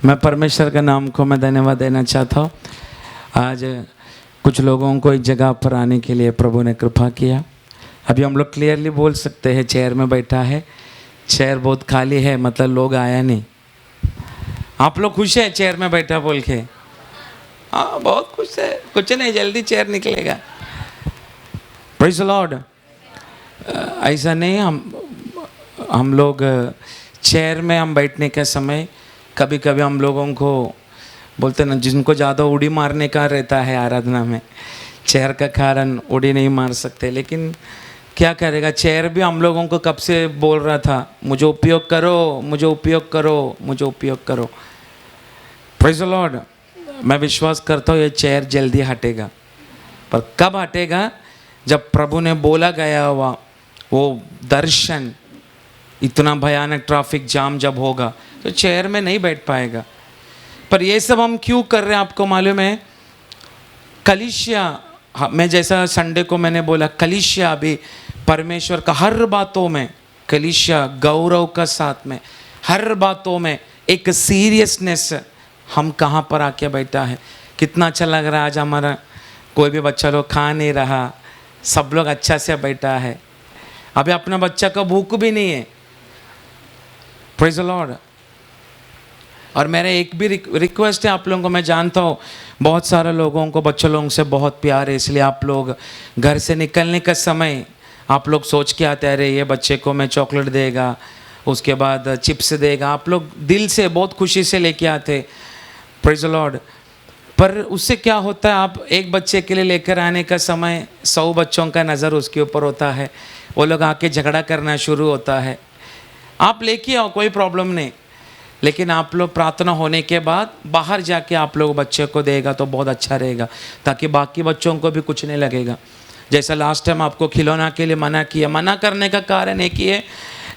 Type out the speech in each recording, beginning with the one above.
मैं परमेश्वर के नाम को मैं धन्यवाद देना चाहता हूँ। आज कुछ लोगों को एक जगह पर आने के लिए प्रभु ने कृपा किया। अभी हम लोग क्लियरली बोल सकते हैं, चेयर में बैठा है, चेयर बहुत खाली है, मतलब लोग आया नहीं। आप लोग खुश है चेयर में बैठा बोल के? हाँ, बहुत खुश है। कुछ नहीं, जल्दी चेयर निकलेगा। Praise the Lord. ऐसा नहीं, हम लोग चेयर में हम बैठने के समय कभी कभी हम लोगों को बोलते ना, जिनको ज़्यादा उड़ी मारने का रहता है आराधना में, चेयर का कारण उड़ी नहीं मार सकते। लेकिन क्या करेगा, चेयर भी हम लोगों को कब से बोल रहा था, मुझे उपयोग करो, मुझे उपयोग करो, मुझे उपयोग करो। Praise the Lord. मैं विश्वास करता हूँ ये चेयर जल्दी हटेगा, पर कब हटेगा? जब प्रभु ने बोला गया हुआ वो दर्शन, इतना भयानक ट्रैफिक जाम जब होगा तो चेयर में नहीं बैठ पाएगा। पर ये सब हम क्यों कर रहे हैं आपको मालूम है? कलीसिया, मैं जैसा संडे को मैंने बोला, कलीसिया अभी परमेश्वर का हर बातों में, कलीसिया गौरव का साथ में हर बातों में एक सीरियसनेस हम कहाँ पर आके बैठा है। कितना अच्छा लग रहा है आज हमारा, कोई भी बच्चा लोग खा नहीं रहा, सब लोग अच्छा से बैठा है। अभी अपना बच्चा का भूख भी नहीं है। Praise the Lord. और मेरा एक भी रिक्वेस्ट है आप लोगों को, मैं जानता हूँ बहुत सारे लोगों को बच्चों लोगों से बहुत प्यार है, इसलिए आप लोग घर से निकलने का समय आप लोग सोच के आते हैं, अरे ये बच्चे को मैं चॉकलेट देगा, उसके बाद चिप्स देगा। आप लोग दिल से बहुत खुशी से लेके आते। Praise the Lord. पर उससे क्या होता है, आप एक बच्चे के लिए लेकर आने का समय 100 बच्चों का नज़र उसके ऊपर होता है, वो लोग आके झगड़ा करना शुरू होता है। आप लेके आओ, कोई प्रॉब्लम नहीं, लेकिन आप लोग प्रार्थना होने के बाद बाहर जाके आप लोग बच्चे को देगा तो बहुत अच्छा रहेगा, ताकि बाकी बच्चों को भी कुछ नहीं लगेगा। जैसा लास्ट टाइम आपको खिलौना के लिए मना किया, मना करने का कारण एक ही है,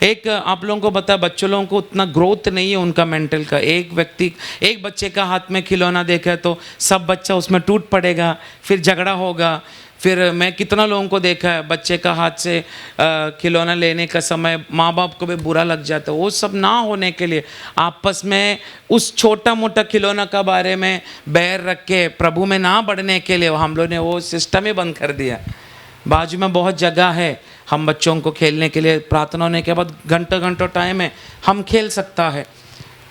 एक आप लोगों को बता, बच्चों लोगों को उतना ग्रोथ नहीं है उनका मेंटल का। एक बच्चे का हाथ में खिलौना देखा तो सब बच्चा उसमें टूट पड़ेगा, फिर झगड़ा होगा। फिर मैं कितना लोगों को देखा है, बच्चे का हाथ से खिलौना लेने का समय माँ बाप को भी बुरा लग जाता है। वो सब ना होने के लिए आपस में उस छोटा मोटा खिलौना का बारे में बैर रख के प्रभु में ना बढ़ने के लिए हम लोग ने वो सिस्टम ही बंद कर दिया। बाजू में बहुत जगह है, हम बच्चों को खेलने के लिए प्रार्थना होने के बाद घंटों घंटों टाइम है, हम खेल सकता है।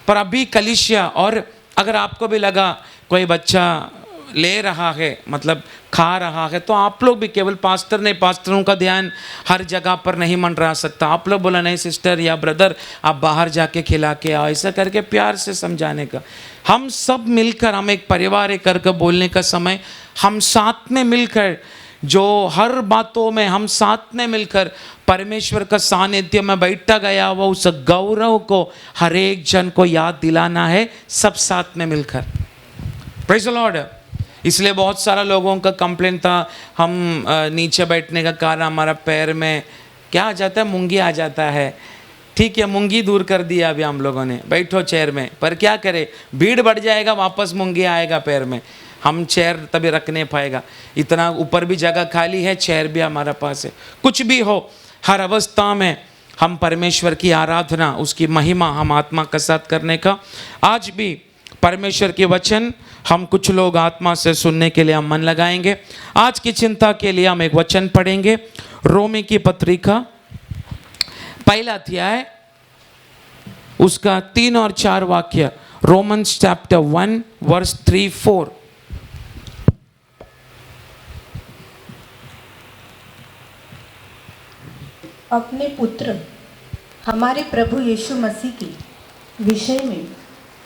पर अभी कलीसिया, और अगर आपको भी लगा कोई बच्चा ले रहा है, मतलब खा रहा है, तो आप लोग भी, केवल पास्टर नहीं, पास्टरों का ध्यान हर जगह पर नहीं मंडरा सकता। आप लोग बोला नहीं सिस्टर या ब्रदर आप बाहर जाके खिला के आओ, ऐसा करके प्यार से समझाने का। हम सब मिलकर, हम एक परिवार एक करके बोलने का समय, हम साथ में मिलकर, जो हर बातों में हम साथ में मिलकर परमेश्वर का सानिध्य में बैठा गया हुआ उस गौरव को हर एक जन को याद दिलाना है, सब साथ में मिलकर। Praise the Lord. इसलिए बहुत सारा लोगों का कंप्लेंट था, हम नीचे बैठने का कारण हमारा पैर में क्या आ जाता है, मूंगी आ जाता है। ठीक है, मूंगी दूर कर दिया अभी हम लोगों ने, बैठो चेयर में। पर क्या करें, भीड़ बढ़ जाएगा, वापस मूंगी आएगा पैर में, हम चेयर तभी रख नहीं पाएगा। इतना ऊपर भी जगह खाली है, चेयर भी हमारा पास है। कुछ भी हो, हर अवस्था में हम परमेश्वर की आराधना, उसकी महिमा हम आत्मा के साथ करने का, आज भी परमेश्वर के वचन हम कुछ लोग आत्मा से सुनने के लिए हम मन लगाएंगे। आज की चिंता के लिए हम एक वचन पढ़ेंगे, रोमी की पत्रिका पहला अध्याय, उसका 3 और 4 वाक्य। Romans chapter 1 verse 3-4। अपने पुत्र हमारे प्रभु यीशु मसीह के विषय में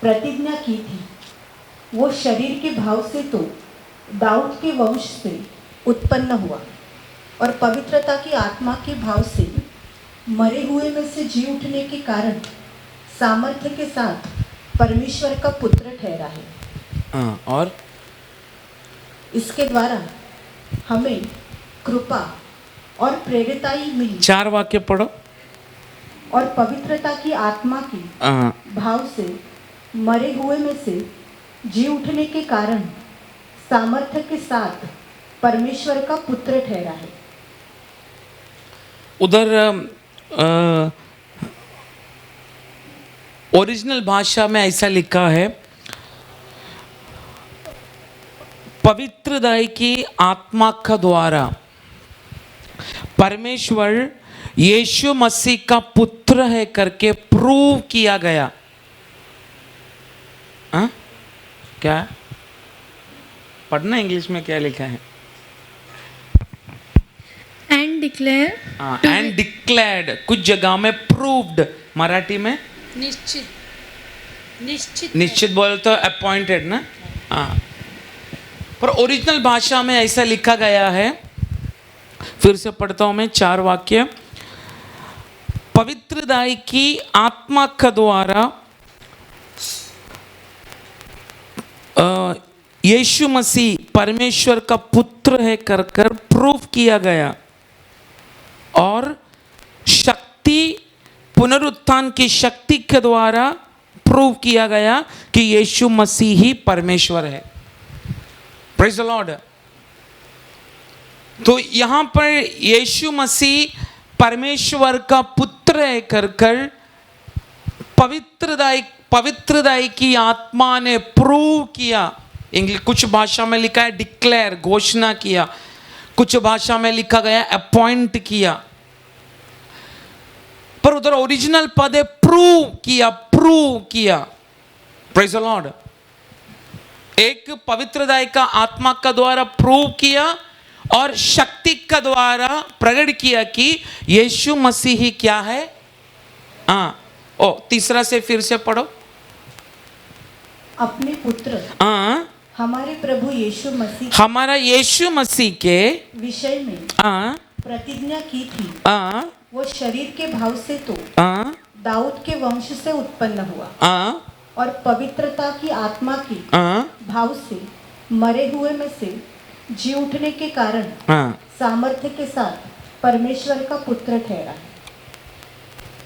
प्रतिज्ञा की थी। वो शरीर के भाव से तो दाऊद के वंश से उत्पन्न हुआ, और पवित्रता की आत्मा के भाव से मरे हुए में से जी उठने के कारण सामर्थ्य के साथ परमेश्वर का पुत्र ठहरा है। और इसके द्वारा हमें कृपा और प्रेरिताई मिली। 4 वाक्य पढ़ो। और पवित्रता की आत्मा के भाव से मरे हुए में से जी उठने के कारण सामर्थ्य के साथ परमेश्वर का पुत्र ठहरा है। उधर ओरिजिनल भाषा में ऐसा लिखा है, पवित्रदाई की आत्मा का द्वारा परमेश्वर यीशु मसीह का पुत्र है करके प्रूव किया गया। हाँ क्या पढ़ना इंग्लिश में क्या लिखा है? एंड डिक्लेयर, एंड डिक्लेयर्ड, कुछ जगह में प्रूव्ड, मराठी में निश्चित, निश्चित निश्चित बोल तो अपॉइंटेड ना। हाँ, पर ओरिजिनल भाषा में ऐसा लिखा गया है। फिर से पढ़ता हूं मैं 4 वाक्य। पवित्रदाई की आत्मा का द्वारा यीशु मसीह परमेश्वर का पुत्र है कर कर प्रूव किया गया, और शक्ति, पुनरुत्थान की शक्ति के द्वारा प्रूव किया गया कि यीशु मसीह ही परमेश्वर है। Praise the Lord. तो यहां पर यीशु मसीह परमेश्वर का पुत्र है कर कर पवित्रदाई की आत्मा ने प्रूव किया। इंग्लिश कुछ भाषा में लिखा है डिक्लेयर, घोषणा किया, कुछ भाषा में लिखा गया अपॉइंट किया, पर उधर ओरिजिनल पद है प्रूव किया, प्रूव किया। Praise the Lord. एक पवित्रदाई का आत्मा का द्वारा प्रूव किया और शक्ति का द्वारा प्रकट किया कि यीशु मसीह ही क्या है। ओ तीसरा से फिर से पढ़ो। अपने पुत्र हाँ, हमारे प्रभु यीशु मसीह हमारा यीशु मसीह के विषय में हाँ प्रतिज्ञा की थी, हाँ वो शरीर के भाव से तो हाँ दाऊद के वंश से उत्पन्न हुआ, हाँ और पवित्रता की आत्मा की हाँ भाव से मरे हुए में से जी उठने के कारण हाँ। सामर्थ्य के साथ परमेश्वर का पुत्र ठहरा है।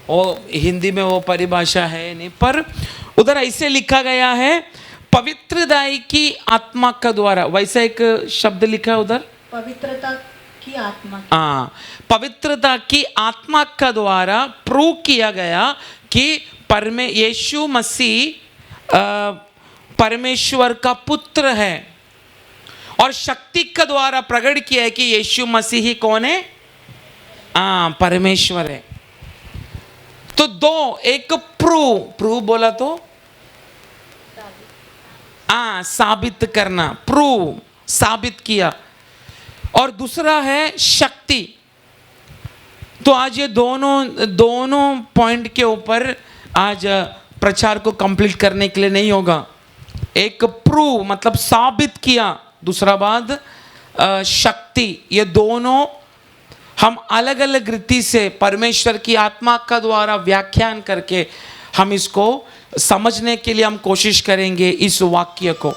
वो हिंदी में वो परिभाषा है नहीं, पर उधर ऐसे लिखा गया है पवित्रदाई की आत्मा का द्वारा, वैसा एक शब्द लिखा है उधर, पवित्रता की आत्मा हाँ, पवित्रता की आत्मा का द्वारा प्रूव किया गया कि यीशु मसीह परमेश्वर का पुत्र है, और शक्ति का द्वारा प्रकट किया है कि यीशु मसीह ही कौन है? परमेश्वर है। तो दो, एक प्रूव बोला तो साबित करना, प्रूव साबित किया, और दूसरा है शक्ति। तो आज ये दोनों पॉइंट के ऊपर आज प्रचार को कंप्लीट करने के लिए नहीं होगा। एक प्रूव मतलब साबित किया, दूसरा बात शक्ति। ये दोनों हम अलग अलग रीति से परमेश्वर की आत्मा का द्वारा व्याख्यान करके हम इसको समझने के लिए हम कोशिश करेंगे इस वाक्य को।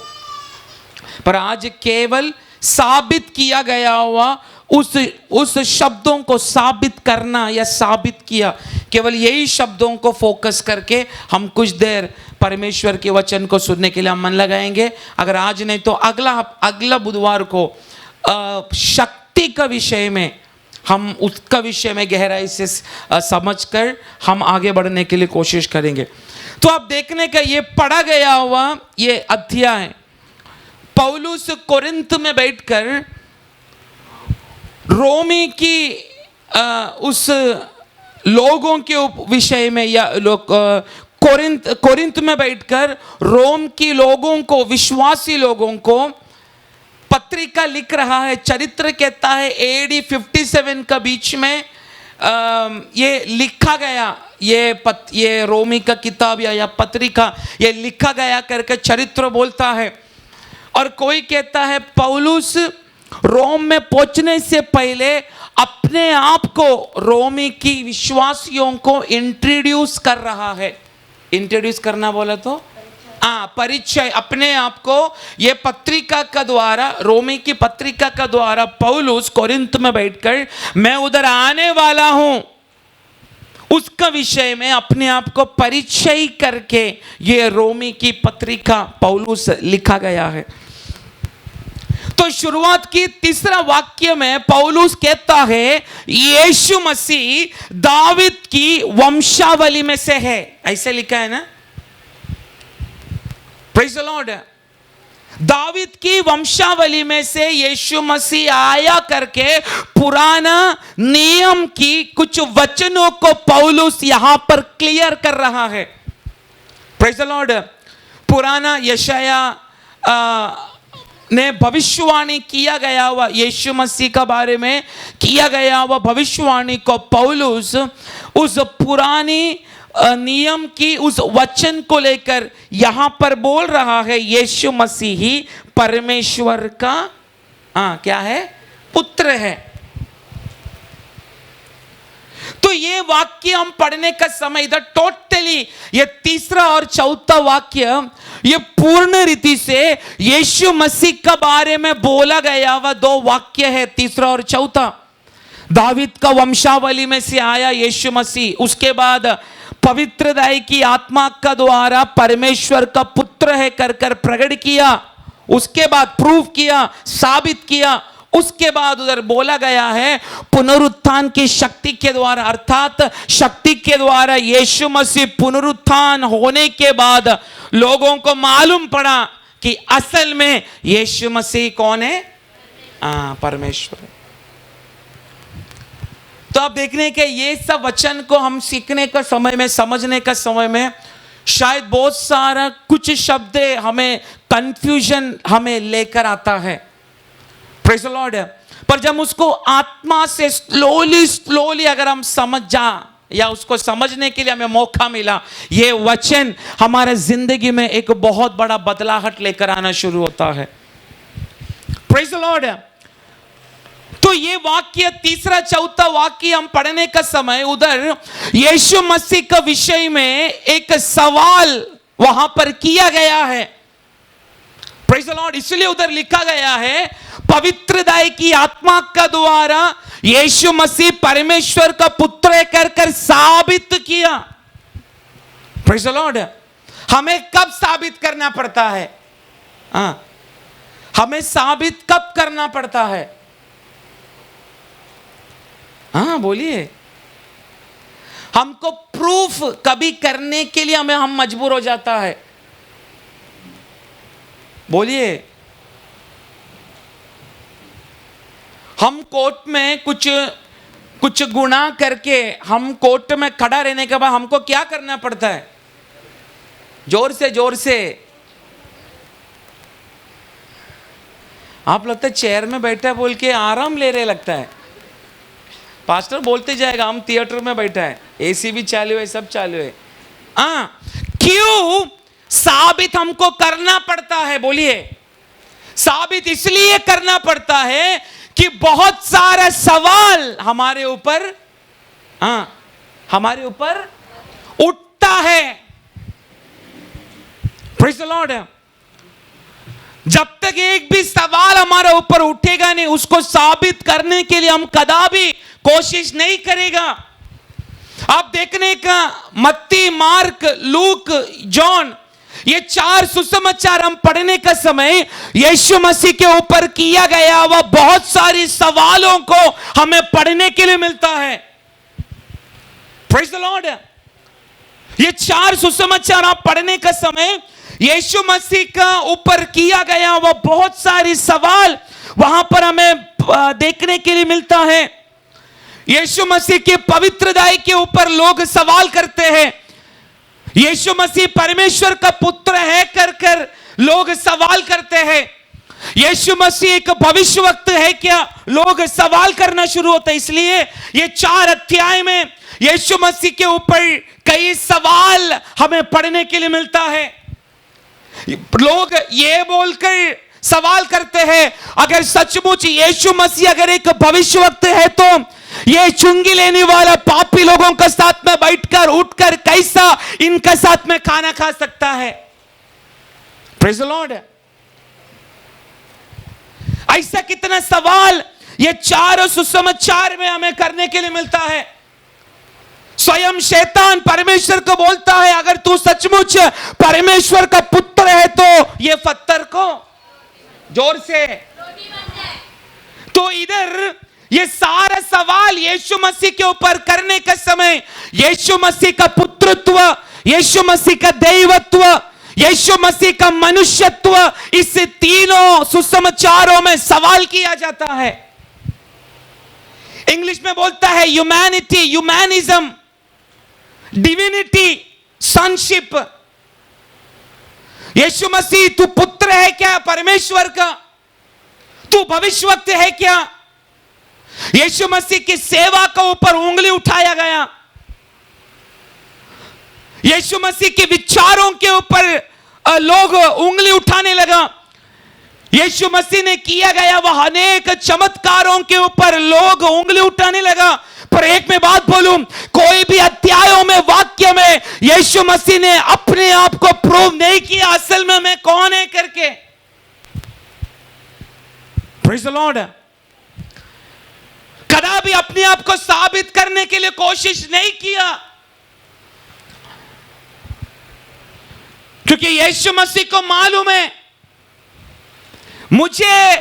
पर आज केवल साबित किया गया हुआ उस शब्दों को साबित करना या साबित किया, केवल यही शब्दों को फोकस करके हम कुछ देर परमेश्वर के वचन को सुनने के लिए हम मन लगाएंगे। अगर आज नहीं तो अगला बुधवार को शक्ति का विषय में हम उसका विषय में गहराई से समझकर हम आगे बढ़ने के लिए कोशिश करेंगे। तो आप देखने का ये पढ़ा गया हुआ ये अध्याय, पौलुस कोरिन्थ में बैठकर रोमी की उस लोगों के विषय में या कोरिन्थ में बैठकर रोम की लोगों को, विश्वासी लोगों को पत्रिका लिख रहा है। चरित्र कहता है AD 57 का बीच में ये लिखा गया, ये रोमी का किताब या पत्रिका ये लिखा गया करके चरित्र बोलता है। और कोई कहता है पौलुस रोम में पहुंचने से पहले अपने आप को रोमी की विश्वासियों को इंट्रोड्यूस कर रहा है। इंट्रोड्यूस करना बोला तो परिचय, अपने आप को ये पत्रिका का द्वारा, रोमी की पत्रिका का द्वारा पौलुस कोरिन्थ में बैठकर मैं उधर आने वाला हूं उसका विषय में अपने आप को परिचय करके ये रोमी की पत्रिका पौलुस लिखा गया है। तो शुरुआत की तीसरा वाक्य में पौलुस कहता है यीशु मसीह दाऊद की वंशावली में से है, ऐसे लिखा है ना। Praise the Lord. दावीद की वंशावली में से यीशु मसीह आया करके पुराना नियम की कुछ वचनों को पौलुस यहां पर क्लियर कर रहा है। Praise the Lord. पुराना यशाया ने भविष्यवाणी किया गया हुआ यीशु मसीह के बारे में किया गया हुआ भविष्यवाणी को पौलुस उस पुरानी नियम की उस वचन को लेकर यहां पर बोल रहा है। यीशु मसीह ही परमेश्वर का क्या है, पुत्र है। तो ये वाक्य हम पढ़ने का समय इधर टोटली ये तीसरा और चौथा वाक्य ये पूर्ण रीति से यीशु मसीह के बारे में बोला गया हुआ दो वाक्य है, तीसरा और चौथा। दावीद का वंशावली में से आया यीशु मसीह, उसके बाद पवित्रदाई की आत्मा का द्वारा परमेश्वर का पुत्र है कर कर प्रकट किया, उसके बाद प्रूव किया, साबित किया। उसके बाद उधर बोला गया है पुनरुत्थान की शक्ति के द्वारा, अर्थात शक्ति के द्वारा यीशु मसीह पुनरुत्थान होने के बाद लोगों को मालूम पड़ा कि असल में यीशु मसीह कौन है, परमेश्वर है। तो आप देखने के ये सब वचन को हम सीखने का समय में, समझने का समय में शायद बहुत सारा कुछ शब्द हमें कंफ्यूजन हमें लेकर आता है। Praise the Lord. पर जब उसको आत्मा से स्लोली अगर हम समझ जा या उसको समझने के लिए हमें मौका मिला, ये वचन हमारे जिंदगी में एक बहुत बड़ा बदलाहट लेकर आना शुरू होता है। Praise the Lord. तो ये वाक्य तीसरा चौथा वाक्य हम पढ़ने का समय उधर यीशु मसीह का विषय में एक सवाल वहां पर किया गया है। Praise the Lord. इसलिए उधर लिखा गया है पवित्रदाई की आत्मा का द्वारा यीशु मसीह परमेश्वर का पुत्र कर कर साबित किया। Praise the Lord. हमें कब साबित करना पड़ता है? हमें साबित कब करना पड़ता है? बोलिए। हमको प्रूफ कभी करने के लिए हम मजबूर हो जाता है। बोलिए। हम कोर्ट में कुछ गुनाह करके हम कोर्ट में खड़ा रहने के बाद हमको क्या करना पड़ता है? जोर से आप लगता है चेयर में बैठा बोल के आराम ले रहे लगता है। पास्टर बोलते जाएगा हम थिएटर में बैठा है, एसी भी चालू है, सब चालू है। क्यों साबित हमको करना पड़ता है? बोलिए। साबित इसलिए करना पड़ता है कि बहुत सारा सवाल हमारे ऊपर उठता है। Praise the Lord. जब तक एक भी सवाल हमारे ऊपर उठेगा नहीं, उसको साबित करने के लिए हम कदापि कोशिश नहीं करेगा। आप देखने का मत्ती, मार्क, लूक, जॉन, ये चार सुसमाचार हम पढ़ने का समय यीशु मसीह के ऊपर किया गया वह बहुत सारी सवालों को हमें पढ़ने के लिए मिलता है। Praise the Lord. ये चार सुसमाचार आप पढ़ने का समय यीशु मसीह का ऊपर किया गया वह बहुत सारी सवाल वहां पर हमें देखने के लिए मिलता है। यीशु मसीह के पवित्रदाई के ऊपर लोग सवाल करते हैं। यीशु मसीह परमेश्वर का पुत्र है कर कर लोग सवाल करते हैं। यीशु मसीह एक भविष्यवक्ता है क्या, लोग सवाल करना शुरू होते हैं। इसलिए ये 4 अध्याय में यीशु मसीह के ऊपर कई सवाल हमें पढ़ने के लिए मिलता है। लोग ये बोलकर सवाल करते हैं, अगर सचमुच यीशु मसीह अगर एक भविष्यवक्ता है तो ये चुंगी लेने वाला पापी लोगों के साथ में बैठकर उठकर कैसा इनके साथ में खाना खा सकता है? Praise the Lord. ऐसा कितना सवाल ये चारों सुसमाचार में हमें करने के लिए मिलता है। स्वयं शैतान परमेश्वर को बोलता है, अगर तू सचमुच परमेश्वर का पुत्र है तो ये पत्थर को जोर से। तो इधर ये सारा सवाल यीशु मसीह के ऊपर करने का समय यीशु मसीह का पुत्रत्व, यीशु मसीह का दैवत्व, यीशु मसीह का मनुष्यत्व इस तीनों सुसमाचारों में सवाल किया जाता है। इंग्लिश में बोलता है ह्यूमैनिटी, ह्यूमैनिज्म, डिविनिटी, सनशिप। यीशु मसीह तू पुत्र है क्या परमेश्वर का? तू भविष्यवक्ता है क्या? यीशु मसीह की सेवा के ऊपर उंगली उठाया गया। यीशु मसीह के विचारों के ऊपर लोग उंगली उठाने लगा। यीशु मसीह ने किया गया वह अनेक चमत्कारों के ऊपर लोग उंगली उठाने लगा। पर एक में बात बोलूं, कोई भी अध्यायों में, वाक्य में यीशु मसीह ने अपने आप को प्रूव नहीं किया असल में मैं कौन है करके। Praise the Lord. कभी अपने आप को साबित करने के लिए कोशिश नहीं किया, क्योंकि यीशु मसीह को मालूम है मुझे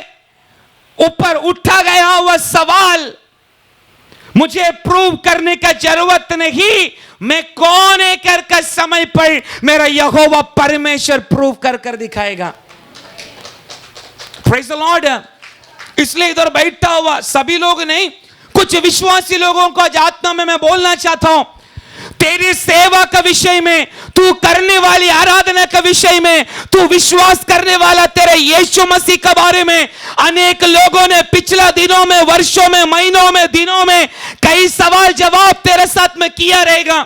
ऊपर उठा गया हुआ सवाल मुझे प्रूव करने का जरूरत नहीं। मैं कौन है कर समय पर मेरा यहोवा परमेश्वर प्रूव कर दिखाएगा। Praise the Lord. इसलिए इधर बैठा हुआ सभी लोग नहीं, कुछ विश्वासी लोगों को आज आत्मा में मैं बोलना चाहता हूं, तेरी सेवा का विषय में, तू करने वाली आराधना का विषय में, तू विश्वास करने वाला तेरे यीशु मसीह के बारे में अनेक लोगों ने पिछला दिनों में, वर्षों में, महीनों में, दिनों में कई सवाल जवाब तेरे साथ में किया रहेगा।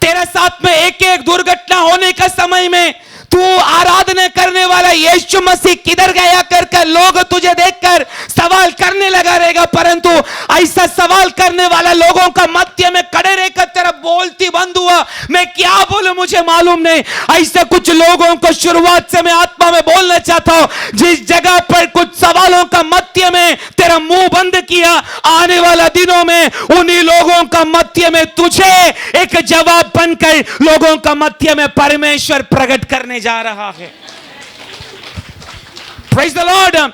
तेरे साथ में एक एक दुर्घटना होने का समय में तू आराधना करने वाला यीशु मसीह किधर गया कर लोग तुझे देखकर सवाल करने लगा रहेगा। परंतु ऐसा सवाल करने वाला लोगों का मध्य में खड़े रहकर तेरा बोलती बंद हुआ, मैं क्या बोलूं मुझे मालूम नहीं। ऐसे कुछ लोगों को शुरुआत से मैं आत्मा में बोलना चाहता हूं, जिस जगह पर कुछ सवालों का मध्य में तेरा मुंह बंद किया, आने वाला दिनों में उन्हीं लोगों का मध्य में तुझे एक जवाब बनकर लोगों का मध्य में परमेश्वर प्रकट करने जा रहा है। Praise the Lord.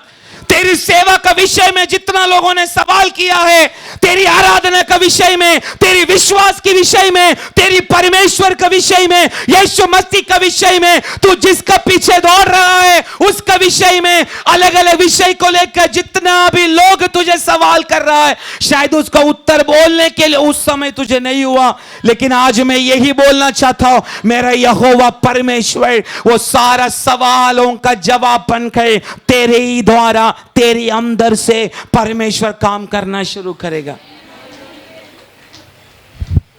तेरी सेवा का विषय में जितना लोगों ने सवाल किया है, तेरी आराधना का विषय में, तेरी विश्वास के विषय में, तेरी परमेश्वर का विषय में, यीशु मसीह का विषय में, तू जिसका पीछे दौड़ रहा है उसका विषय में, अलग अलग विषय को लेकर जितना भी लोग तुझे सवाल कर रहा है, शायद उसका उत्तर बोलने के लिए उस समय तुझे नहीं हुआ। लेकिन आज मैं यही बोलना चाहता हूं, मेरा यहोवा परमेश्वर वो सारा सवालों का जवाब बनकर तेरे ही द्वारा, तेरे अंदर से परमेश्वर काम करना शुरू करेगा।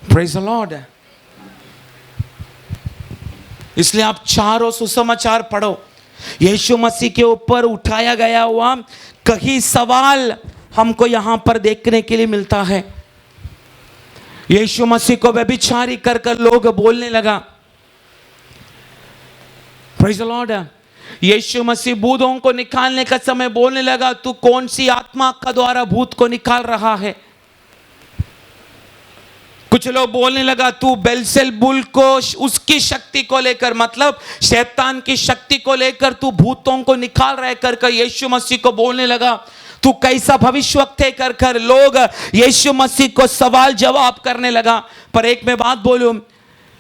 Praise the Lord. इसलिए आप चारों सुसमाचार पढ़ो, यीशु मसीह के ऊपर उठाया गया हुआ कई सवाल हमको यहां पर देखने के लिए मिलता है। यीशु मसीह को व्यभिचारी कर लोग बोलने लगा। Praise the Lord. Yeshu Masih भूतों को निकालने का समय बोलने लगा, तू कौन सी आत्मा का द्वारा भूत को निकाल रहा है? कुछ लोग बोलने लगा तू बेल्जेबुल को, उसकी शक्ति को लेकर, मतलब शैतान की शक्ति को लेकर तू भूतों को निकाल रहे कर यीशु मसीह को बोलने लगा। तू कैसा भविष्यवक्ता है कर लोग यीशु मसीह को सवाल जवाब करने लगा। पर एक मैं बात बोलूं,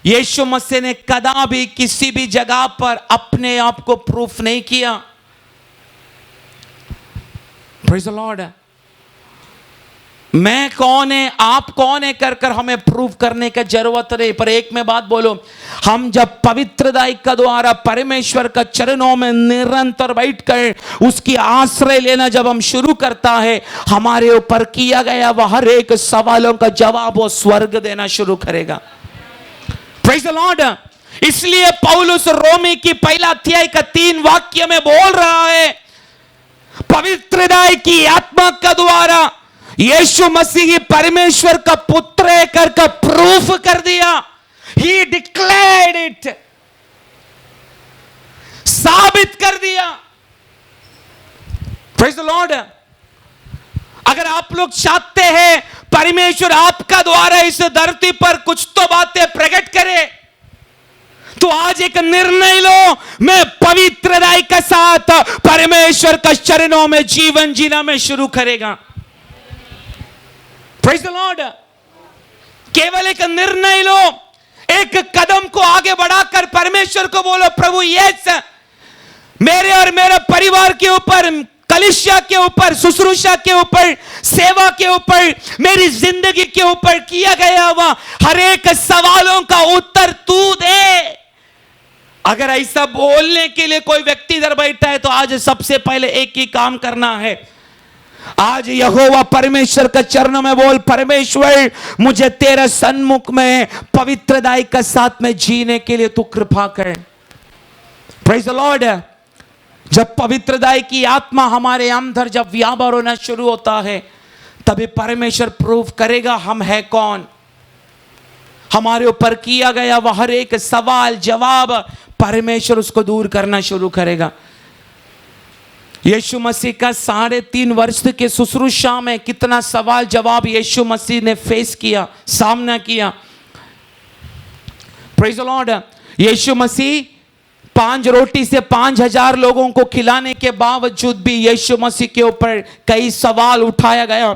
यीशु मसीह ने कदापि किसी भी जगह पर अपने आप को प्रूफ नहीं किया। Praise the Lord. मैं कौन है, आप कौन है कर हमें प्रूफ करने की जरूरत नहीं। पर एक मैं बात बोलूं, हम जब पवित्रदाई का द्वारा परमेश्वर का चरणों में निरंतर बैठकर उसकी आश्रय लेना जब हम शुरू करता है, हमारे ऊपर किया गया वह हर एक सवालों का जवाब वो स्वर्ग देना शुरू करेगा। Praise the Lord. इसलिए पौलुस रोमी की पहला अध्याय का 3 वाक्य में बोल रहा है, पवित्रदाई की आत्मा का द्वारा यीशु मसीह परमेश्वर का पुत्र है कर प्रूफ कर दिया। ही डिक्लेयर्ड इट, साबित कर दिया। Praise the Lord. अगर आप लोग चाहते हैं परमेश्वर आपका द्वारा इस धरती पर कुछ तो बातें प्रकट करे, तो आज एक निर्णय लो, मैं पवित्रदाई के साथ परमेश्वर के चरणों में जीवन जीना में शुरू करेगा। Praise the Lord. केवल एक निर्णय लो, एक कदम को आगे बढ़ाकर परमेश्वर को बोलो, प्रभु यस, मेरे और मेरे परिवार के ऊपर, कलीसिया के ऊपर, शुश्रूषा के ऊपर, सेवा के ऊपर, मेरी जिंदगी के ऊपर किया गया हुआ हर एक सवालों का उत्तर तू दे। अगर ऐसा बोलने के लिए कोई व्यक्ति इधर बैठा है तो आज सबसे पहले एक ही काम करना है। आज यहोवा परमेश्वर के चरणों में बोल, परमेश्वर मुझे तेरे सन्मुख में पवित्रताई के साथ में जीने के लिए तू कृपा कर। Praise the Lord. जब पवित्रताई की आत्मा हमारे अंदर जब व्यापार होना शुरू होता है, तभी परमेश्वर प्रूव करेगा हम है कौन। हमारे ऊपर किया गया वह हर एक सवाल जवाब परमेश्वर उसको दूर करना शुरू करेगा। यीशु मसीह का 3.5 वर्ष के शुश्रूषा में कितना सवाल जवाब यीशु मसीह ने फेस किया, सामना किया। Praise the Lord. Yeshu Masih 5 रोटी से 5,000 लोगों को खिलाने के बावजूद भी यीशु मसीह के ऊपर कई सवाल उठाया गया।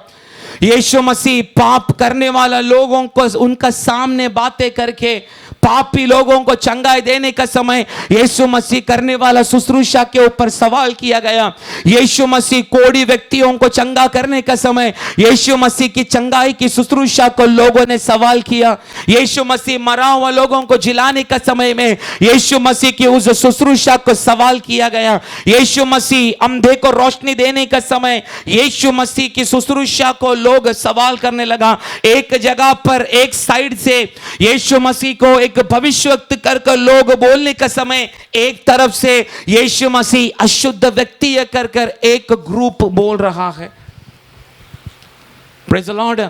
यीशु मसीह पाप करने वाला लोगों को उनका सामने बातें करके पापी लोगों को चंगाई देने का समय यीशु मसीह करने वाला शुश्रूषा के ऊपर सवाल किया गया। यीशु मसीह कोढ़ी व्यक्तियों को चंगा करने का समय यीशु मसीह की चंगाई की शुश्रूषा को लोगों ने सवाल किया। यीशु मसीह मरा हुआ लोगों को जिलाने का समय में यीशु मसीह की उस शुश्रूषा को सवाल किया गया। यीशु मसीह अंधे को रोशनी देने का समय यीशु मसीह की शुश्रूषा को लोग सवाल करने लगा। एक जगह पर एक साइड से यीशु मसीह को एक भविष्यवक्ता कर लोग बोलने का समय एक तरफ से यीशु मसीह अशुद्ध व्यक्ति कर एक ग्रुप बोल रहा है। Praise the Lord.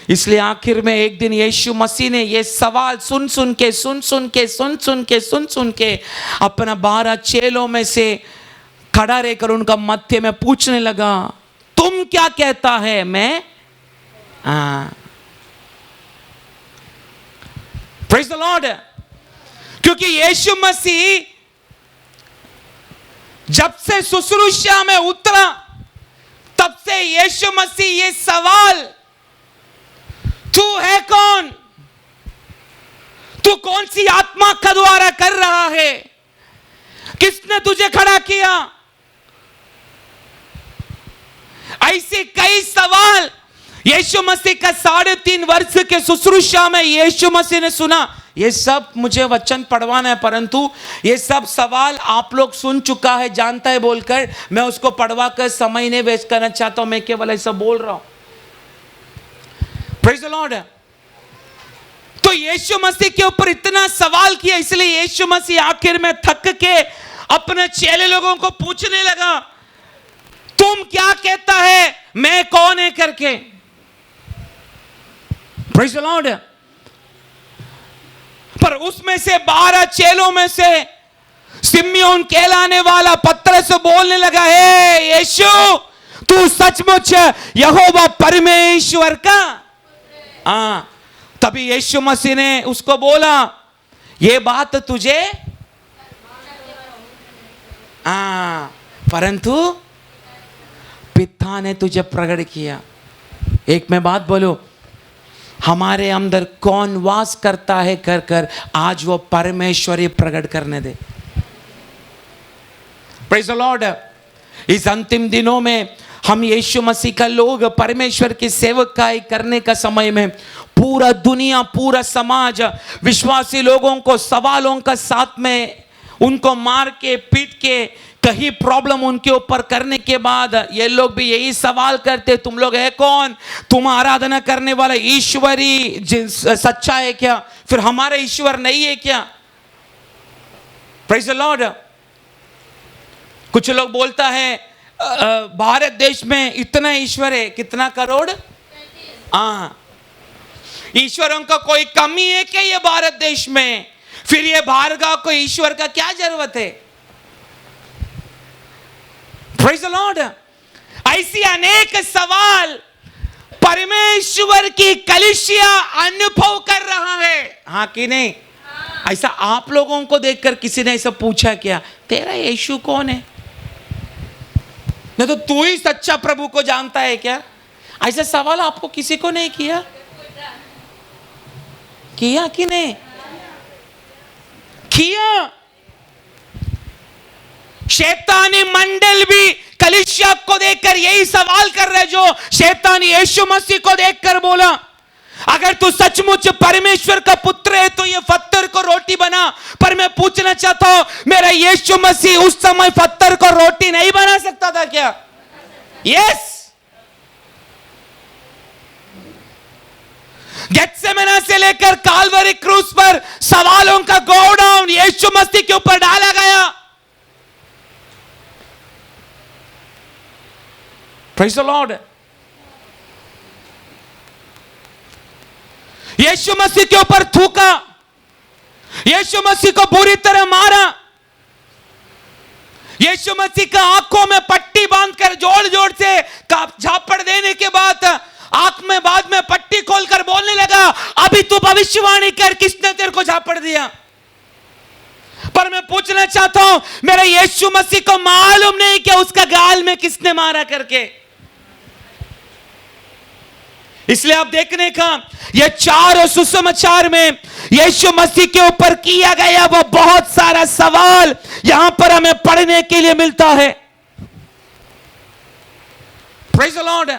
इसलिए आखिर में एक दिन यीशु मसीह ने ये सवाल सुन सुन के अपना 12 चेलों में से खड़ा रहकर उनका मध्य में पूछने लगा, तुम क्या कहता है मैं? Praise the Lord. क्योंकि यीशु मसीह जब से शुश्रूषा में उतरा तब से यीशु मसीह ये सवाल, तू है कौन? तू कौन सी आत्मा का द्वारा कर रहा है? किसने तुझे खड़ा किया? ऐसे कई सवाल यीशु मसीह का 3.5 वर्ष के शुश्रूषा में यीशु मसीह ने सुना। ये सब मुझे वचन पढ़वाना है, परंतु ये सब सवाल आप लोग सुन चुका है, जानता है बोलकर मैं उसको पढ़वा कर समय नहीं वेस्ट करना चाहता हूं। मैं केवल ऐसा बोल रहा हूं। Praise the Lord. तो यीशु मसीह के ऊपर इतना सवाल किया, इसलिए यीशु मसीह आखिर में थक के अपने चेले लोगों को पूछने लगा, तुम क्या कहता है मैं कौन है करके। Praise the Lord. पर उसमें से 12 चेलों में से सिम्योन कहलाने वाला पतरस बोलने लगा, हे यीशु, तू सचमुच यहोवा परमेश्वर का। तभी यीशु मसीह ने उसको बोला, ये बात तुझे परंतु पिता ने तुझे प्रकट किया। एक मैं बात बोलूं, हमारे अंदर कौन वास करता है कर आज वो परमेश्वरी प्रकट करने दे। Praise the Lord. इस अंतिम दिनों में हम यीशु मसीह का लोग परमेश्वर की सेवकाई करने का समय में पूरा दुनिया, पूरा समाज विश्वासी लोगों को सवालों का साथ में उनको मार के पीट के कहीं प्रॉब्लम उनके ऊपर करने के बाद ये लोग भी यही सवाल करते, तुम लोग है कौन? तुम आराधना करने वाला ईश्वरी सच्चा है क्या? फिर हमारा ईश्वर नहीं है क्या? Praise the Lord. कुछ लोग बोलता है भारत देश में इतना ईश्वर है, कितना करोड़? ईश्वरों का कोई कमी है क्या ये भारत देश में? फिर ये भार्गव को ईश्वर का क्या जरूरत है? Praise the Lord. ऐसी अनेक सवाल परमेश्वर की कलीसिया अनुभव कर रहा है, हाँ कि नहीं? ऐसा आप लोगों को देखकर किसी ने ऐसा पूछा क्या, तेरा यीशु कौन है? नहीं तो तू ही सच्चा प्रभु को जानता है क्या? ऐसा सवाल आपको किसी को नहीं किया कि नहीं? किया। शैतानी मंडल भी कलीसिया को देखकर यही सवाल कर रहे, जो शैतान यीशु मसीह को देखकर बोला, अगर तू सचमुच परमेश्वर का पुत्र है तो ये पत्थर को रोटी बना। पर मैं पूछना चाहता हूं, मेरा यीशु मसीह उस समय पत्थर को रोटी नहीं बना सकता था क्या? यस। गेत्सेमने से लेकर काल्वरी क्रूस पर सवालों का गोडाउन यीशु मसीह के ऊपर डाला गया। Praise the Lord. Yeshu Masih के ऊपर थूका, यीशु मसीह को बुरी तरह मारा, यीशु मसीह का आंखों में पट्टी बांधकर जोड़ जोड़ से झापड़ देने के बाद आंख में बाद में पट्टी खोलकर बोलने लगा, अभी तू भविष्यवाणी कर, किसने तेरे को झापड़ दिया? पर मैं पूछना चाहता हूं, मेरे यीशु मसीह को मालूम नहीं कि उसका गाल में किसने मारा करके। इसलिए आप देखने का ये चारों सुसमाचार में यीशु मसीह के ऊपर किया गया वो बहुत सारा सवाल यहां पर हमें पढ़ने के लिए मिलता है। Praise the Lord.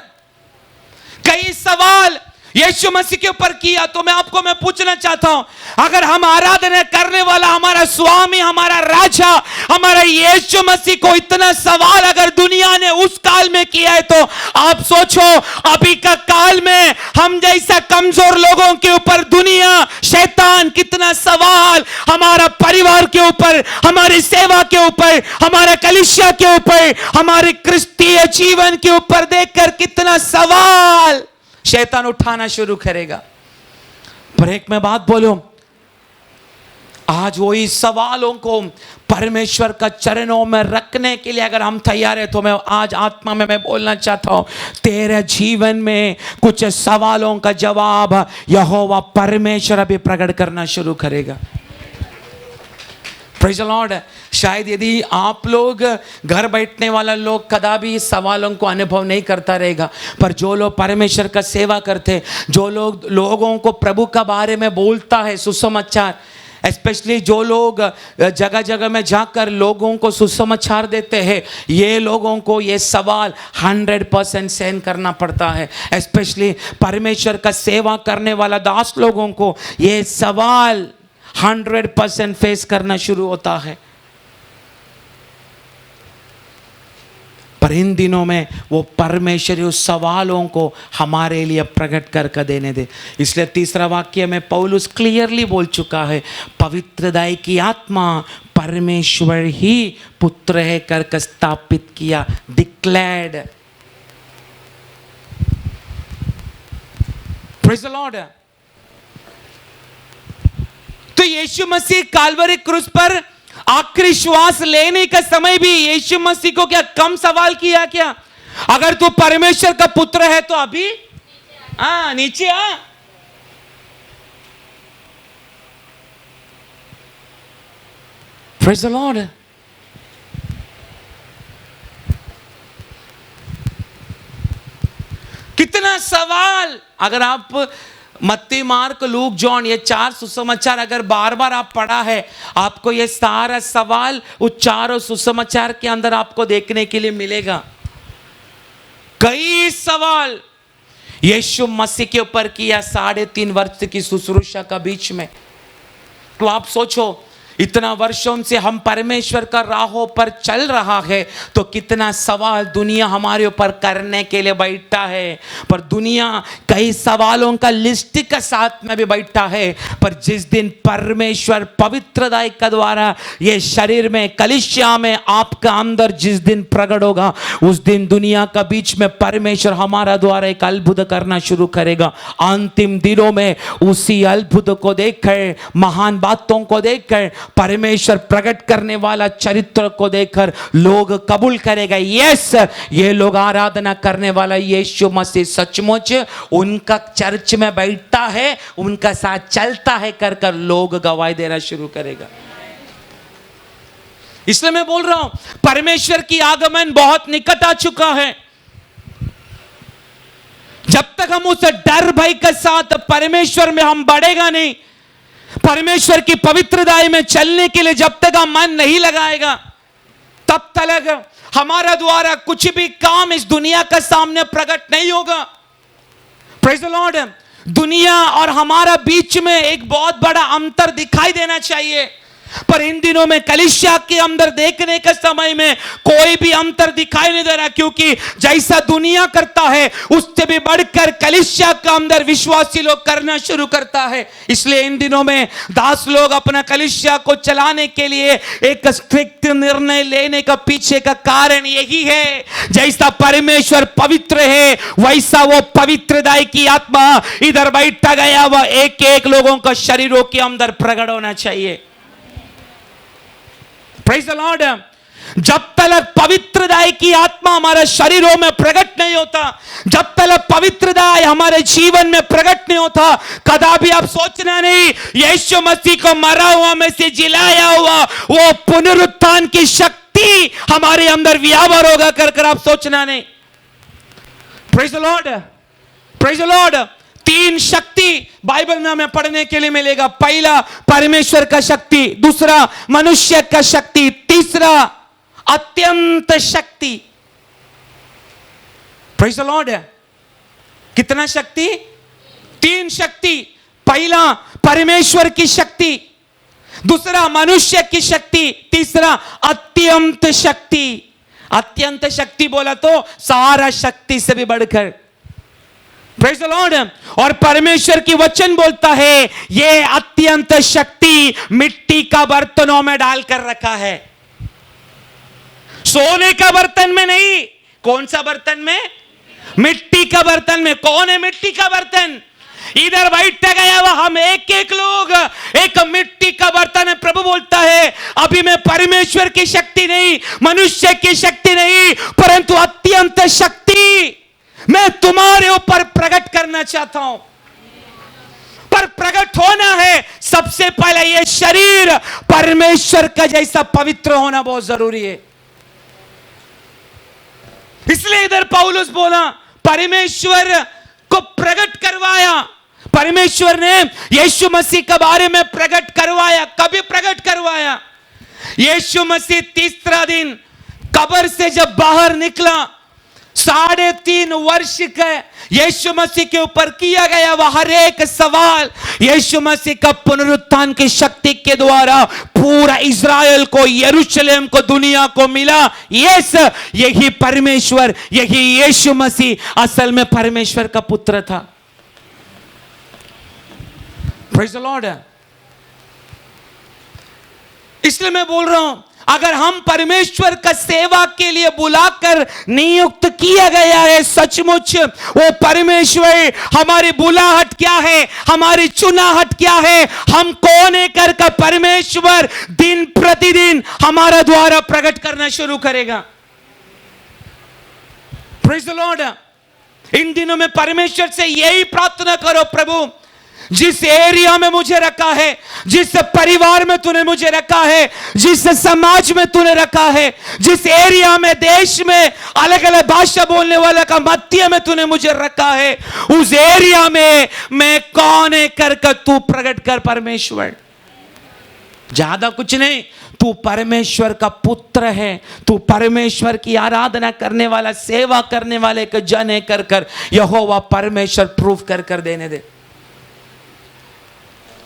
कई सवाल यीशु मसीह के ऊपर किया। तो मैं पूछना चाहता हूं, अगर हम आराधना करने वाला हमारा स्वामी, हमारा राजा, हमारा यीशु मसीह को इतना सवाल अगर दुनिया ने उस काल में किया है, तो आप सोचो अभी का काल में हम जैसा कमजोर लोगों के ऊपर दुनिया, शैतान कितना सवाल हमारा परिवार के ऊपर, हमारी सेवा के ऊपर, हमारा कलीसिया के ऊपर, हमारे क्रिस्तीय जीवन के ऊपर देखकर कितना सवाल शैतान उठाना शुरू करेगा। पर एक मैं बात बोलूं, आज वही सवालों को परमेश्वर का चरणों में रखने के लिए अगर हम तैयार हैं, तो मैं आज आत्मा में मैं बोलना चाहता हूं, तेरे जीवन में कुछ सवालों का जवाब यहोवा परमेश्वर अभी प्रकट करना शुरू करेगा। Praise the Lord. शायद यदि आप लोग घर बैठने वाला लोग कदापि सवालों को अनुभव नहीं करता रहेगा, पर जो लोग परमेश्वर का सेवा करते, जो लोग लोगों को प्रभु का बारे में बोलता है सुसमाचार, स्पेशली जो लोग जगह जगह में जाकर लोगों को सुसमाचार देते हैं, ये लोगों को ये सवाल 100% सहन करना पड़ता है। स्पेशली परमेश्वर का सेवा करने वाला दास लोगों को ये सवाल 100% फेस करना शुरू होता है। पर इन दिनों में वो परमेश्वर उस सवालों को हमारे लिए प्रकट करके देने दे। इसलिए तीसरा वाक्य में पौलुस क्लियरली बोल चुका है, पवित्रदाई की आत्मा परमेश्वर ही पुत्र है करके स्थापित किया, डिक्लेयर्ड। Praise the Lord. तो यीशु मसीह काल्वरी क्रूस पर आखिरी श्वास लेने का समय भी यीशु मसीह को क्या कम सवाल किया क्या? अगर तू परमेश्वर का पुत्र है तो अभी नीचे आ। Praise the Lord. कितना सवाल। अगर आप मत्ती, मार्क, लूक, जॉन ये 4 सुसमाचार अगर बार बार आप पढ़ा है, आपको ये सारा सवाल उस चारों सुसमाचार के अंदर आपको देखने के लिए मिलेगा। कई सवाल यीशु मसीह के ऊपर किया 3.5 वर्ष की शुश्रूषा का बीच में। तो आप सोचो, इतना वर्षों से हम परमेश्वर का राहों पर चल रहा है, तो कितना सवाल दुनिया हमारे ऊपर करने के लिए बैठा है। पर दुनिया कई सवालों का लिस्ट के साथ में भी बैठा है, पर जिस दिन परमेश्वर पवित्रदाई के द्वारा ये शरीर में, कलीसिया में, आपका अंदर जिस दिन प्रकट होगा, उस दिन दुनिया का बीच में परमेश्वर हमारा द्वारा एक अद्भुत करना शुरू करेगा। अंतिम दिनों में उसी अद्भुत को देखकर, महान बातों को देखकर, परमेश्वर प्रकट करने वाला चरित्र को देखकर लोग कबूल करेगा, यस ये लोग आराधना करने वाला यीशु मसीह सचमुच उनका चर्च में बैठता है, उनका साथ चलता है कर कर लोग गवाही देना शुरू करेगा। इसलिए मैं बोल रहा हूं, परमेश्वर की आगमन बहुत निकट आ चुका है। जब तक हम उस डर भय के साथ परमेश्वर में हम बढ़ेगा नहीं, परमेश्वर की पवित्रताई में चलने के लिए जब तक हम मन नहीं लगाएगा, तब तक हमारा द्वारा कुछ भी काम इस दुनिया का सामने प्रकट नहीं होगा। Praise the Lord. दुनिया और हमारा बीच में एक बहुत बड़ा अंतर दिखाई देना चाहिए, पर इन दिनों में कलीसिया के अंदर देखने के समय में कोई भी अंतर दिखाई नहीं दे रहा, क्योंकि जैसा दुनिया करता है उससे भी बढ़कर कलीसिया के अंदर विश्वासी लोग करना शुरू करता है। इसलिए इन दिनों में दास लोग अपना कलीसिया को चलाने के लिए एक स्ट्रिक्ट निर्णय लेने का पीछे का कारण यही है, जैसा परमेश्वर पवित्र है वैसा वो पवित्रताई की आत्मा इधर बैठा गया वह एक एक लोगों का शरीरों के अंदर प्रकट होना चाहिए। Praise the Lord. जब तक पवित्रताई की आत्मा हमारे शरीरों में प्रकट नहीं होता, जब तक पवित्रताई हमारे जीवन में प्रकट नहीं होता, कदापि आप सोचना नहीं यीशु मसीह को मरा हुआ में से जिलाया हुआ वो पुनरुत्थान की शक्ति हमारे अंदर व्यापार होगा कर आप सोचना नहीं। Praise the Lord, praise the Lord. 3 शक्ति बाइबल में हमें पढ़ने के लिए मिलेगा। पहला परमेश्वर का शक्ति, दूसरा मनुष्य का शक्ति, तीसरा अत्यंत शक्ति। Praise the Lord. कितना शक्ति? 3 शक्ति। पहला परमेश्वर की शक्ति, दूसरा मनुष्य की शक्ति, तीसरा अत्यंत शक्ति। अत्यंत शक्ति बोला तो सारा शक्ति से भी बढ़कर। Praise the Lord. और परमेश्वर की वचन बोलता है ये अत्यंत शक्ति मिट्टी का बर्तनों में डालकर रखा है, सोने का बर्तन में नहीं। कौन सा बर्तन में? मिट्टी का बर्तन में। कौन है मिट्टी का बर्तन? इधर बैठा गया हुआ हम एक एक लोग एक मिट्टी का बर्तन है। प्रभु बोलता है अभी मैं परमेश्वर की शक्ति नहीं, मनुष्य की शक्ति नहीं, परंतु अत्यंत शक्ति मैं तुम्हारे ऊपर प्रकट करना चाहता हूं। पर प्रकट होना है सबसे पहले ये शरीर परमेश्वर का जैसा पवित्र होना बहुत जरूरी है। इसलिए इधर पौलुस बोला परमेश्वर को प्रकट करवाया। परमेश्वर ने यीशु मसीह के बारे में प्रकट करवाया। कभी प्रकट करवाया? यीशु मसीह तीसरा दिन कब्र से जब बाहर निकला, 3.5 वर्ष का यीशु मसीह के ऊपर किया गया वह हर एक सवाल यीशु मसीह का पुनरुत्थान की शक्ति के द्वारा पूरा इज़राइल को, यरूशलेम को, दुनिया को मिला। यस, यही परमेश्वर, यही यीशु मसीह असल में परमेश्वर का पुत्र था। Praise the Lord. इसलिए मैं बोल रहा हूं अगर हम परमेश्वर का सेवा के लिए बुलाकर नियुक्त किया गया है, सचमुच वो परमेश्वर हमारी बुलाहट क्या है, हमारी चुनाहट क्या है, हम कौन है कर परमेश्वर दिन प्रतिदिन हमारा द्वारा प्रकट करना शुरू करेगा। Praise the Lord. इन दिनों में परमेश्वर से यही प्रार्थना करो, प्रभु जिस एरिया में मुझे रखा है, जिस परिवार में तूने मुझे रखा है, जिस समाज में तूने रखा है, जिस एरिया में, देश में अलग अलग भाषा बोलने वाले का मध्य में तूने मुझे रखा है, उस एरिया में मैं कौन है कर तू प्रकट कर परमेश्वर। ज्यादा कुछ नहीं, तू परमेश्वर का पुत्र है, तू परमेश्वर की आराधना करने वाला, सेवा करने वाले का जन है कर यहोवा परमेश्वर प्रूफ कर देने दे।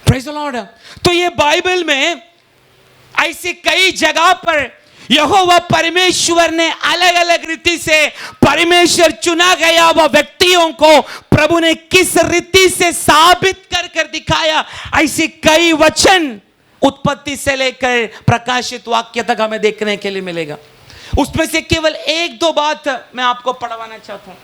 Praise the Lord. तो ये बाइबल में ऐसी कई जगह पर यहोवा परमेश्वर ने अलग अलग रीति से परमेश्वर चुना गया वह व्यक्तियों को प्रभु ने किस रीति से साबित कर दिखाया। ऐसी कई वचन उत्पत्ति से लेकर प्रकाशित वाक्य तक हमें देखने के लिए मिलेगा। उसमें से केवल 1-2 बात मैं आपको पढ़वाना चाहता हूं।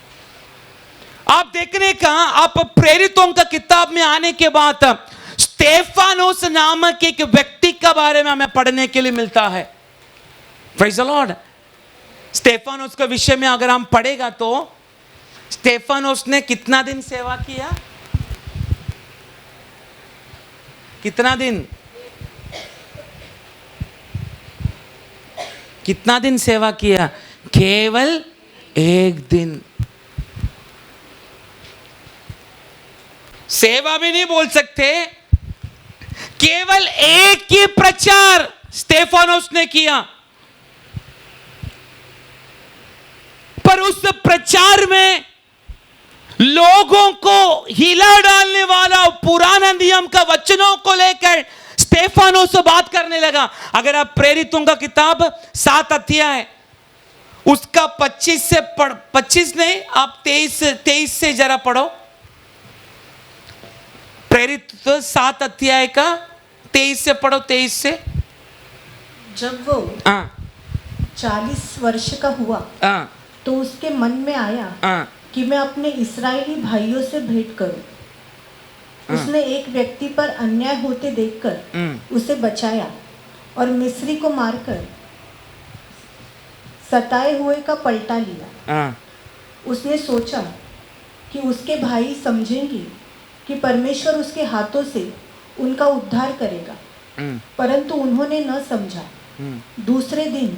आप देखने का, आप प्रेरितों का किताब में आने के बाद स्टेफानोस नामक एक व्यक्ति के बारे में हमें पढ़ने के लिए मिलता है। Praise the Lord. स्टेफानोस के विषय में अगर हम पढ़ेगा तो स्टेफानोस ने कितना दिन सेवा किया? कितना दिन? कितना दिन सेवा किया? केवल 1 दिन। सेवा भी नहीं बोल सकते, केवल एक ही प्रचार स्तेफानोस ने किया, पर उस प्रचार में लोगों को हिला डालने वाला पुराना नियम का वचनों को लेकर स्तेफानोस से बात करने लगा। अगर आप प्रेरितों का किताब 7 अध्याय उसका 25 नहीं, आप 23 से जरा पढ़ो। प्रेरित 7 अध्याय का 23 से पढ़ो, 23 से। जब वो 40 वर्ष का हुआ तो उसके मन में आया कि मैं अपने इस्राएली भाइयों से भेंट करूं। उसने एक व्यक्ति पर अन्याय होते देखकर उसे बचाया और मिस्री को मारकर सताए हुए का पलटा लिया। उसने सोचा कि उसके भाई समझेंगे कि परमेश्वर उसके हाथों से उनका उद्धार करेगा, परंतु उन्होंने न समझा। दूसरे दिन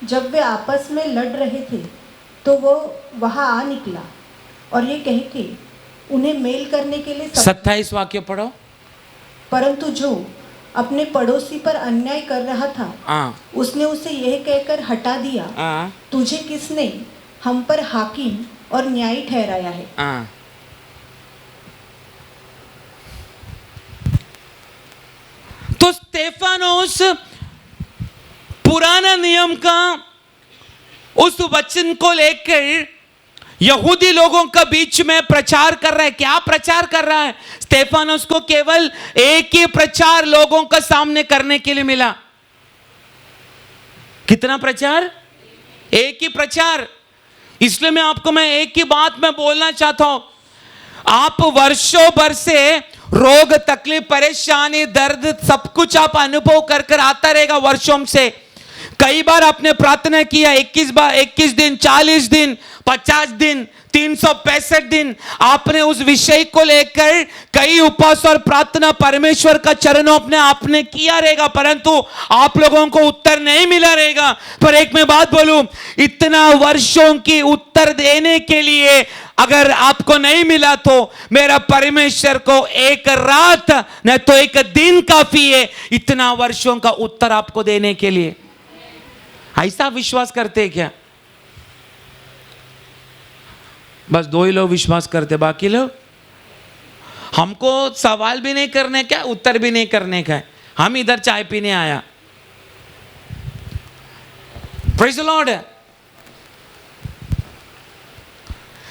जब वे आपस में लड़ रहे थे तो वो वहां आ निकला और ये कह के उन्हें मेल करने के लिए 27 वाक्य पढ़ो। परंतु जो अपने पड़ोसी पर अन्याय कर रहा था उसने उसे यह कहकर हटा दिया, तुझे किसने हम पर हाकिम और न्यायी ठहराया है। तो स्तेफानोस पुराना नियम का उस वचन को लेकर यहूदी लोगों का बीच में प्रचार कर रहा है। क्या प्रचार कर रहा है? स्तेफानोस को केवल एक ही प्रचार लोगों का सामने करने के लिए मिला। कितना प्रचार? एक ही प्रचार। इसलिए मैं एक ही बात में बोलना चाहता हूं। आप वर्षों भर से रोग, तकलीफ, परेशानी, दर्द सब कुछ आप अनुभव कर कर आता रहेगा वर्षों से। कई बार आपने प्रार्थना किया, 21 दिन, 40 दिन, 50 दिन, 365 दिन आपने उस विषय को लेकर कई उपवास और प्रार्थना परमेश्वर का चरणों अपने आपने किया रहेगा, परंतु आप लोगों को उत्तर नहीं मिला रहेगा। पर एक मैं बात बोलूं, इतना वर्षों की उत्तर देने के लिए अगर आपको नहीं मिला तो मेरा परमेश्वर को एक रात नहीं तो एक दिन काफी है इतना वर्षों का उत्तर आपको देने के लिए। ऐसा विश्वास करते हैं क्या? बस 2 ही लोग विश्वास करते, बाकी लोग हमको सवाल भी नहीं करने का, उत्तर भी नहीं करने का है, हम इधर चाय पीने आया। Praise the Lord.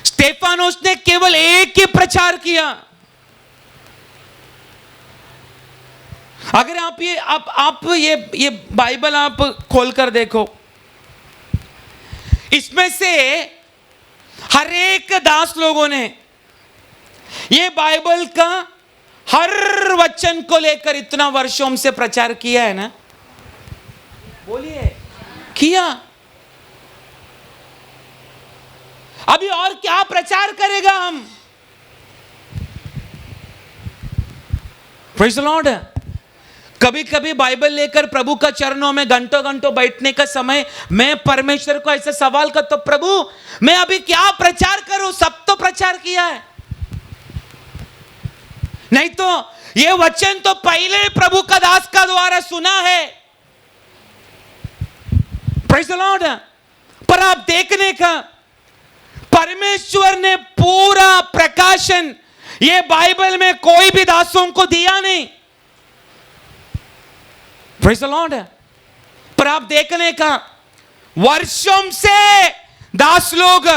स्तेफानोस ने केवल एक ही प्रचार किया। अगर आप ये बाइबल आप खोलकर देखो, इसमें से हर एक दास लोगों ने ये बाइबल का हर वचन को लेकर इतना वर्षों से प्रचार किया है ना, बोलिए किया। अभी और क्या प्रचार करेगा हम? Praise the Lord. कभी कभी बाइबल लेकर प्रभु का चरणों में घंटों घंटों बैठने का समय मैं परमेश्वर को ऐसे सवाल करता हूं, प्रभु मैं अभी क्या प्रचार करूं? सब तो प्रचार किया है। नहीं तो ये वचन तो पहले प्रभु का दास का द्वारा सुना है। Praise the Lord. पर आप देखने का परमेश्वर ने पूरा प्रकाशन ये बाइबल में कोई भी दासों को दिया नहीं। Praise the Lord. पर आप देखने का वर्षों से दास लोग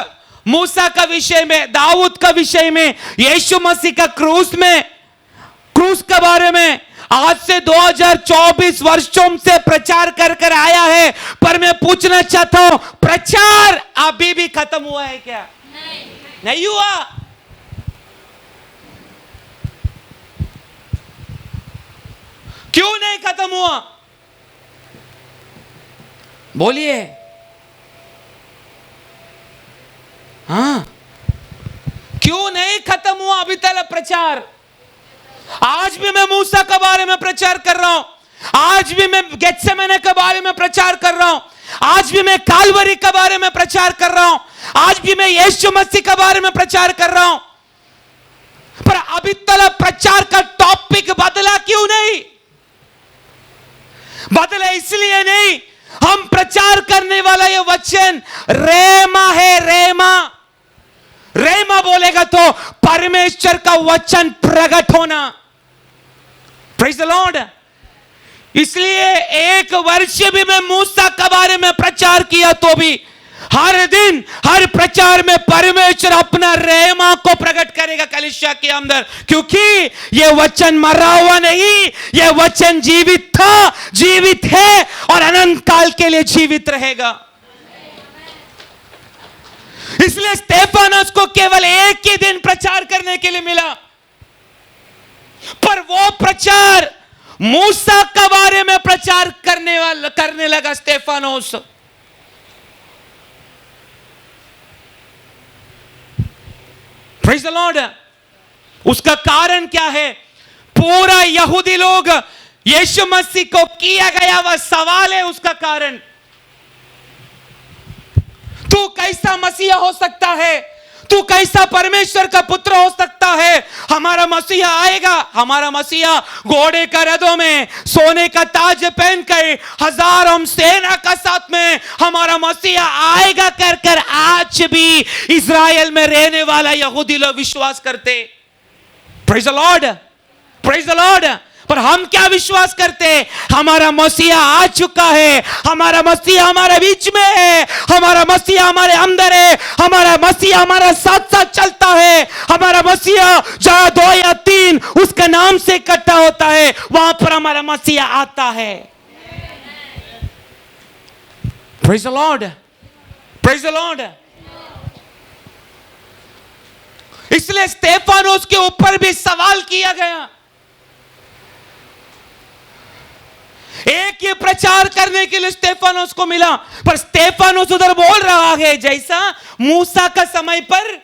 मूसा का विषय में, दाऊद का विषय में, यीशु मसीह का क्रूस के बारे में आज से 2024 वर्षों से प्रचार कर कर आया है। पर मैं पूछना चाहता हूं, प्रचार अभी भी खत्म हुआ है क्या? नहीं हुआ। क्यों नहीं खत्म हुआ? बोलिए। हाँ, क्यों नहीं खत्म हुआ अभी तक प्रचार? आज भी मैं मूसा के बारे में प्रचार कर रहा हूं, आज भी मैं गेत्सेमने के बारे में प्रचार कर रहा हूं, आज भी मैं कालवरी के बारे में प्रचार कर रहा हूं, आज भी मैं यीशु मसीह के बारे में प्रचार कर रहा हूं। पर अभी तक प्रचार का टॉपिक बदला क्यों नहीं? बदले इसलिए नहीं, हम प्रचार करने वाला ये वचन रेमा है। रेमा, रेमा बोलेगा तो परमेश्वर का वचन प्रकट होना। Praise the Lord. इसलिए 1 वर्ष भी मैं मूसा के बारे में प्रचार किया तो भी हर दिन हर प्रचार में परमेश्वर अपना रेमा को प्रकट करेगा कलीसिया के अंदर, क्योंकि यह वचन मरा हुआ नहीं, यह वचन जीवित था, जीवित है और अनंत काल के लिए जीवित रहेगा। इसलिए स्तेफानोस को केवल 1 ही दिन प्रचार करने के लिए मिला, पर वो प्रचार मूसा के बारे में प्रचार करने लगा स्तेफानोस। Praise the Lord. उसका कारण क्या है? पूरा यहूदी लोग यीशु मसीह को किया गया वह सवाल है उसका कारण। तू कैसा मसीहा हो सकता है? तू कैसा परमेश्वर का पुत्र हो सकता है? हमारा मसीहा आएगा, हमारा मसीहा घोड़े का रथों में सोने का ताज पहनकर हजारों सेना का साथ में हमारा मसीहा आएगा कर कर आज भी इज़राइल में रहने वाला यहूदी लोग विश्वास करते। Praise the Lord, praise the Lord. पर हम क्या विश्वास करते? हमारा मसीहा आ चुका है, हमारा मसीहा हमारे बीच में है, हमारा मसीहा हमारे अंदर है, हमारा मसीहा हमारा साथ साथ चलता है, हमारा मसीहा जहां 2 या 3 उसका नाम से इकट्ठा होता है वहां पर हमारा मसीहा आता है। Praise the Lord, praise the Lord. इसलिए स्तेफानोस के ऊपर भी सवाल किया गया। एक ही प्रचार करने के लिए स्तेफानोस को मिला, पर स्तेफानोस उधर बोल रहा है जैसा मूसा का समय पर।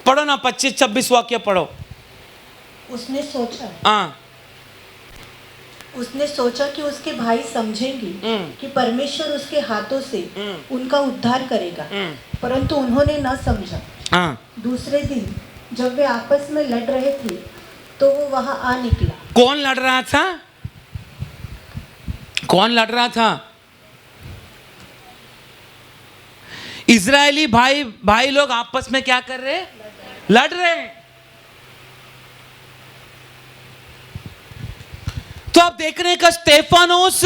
पढ़ो ना 25-26 वाक्य पढ़ो। उसने सोचा, हाँ, उसने सोचा कि उसके भाई समझेंगे कि परमेश्वर उसके हाथों से उनका उद्धार करेगा, परंतु उन्होंने न समझा। हाँ। दूसरे दिन जब वे आपस में लड़ रहे थे तो वो वहां आ निकला। कौन लड़ रहा था? कौन लड़ रहा था? इजरायली भाई लोग आपस में क्या कर रहे? लड़ रहे। तो आप देख रहे हैं कि स्तेफानोस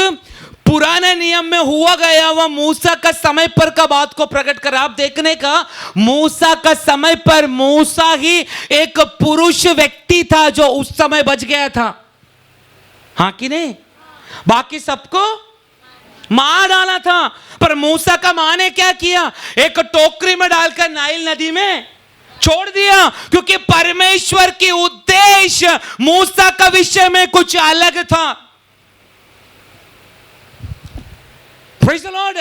पुराने नियम में हुआ गया वह मूसा का समय पर का बात को प्रकट कर। आप देखने का मूसा का समय पर मूसा ही एक पुरुष व्यक्ति था जो उस समय बच गया था, हाँ कि नहीं? बाकी सबको मार डाला था। पर मूसा का मां ने क्या किया? एक टोकरी में डालकर नाइल नदी में छोड़ दिया, क्योंकि परमेश्वर की उद्देश्य मूसा का विषय में कुछ अलग था। Praise the Lord।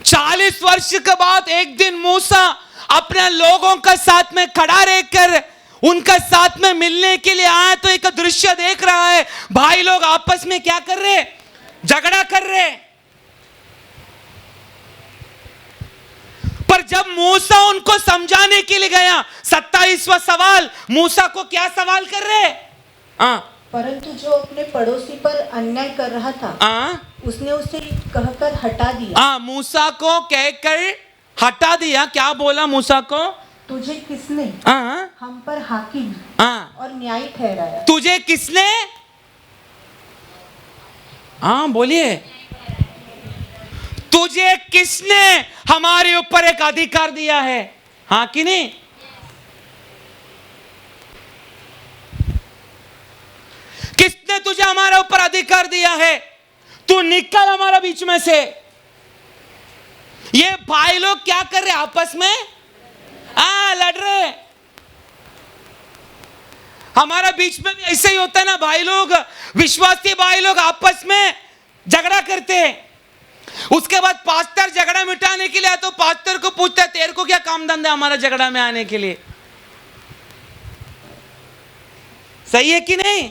40 वर्ष के बाद एक दिन मूसा अपने लोगों का साथ में खड़ा रहकर उनका साथ में मिलने के लिए आया तो एक दृश्य देख रहा है। भाई लोग आपस में क्या कर रहे? झगड़ा कर रहे। पर जब मूसा उनको समझाने के लिए गया, 27वां सवाल, मूसा को क्या सवाल कर रहे? हाँ, परंतु जो अपने पड़ोसी पर अन्याय कर रहा था उसने उसे कहकर हटा दिया। मूसा को कहकर हटा दिया। क्या बोला मूसा को? तुझे किसने हम पर हाकिम और न्यायी ठहराया? तुझे किसने? बोलिए, तुझे किसने हमारे ऊपर एक अधिकार दिया है? हाँ कि नहीं? किसने तुझे हमारे ऊपर अधिकार दिया है? तू निकल हमारा बीच में से। ये भाई लोग क्या कर रहे? आपस में लड़ रहे। हमारा बीच में भी ऐसे ही होता है ना, भाई लोग, विश्वासी भाई लोग आपस में झगड़ा करते हैं। उसके बाद पास्टर झगड़ा मिटाने के लिए तो पास्टर को पूछता है तेरे को क्या काम धंधा हमारा झगड़ा में आने के लिए? सही है कि नहीं?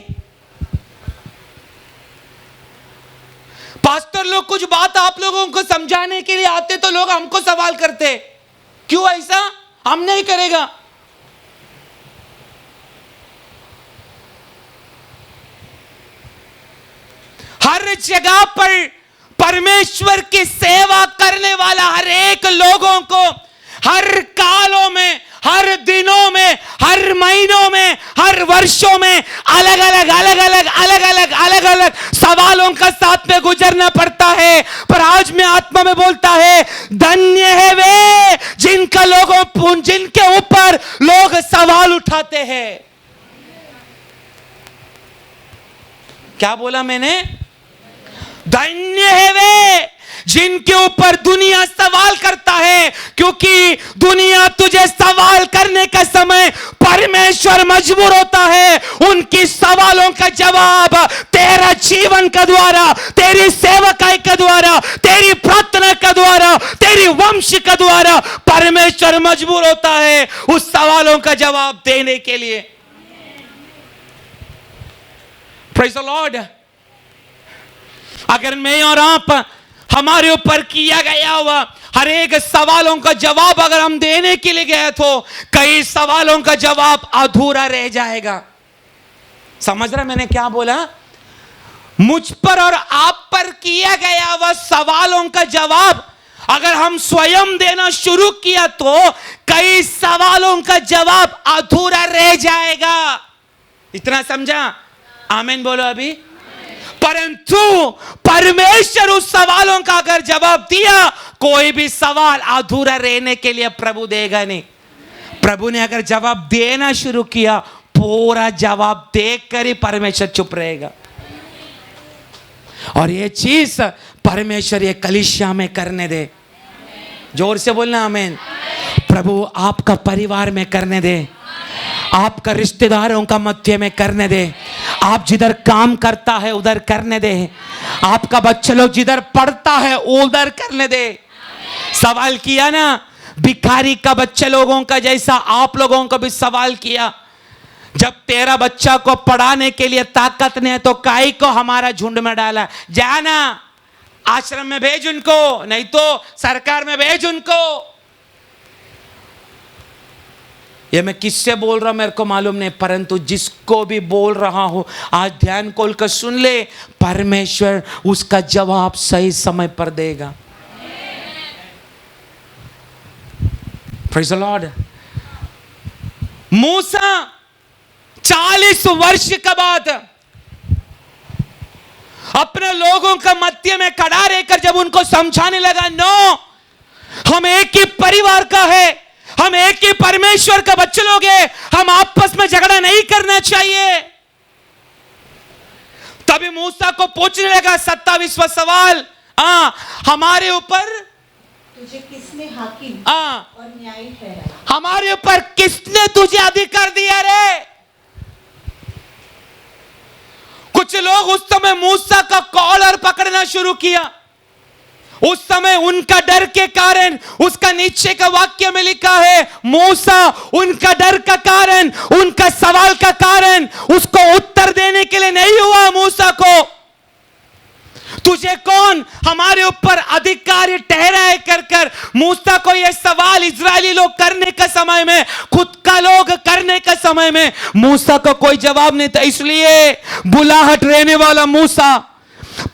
पास्टर लोग कुछ बात आप लोगों को समझाने के लिए आते तो लोग हमको सवाल करते, क्यों ऐसा? हम नहीं करेगा। हर जगह पर परमेश्वर की सेवा करने वाला हर एक लोगों को हर कालों में, हर दिनों में, हर महीनों में, हर वर्षों में अलग अलग सवालों का साथ में गुजरना पड़ता है। पर आज मैं आत्मा में बोलता है, धन्य है वे जिनके ऊपर लोग सवाल उठाते हैं। क्या बोला मैंने? धन्य है वे जिनके ऊपर दुनिया सवाल करता है, क्योंकि दुनिया तुझे सवाल करने का समय परमेश्वर मजबूर होता है उनकी सवालों का जवाब तेरा जीवन का द्वारा, तेरी सेवकाई का द्वारा, तेरी प्रार्थना का द्वारा, तेरी वंश का द्वारा परमेश्वर मजबूर होता है उस सवालों का जवाब देने के लिए। Praise the Lord. अगर मैं और आप हमारे ऊपर किया गया हुआ हर एक सवालों का जवाब अगर हम देने के लिए गए तो कई सवालों का जवाब अधूरा रह जाएगा। समझ रहे मैंने क्या बोला? मुझ पर और आप पर किया गया हुआ सवालों का जवाब अगर हम स्वयं देना शुरू किया तो कई सवालों का जवाब अधूरा रह जाएगा। इतना समझा? आमीन बोलो अभी। परंतु परमेश्वर उस सवालों का अगर जवाब दिया, कोई भी सवाल अधूरा रहने के लिए प्रभु देगा नहीं। प्रभु ने अगर जवाब देना शुरू किया, पूरा जवाब देकर ही परमेश्वर चुप रहेगा। और ये चीज परमेश्वर ये कलीसिया में करने दे। जोर से बोलना आमीन। प्रभु आपका परिवार में करने दे, आपका रिश्तेदारों का मध्य में करने दे, आप जिधर काम करता है उधर करने दे, आपका बच्चा लोग जिधर पढ़ता है उधर करने दे। सवाल किया ना भिखारी का बच्चे लोगों का, जैसा आप लोगों को भी सवाल किया। जब तेरा बच्चा को पढ़ाने के लिए ताकत नहीं है तो काई को हमारा झुंड में डाला, जाना आश्रम में भेज उनको, नहीं तो सरकार में भेज उनको। ये मैं किससे बोल रहा हूं मेरे को मालूम नहीं, परंतु जिसको भी बोल रहा हूं आज ध्यान खोल कर सुन ले, परमेश्वर उसका जवाब सही समय पर देगा। Praise the Lord. मूसा 40 वर्ष के बाद अपने लोगों का मध्य में खड़ा रहकर जब उनको समझाने लगा, नो हम एक ही परिवार का है, हम एक ही परमेश्वर का बच्चे लोग हैं, हम आपस में झगड़ा नहीं करना चाहिए। तभी मूसा को पूछने लगा 27वां सवाल, हमारे ऊपर तुझे किसने हाकिम और न्यायी ठहराया? हमारे ऊपर किसने तुझे अधिकार दिया रे? कुछ लोग उस समय मूसा का कॉलर पकड़ना शुरू किया। उस समय उनका डर के कारण, उसका नीचे का वाक्य में लिखा है, मूसा उनका डर का कारण, उनका सवाल का कारण उसको उत्तर देने के लिए नहीं हुआ। मूसा को तुझे कौन हमारे ऊपर अधिकारी ठहराए कर मूसा को यह सवाल इजरायली लोग करने का समय में, खुद का लोग करने का समय में मूसा को कोई जवाब नहीं था। इसलिए बुलाहट रहने वाला मूसा,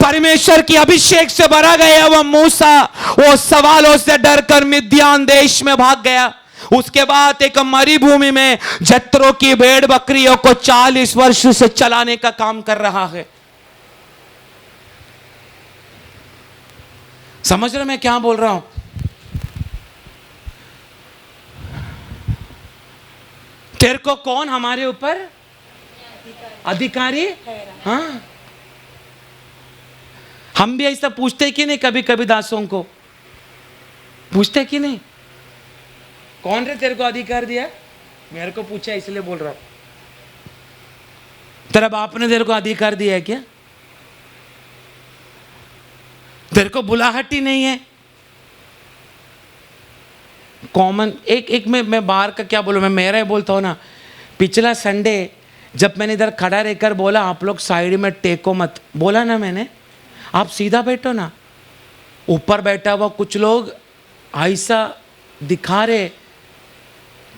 परमेश्वर की अभिषेक से भरा गया वह मूसा वो सवालों से डरकर मिद्यान देश में भाग गया। उसके बाद एक मरुभूमि में जत्रो की भेड़ बकरियों को 40 वर्ष से चलाने का काम कर रहा है। समझ रहे मैं क्या बोल रहा हूं? तेरे को कौन हमारे ऊपर अधिकारी? हाँ, हम भी ऐसा पूछते कि नहीं? कभी कभी दासों को पूछते कि नहीं, कौन रे तेरे को अधिकार दिया? मेरे को पूछा इसलिए बोल रहा हूं। तेरा बाप ने तेरे को अधिकार दिया है क्या? तेरे को बुलाहट ही नहीं है। कॉमन एक मैं बाहर का क्या बोलूं, मैं मेरा ही बोलता हूं ना। पिछला संडे जब मैंने इधर खड़ा रहकर बोला आप लोग साइड में टेको मत, बोला ना मैंने, आप सीधा बैठो ना। ऊपर बैठा हुआ कुछ लोग ऐसा दिखा रहे,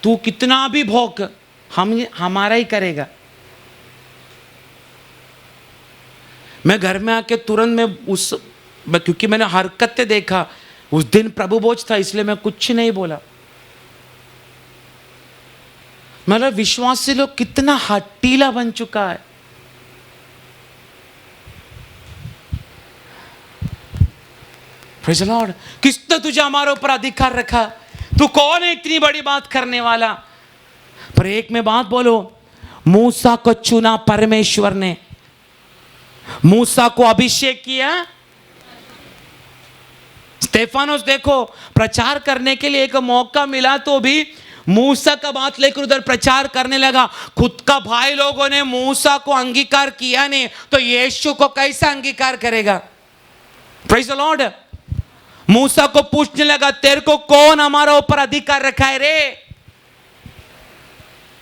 तू कितना भी भौंक, हम हमारा ही करेगा। मैं घर में आके तुरंत क्योंकि मैंने हरकतें देखा, उस दिन प्रभु बोझ था इसलिए मैं कुछ नहीं बोला। मतलब विश्वासी लोग कितना हटीला बन चुका है। Praise the Lord. किसने तुझे हमारे ऊपर अधिकार रखा? तू कौन है इतनी बड़ी बात करने वाला? पर एक में बात बोलो, मूसा को चुना परमेश्वर ने, मूसा को अभिषेक किया। स्टेफानोस देखो, प्रचार करने के लिए एक मौका मिला तो भी मूसा का बात लेकर उधर प्रचार करने लगा। खुद का भाई लोगों ने मूसा को अंगीकार किया नहीं तो यीशु को कैसा अंगीकार करेगा? Praise the Lord. मूसा को पूछने लगा, तेरे को कौन हमारा ऊपर अधिकार रखा है रे?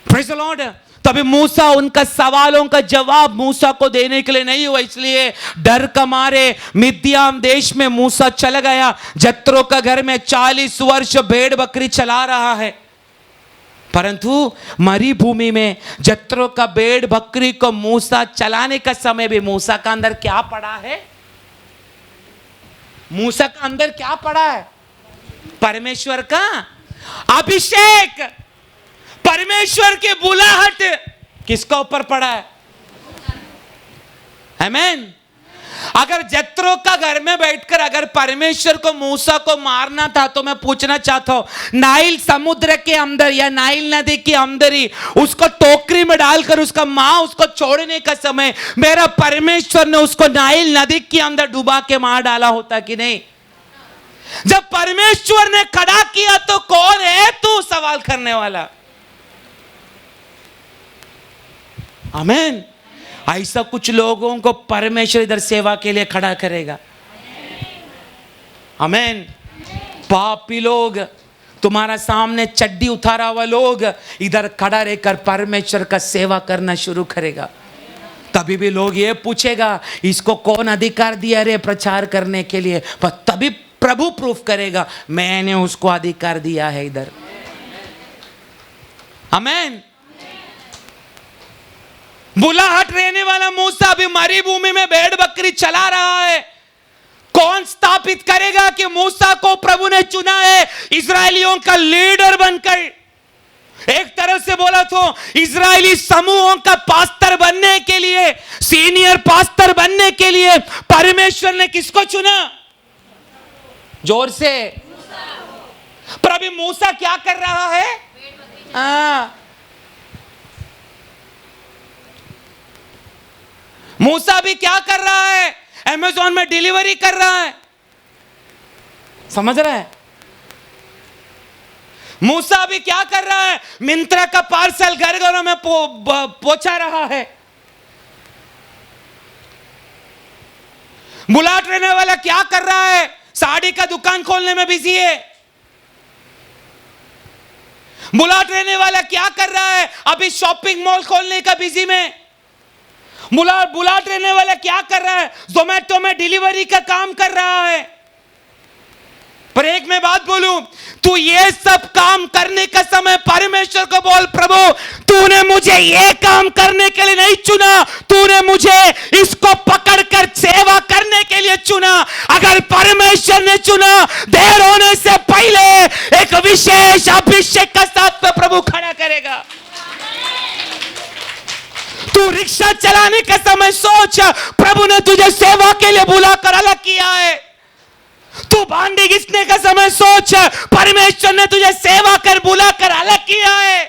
Praise the Lord. तभी मूसा उनका सवालों का जवाब मूसा को देने के लिए नहीं हुआ, इसलिए डर का मारे मिद्यान देश में मूसा चला गया। जत्रो का घर में 40 वर्ष भेड़ बकरी चला रहा है, परंतु मरी भूमि में जत्रो का भेड़ बकरी को मूसा चलाने का समय भी मूसा का अंदर क्या पड़ा है? मूसा का अंदर क्या पड़ा है? परमेश्वर का अभिषेक, परमेश्वर की बुलाहट किसका ऊपर पड़ा है? आमीन। अगर जत्रो का घर में बैठकर अगर परमेश्वर को मूसा को मारना था तो मैं पूछना चाहता हूं, नाइल समुद्र के अंदर या नाइल नदी के अंदर ही उसको टोकरी में डालकर उसका मां उसको छोड़ने का समय मेरा परमेश्वर ने उसको नाइल नदी के अंदर डुबा के मार डाला होता कि नहीं? जब परमेश्वर ने खड़ा किया तो कौन है तू सवाल करने वाला? आमीन। ऐसा कुछ लोगों को परमेश्वर इधर सेवा के लिए खड़ा करेगा। आमीन। पापी लोग, तुम्हारा सामने चड्डी उतारा हुआ लोग इधर खड़ा रहकर परमेश्वर का सेवा करना शुरू करेगा। तभी भी लोग ये पूछेगा, इसको कौन अधिकार दिया रे प्रचार करने के लिए? पर तभी प्रभु प्रूफ करेगा, मैंने उसको अधिकार दिया है इधर। आमीन। बुलाहट रहने वाला मूसा अभी मरी भूमि में भेड़ बकरी चला रहा है। कौन स्थापित करेगा कि मूसा को प्रभु ने चुना है इजरायलियों का लीडर बनकर? एक तरह से बोला तो इजरायली समूहों का पास्टर बनने के लिए, सीनियर पास्टर बनने के लिए परमेश्वर ने किसको चुना? जोर से। पर अभी मूसा क्या कर रहा है? मूसा भी क्या कर रहा है? अमेज़न में डिलीवरी कर रहा है। समझ रहा है? मूसा भी क्या कर रहा है? मिंत्रा का पार्सल घर घरों में पहुंचा रहा है। बुलाट रहने वाला क्या कर रहा है? साड़ी का दुकान खोलने में बिजी है। बुलाट रहने वाला क्या कर रहा है? अभी शॉपिंग मॉल खोलने का बिजी में। बुलाट रहने वाला क्या कर रहा है? जोमेटो में डिलीवरी का काम कर रहा है। पर एक मैं बात बोलूं, तू ये सब काम करने का समय परमेश्वर को बोल, प्रभु तूने मुझे ये काम करने के लिए नहीं चुना, तूने मुझे इसको पकड़कर सेवा करने के लिए चुना। अगर परमेश्वर ने चुना, देर होने से पहले एक विशेष अभिषेक का साथ में प्रभु खड़ा करेगा। तू रिक्शा चलाने का समय सोच, प्रभु ने तुझे सेवा के लिए बुलाकर अलग किया है। तू भांडी घिसने का समय सोच, परमेश्वर ने तुझे सेवा कर बुलाकर अलग किया है।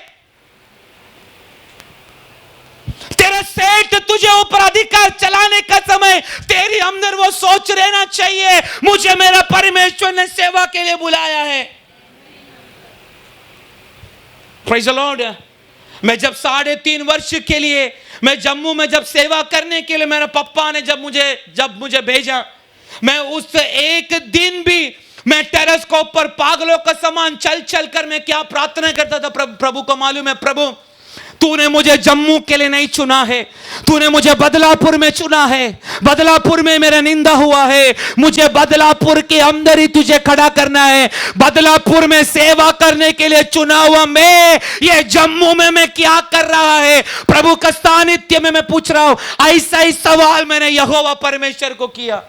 तेरा सेठ तुझे ऊपर अधिकार चलाने का समय तेरे अंदर वो सोच रहना चाहिए, मुझे मेरा परमेश्वर ने सेवा के लिए बुलाया है। Praise the Lord. मैं जब 3.5 वर्ष के लिए मैं जम्मू में जब सेवा करने के लिए मेरे पापा ने जब मुझे भेजा, मैं उस एक दिन भी मैं टेरेस के ऊपर पागलों का समान चल कर मैं क्या प्रार्थना करता था, प्रभु को मालूम है, प्रभु तूने मुझे जम्मू के लिए नहीं चुना है, तूने मुझे बदलापुर में चुना है। बदलापुर में मेरा निंदा हुआ है, मुझे बदलापुर के अंदर ही तुझे खड़ा करना है। बदलापुर में सेवा करने के लिए चुना हुआ मैं ये जम्मू में मैं क्या कर रहा है? प्रभु का सानिध्य में मैं पूछ रहा हूं। ऐसा ही सवाल मैंने यहोवा परमेश्वर को किया।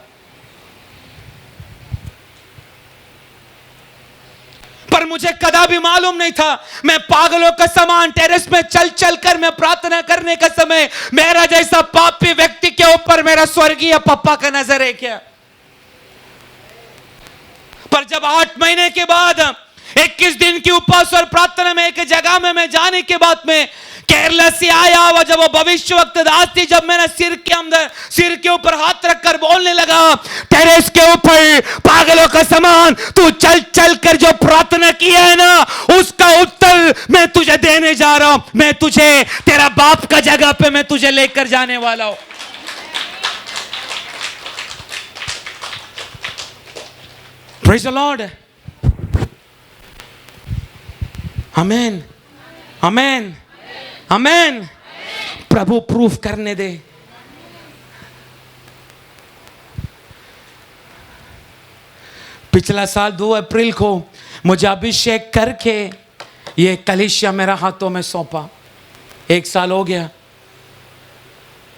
पर मुझे कदापि मालूम नहीं था, मैं पागलों का समान टेरेस में चल चल कर मैं प्रार्थना करने का समय मेरा जैसा पापी व्यक्ति के ऊपर मेरा स्वर्गीय पप्पा का नजर है क्या? पर जब 8 महीने के बाद 21 दिन की उपवास और प्रार्थना में एक जगह में मैं जाने के बाद में केरला से आया हुआ जब वो भविष्य वक्त दास थी, जब मैंने सिर के ऊपर हाथ रखकर बोलने लगा, टेरेस के ऊपर पागलों का समान तू चल चल कर जो प्रार्थना किया है ना, उसका उत्तर मैं तुझे देने जा रहा हूं। मैं तुझे तेरा बाप का जगह पे मैं तुझे लेकर जाने वाला हूं। Praise the Lord. Amen, amen, amen. Prabhu proof करने दे। पिछला साल 2 अप्रैल को मुझे अभिषेक करके ये कलीसिया मेरा हाथों में सौंपा। 1 साल हो गया,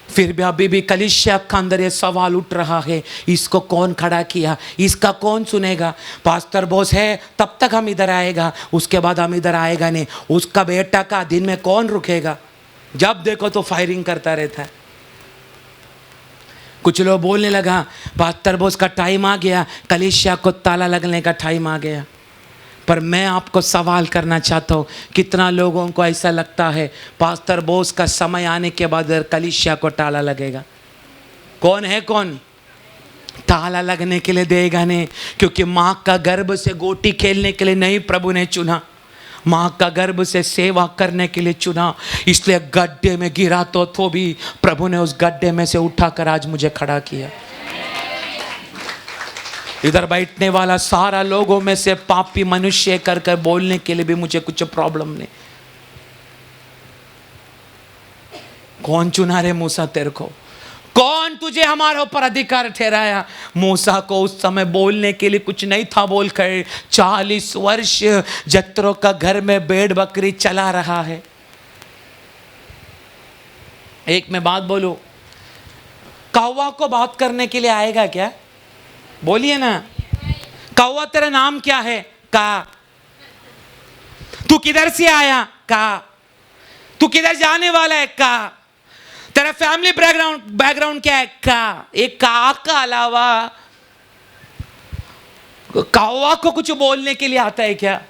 फिर भी अभी भी कलीसिया के अंदर ये सवाल उठ रहा है, इसको कौन खड़ा किया, इसका कौन सुनेगा? पास्टर बॉस है तब तक हम इधर आएगा, उसके बाद हम इधर आएगा नहीं। उसका बेटा का दिन में कौन रुकेगा? जब देखो तो फायरिंग करता रहता है। कुछ लोग बोलने लगा पास्टर बॉस का टाइम आ गया, कलीसिया को ताला लगने का टाइम आ गया। पर मैं आपको सवाल करना चाहता हूँ, कितना लोगों को ऐसा लगता है पास्टर बोस का समय आने के बाद कलीसिया को ताला लगेगा? कौन है कौन? ताला लगने के लिए देगा नहीं, क्योंकि माँ का गर्भ से गोटी खेलने के लिए नहीं प्रभु ने चुना, माँ का गर्भ से सेवा करने के लिए चुना। इसलिए गड्ढे में गिरा तो भी प्रभु ने उस गड्ढे में से उठाकर आज मुझे खड़ा किया। इधर बैठने वाला सारा लोगों में से पापी मनुष्य कर कर बोलने के लिए भी मुझे कुछ प्रॉब्लम नहीं। कौन चुना रे मूसा तेरे को? कौन तुझे हमारे ऊपर अधिकार ठहराया? मूसा को उस समय बोलने के लिए कुछ नहीं था बोलकर 40 वर्ष जत्रो का घर में भेड़ बकरी चला रहा है। एक मैं बात बोलूं, कौवा को बात करने के लिए आएगा क्या? बोलिए ना, कौवा तेरा नाम क्या है? का। तू किधर से आया? का। तू किधर जाने वाला है? का। तेरा फैमिली बैकग्राउंड क्या है? का। एक का अलावा कौवा को कुछ बोलने के लिए आता है क्या?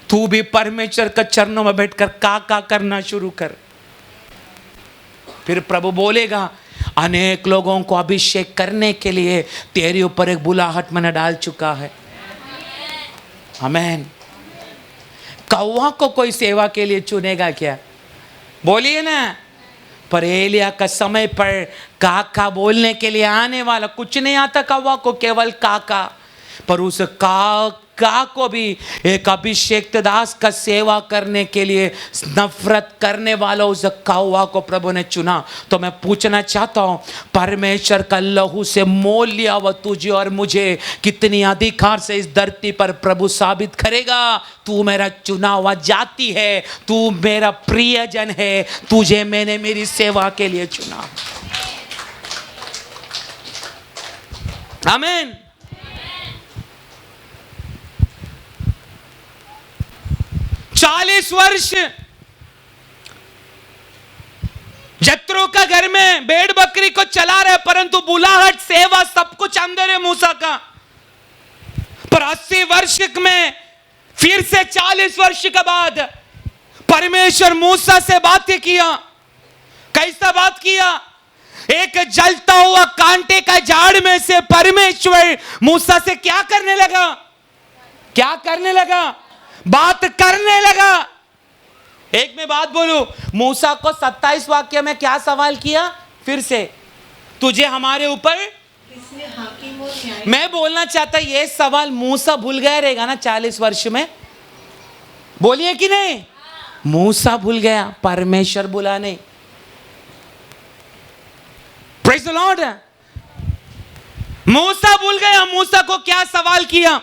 तू भी परमेश्वर का चरणों में बैठकर का करना शुरू कर। फिर प्रभु बोलेगा, अनेक लोगों को अभिषेक करने के लिए तेरे ऊपर एक बुलाहट मैंने डाल चुका है। आमेन। कौवा को कोई सेवा के लिए चुनेगा क्या? बोलिए ना। पर एलिया का समय पर काका बोलने के लिए आने वाला, कुछ नहीं आता कौवा को, केवल काका। पर उस का को भी एक अभिषेक दास का सेवा करने के लिए नफरत करने वाला उस कौवा को प्रभु ने चुना। तो मैं पूछना चाहता हूँ, परमेश्वर का लहू से मोल लिया हुआ तुझे और मुझे कितनी अधिकार से इस धरती पर प्रभु साबित करेगा, तू मेरा चुना हुआ जाति है, तू मेरा प्रियजन है, तुझे मैंने मेरी सेवा के लिए चुना। आमीन। चालीस वर्ष जत्रो का घर में भेड़ बकरी को चला रहे, परंतु बुलाहट सेवा सब कुछ अंदर है मूसा का। पर 80 वर्ष में फिर से 40 वर्ष के बाद परमेश्वर मूसा से बातें किया। कैसा बात किया? एक जलता हुआ कांटे का झाड़ में से परमेश्वर मूसा से क्या करने लगा? क्या करने लगा? बात करने लगा। एक मैं बात बोलूं, मूसा को 27 वाक्य में क्या सवाल किया? फिर से, तुझे हमारे ऊपर किसने हाकिम और न्याय? मैं बोलना चाहता ये सवाल मूसा भूल गया रहेगा ना 40 वर्ष में? बोलिए कि नहीं? मूसा भूल गया, परमेश्वर भूला नहीं। Praise the Lord. मूसा भूल गया, मूसा को क्या सवाल किया?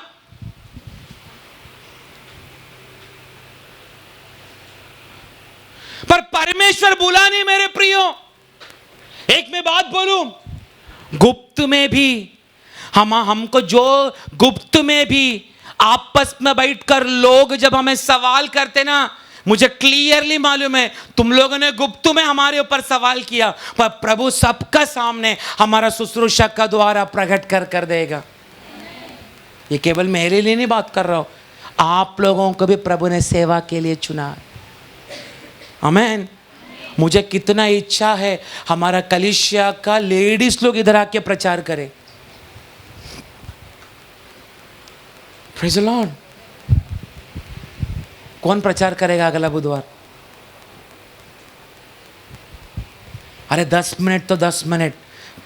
पर परमेश्वर भूला नहीं मेरे प्रियो। एक मैं बात बोलूं, गुप्त में भी हमको जो गुप्त में भी आपस में बैठकर लोग जब हमें सवाल करते ना, मुझे क्लियरली मालूम है तुम लोगों ने गुप्त में हमारे ऊपर सवाल किया, पर प्रभु सबका सामने हमारा शुश्रूषा का द्वारा प्रकट कर देगा। ये केवल मेरे लिए नहीं बात कर रहा हूं, आप लोगों को भी प्रभु ने सेवा के लिए चुना। आमीन। मुझे कितना इच्छा है हमारा कलीसिया का लेडीज लोग इधर आके प्रचार करें। Praise the Lord. कौन प्रचार करेगा अगला बुधवार? अरे 10 मिनट तो 10 मिनट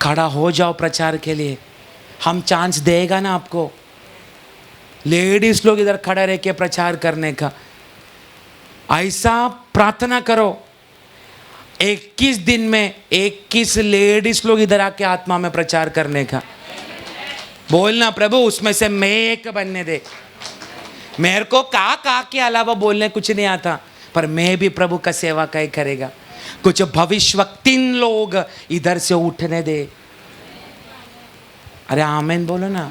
खड़ा हो जाओ प्रचार के लिए, हम चांस देगा ना आपको। लेडीज लोग इधर खड़ा रह के प्रचार करने का ऐसा प्रार्थना करो। 21 दिन में 21 लेडीज लोग इधर आके आत्मा में प्रचार करने का बोलना, प्रभु उसमें से मैं एक बनने दे। मेरे को का के अलावा बोलने कुछ नहीं आता, पर मैं भी प्रभु का सेवा कहीं करेगा। कुछ भविष्यवक्तिन लोग इधर से उठने दे। अरे आमीन बोलो ना।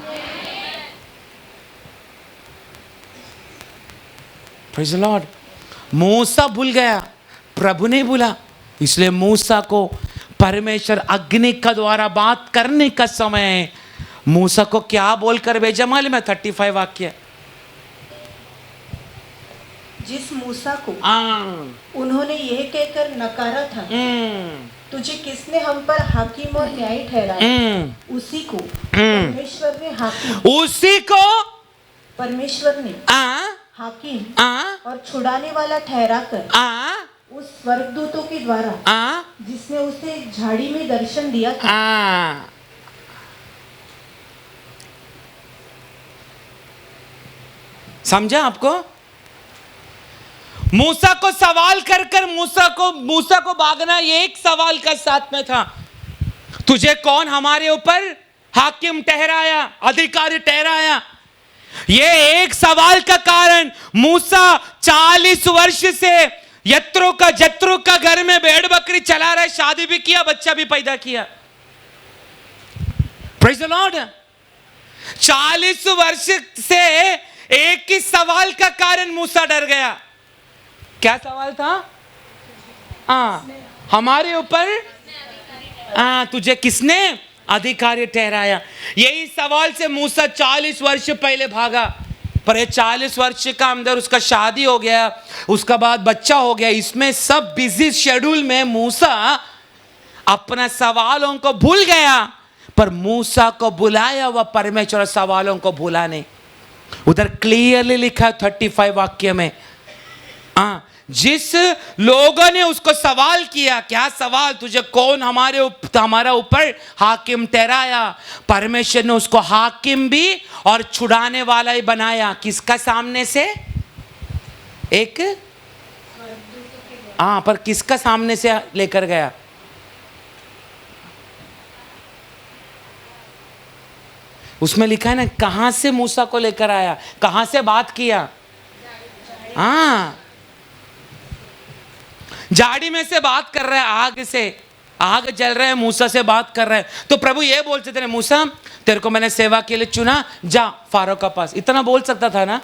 Praise the Lord. मूसा भूल गया, प्रभु ने भूला, इसलिए मूसा को परमेश्वर अग्नि का द्वारा बात करने का समय है। मूसा को क्या बोलकर भेजा मालूम है? 35 वाक्य। जिस मूसा को उन्होंने यह कहकर नकारा था, तुझे किसने हम पर हाकिम और न्यायी ठहराया, उसी को परमेश्वर ने हाकिम, उसी को परमेश्वर ने हाकिम और छुड़ाने वाला ठहराकर उस स्वर्गदूतों के द्वारा जिसने उसे झाड़ी में दर्शन दिया था। समझा आपको? मूसा को सवाल कर मूसा को भागना एक सवाल का साथ में था, तुझे कौन हमारे ऊपर हाकिम ठहराया, अधिकारी ठहराया? ये एक सवाल का कारण मूसा 40 वर्ष से जत्रो का घर में भेड़ बकरी चला रहा है, शादी भी किया, बच्चा भी पैदा किया। Praise the Lord. 40 वर्ष से एक ही सवाल का कारण मूसा डर गया। क्या सवाल था? हमारे ऊपर तुझे किसने अधिकारी ठहराया? यही सवाल से मूसा 40 वर्ष पहले भागा, पर ये 40 वर्ष का अंदर उसका शादी हो गया, उसका बाद बच्चा हो गया। इसमें सब बिजी शेड्यूल में मूसा अपना सवालों को भूल गया, पर मूसा को बुलाया हुआ परमेश्वर सवालों को भूला नहीं। उधर क्लियरली लिखा 35 वाक्य में। जिस लोगों ने उसको सवाल किया, क्या सवाल? तुझे कौन हमारा ऊपर हाकिम ठहराया? परमेश्वर ने उसको हाकिम भी और छुड़ाने वाला ही बनाया। किसका सामने से? एक पर किसका सामने से लेकर गया? उसमें लिखा है ना, कहां से मूसा को लेकर आया, कहां से बात किया? झाड़ी में से बात कर रहा है, आग से, आग जल रहा है, मूसा से बात कर रहा है। तो प्रभु ये बोलते थे, मूसा तेरे को मैंने सेवा के लिए चुना, जा फारो का पास। इतना बोल सकता था ना,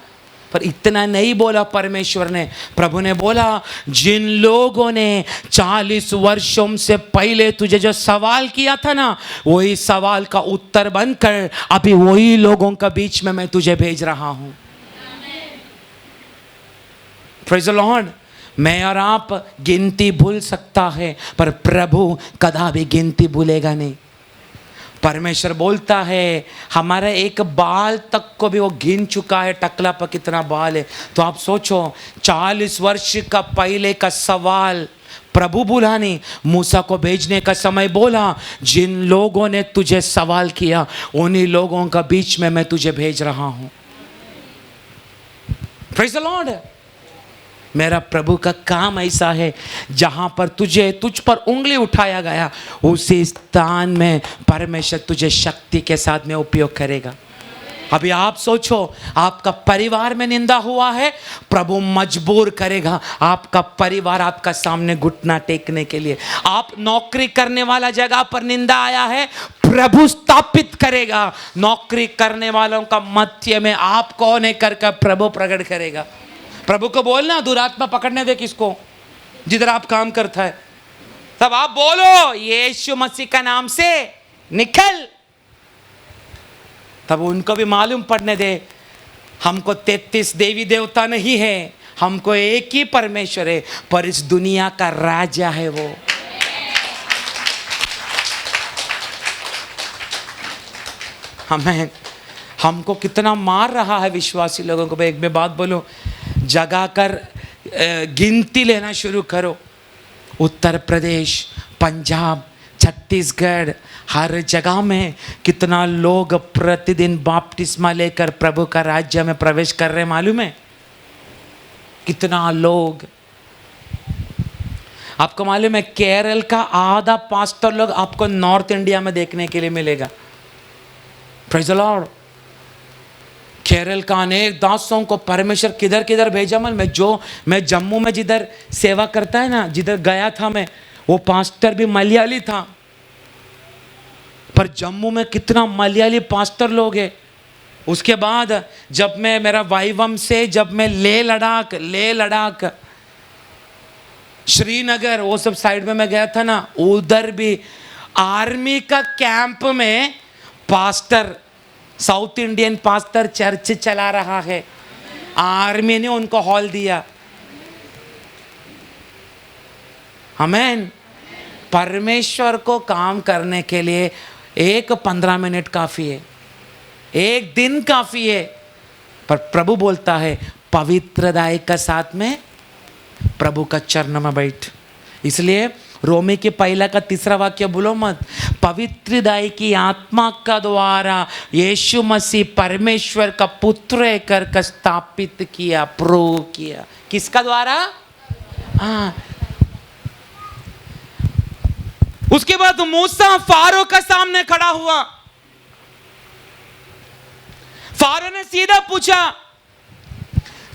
पर इतना नहीं बोला परमेश्वर ने। प्रभु ने बोला, जिन लोगों ने 40 वर्षों से पहले तुझे जो सवाल किया था ना, वही सवाल का उत्तर बनकर अभी वही लोगों का बीच में मैं तुझे भेज रहा हूं। Praise the Lord. मैं और आप गिनती भूल सकता है, पर प्रभु कदापि गिनती भूलेगा नहीं। परमेश्वर बोलता है हमारा एक बाल तक को भी वो गिन चुका है, टकला पर कितना बाल है। तो आप सोचो, 40 वर्ष का पहले का सवाल प्रभु बोला नहीं, मूसा को भेजने का समय बोला, जिन लोगों ने तुझे सवाल किया उन्हीं लोगों का बीच में मैं तुझे भेज रहा हूं। Praise the Lord. मेरा प्रभु का काम ऐसा है, जहां पर तुझ पर उंगली उठाया गया, उसी स्थान में परमेश्वर तुझे शक्ति के साथ में उपयोग करेगा। अभी आप सोचो, आपका परिवार में निंदा हुआ है, प्रभु मजबूर करेगा आपका परिवार आपका सामने घुटना टेकने के लिए। आप नौकरी करने वाला जगह पर निंदा आया है, प्रभु स्थापित करेगा। नौकरी करने वालों का मध्य में आप कौन है करके प्रभु प्रकट करेगा। प्रभु को बोलना, दुरात्मा पकड़ने दे किसको, जिधर आप काम करता है। तब आप बोलो यीशु मसीह का नाम से निकल। तब उनको भी मालूम पड़ने दे, हमको 33 देवी देवता नहीं है, हमको एक ही परमेश्वर है, पर इस दुनिया का राजा है वो। हमें हमको कितना मार रहा है विश्वासी लोगों को। एक में बात बोलो, जगा कर गिनती लेना शुरू करो। उत्तर प्रदेश, पंजाब, छत्तीसगढ़, हर जगह में कितना लोग प्रतिदिन बपतिस्मा लेकर प्रभु का राज्य में प्रवेश कर रहे मालूम है? कितना लोग। आपको मालूम है केरल का आधा पास्टर लोग आपको नॉर्थ इंडिया में देखने के लिए मिलेगा। Praise the Lord. केरल का अनेक दासों को परमेश्वर किधर किधर भेजा। मैं जम्मू में जिधर सेवा करता है ना, जिधर गया था मैं, वो पास्टर भी मलयाली था। पर जम्मू में कितना मलयाली पास्टर लोग हैं। उसके बाद जब मैं मेरा वाइवम से जब मैं लेह लद्दाख श्रीनगर वो सब साइड में मैं गया था ना, उधर भी आर्मी का कैंप में pastor, south Indian pastor church चला रहा है। आर्मी ने उनको हॉल दिया। आमीन। परमेश्वर को काम करने के लिए एक 15 मिनट काफी है, एक दिन काफी है। पर प्रभु बोलता है पवित्रदाई का साथ में प्रभु का चरण में बैठ। इसलिए रोमी के 1 का 3 वाक्य बोलो मत, पवित्रदाई की आत्मा का द्वारा यीशु मसीह परमेश्वर का पुत्र है कर स्थापित किया, प्रूव किया। किसका द्वारा? हाँ। उसके बाद मूसा फारो का सामने खड़ा हुआ। फारो ने सीधा पूछा,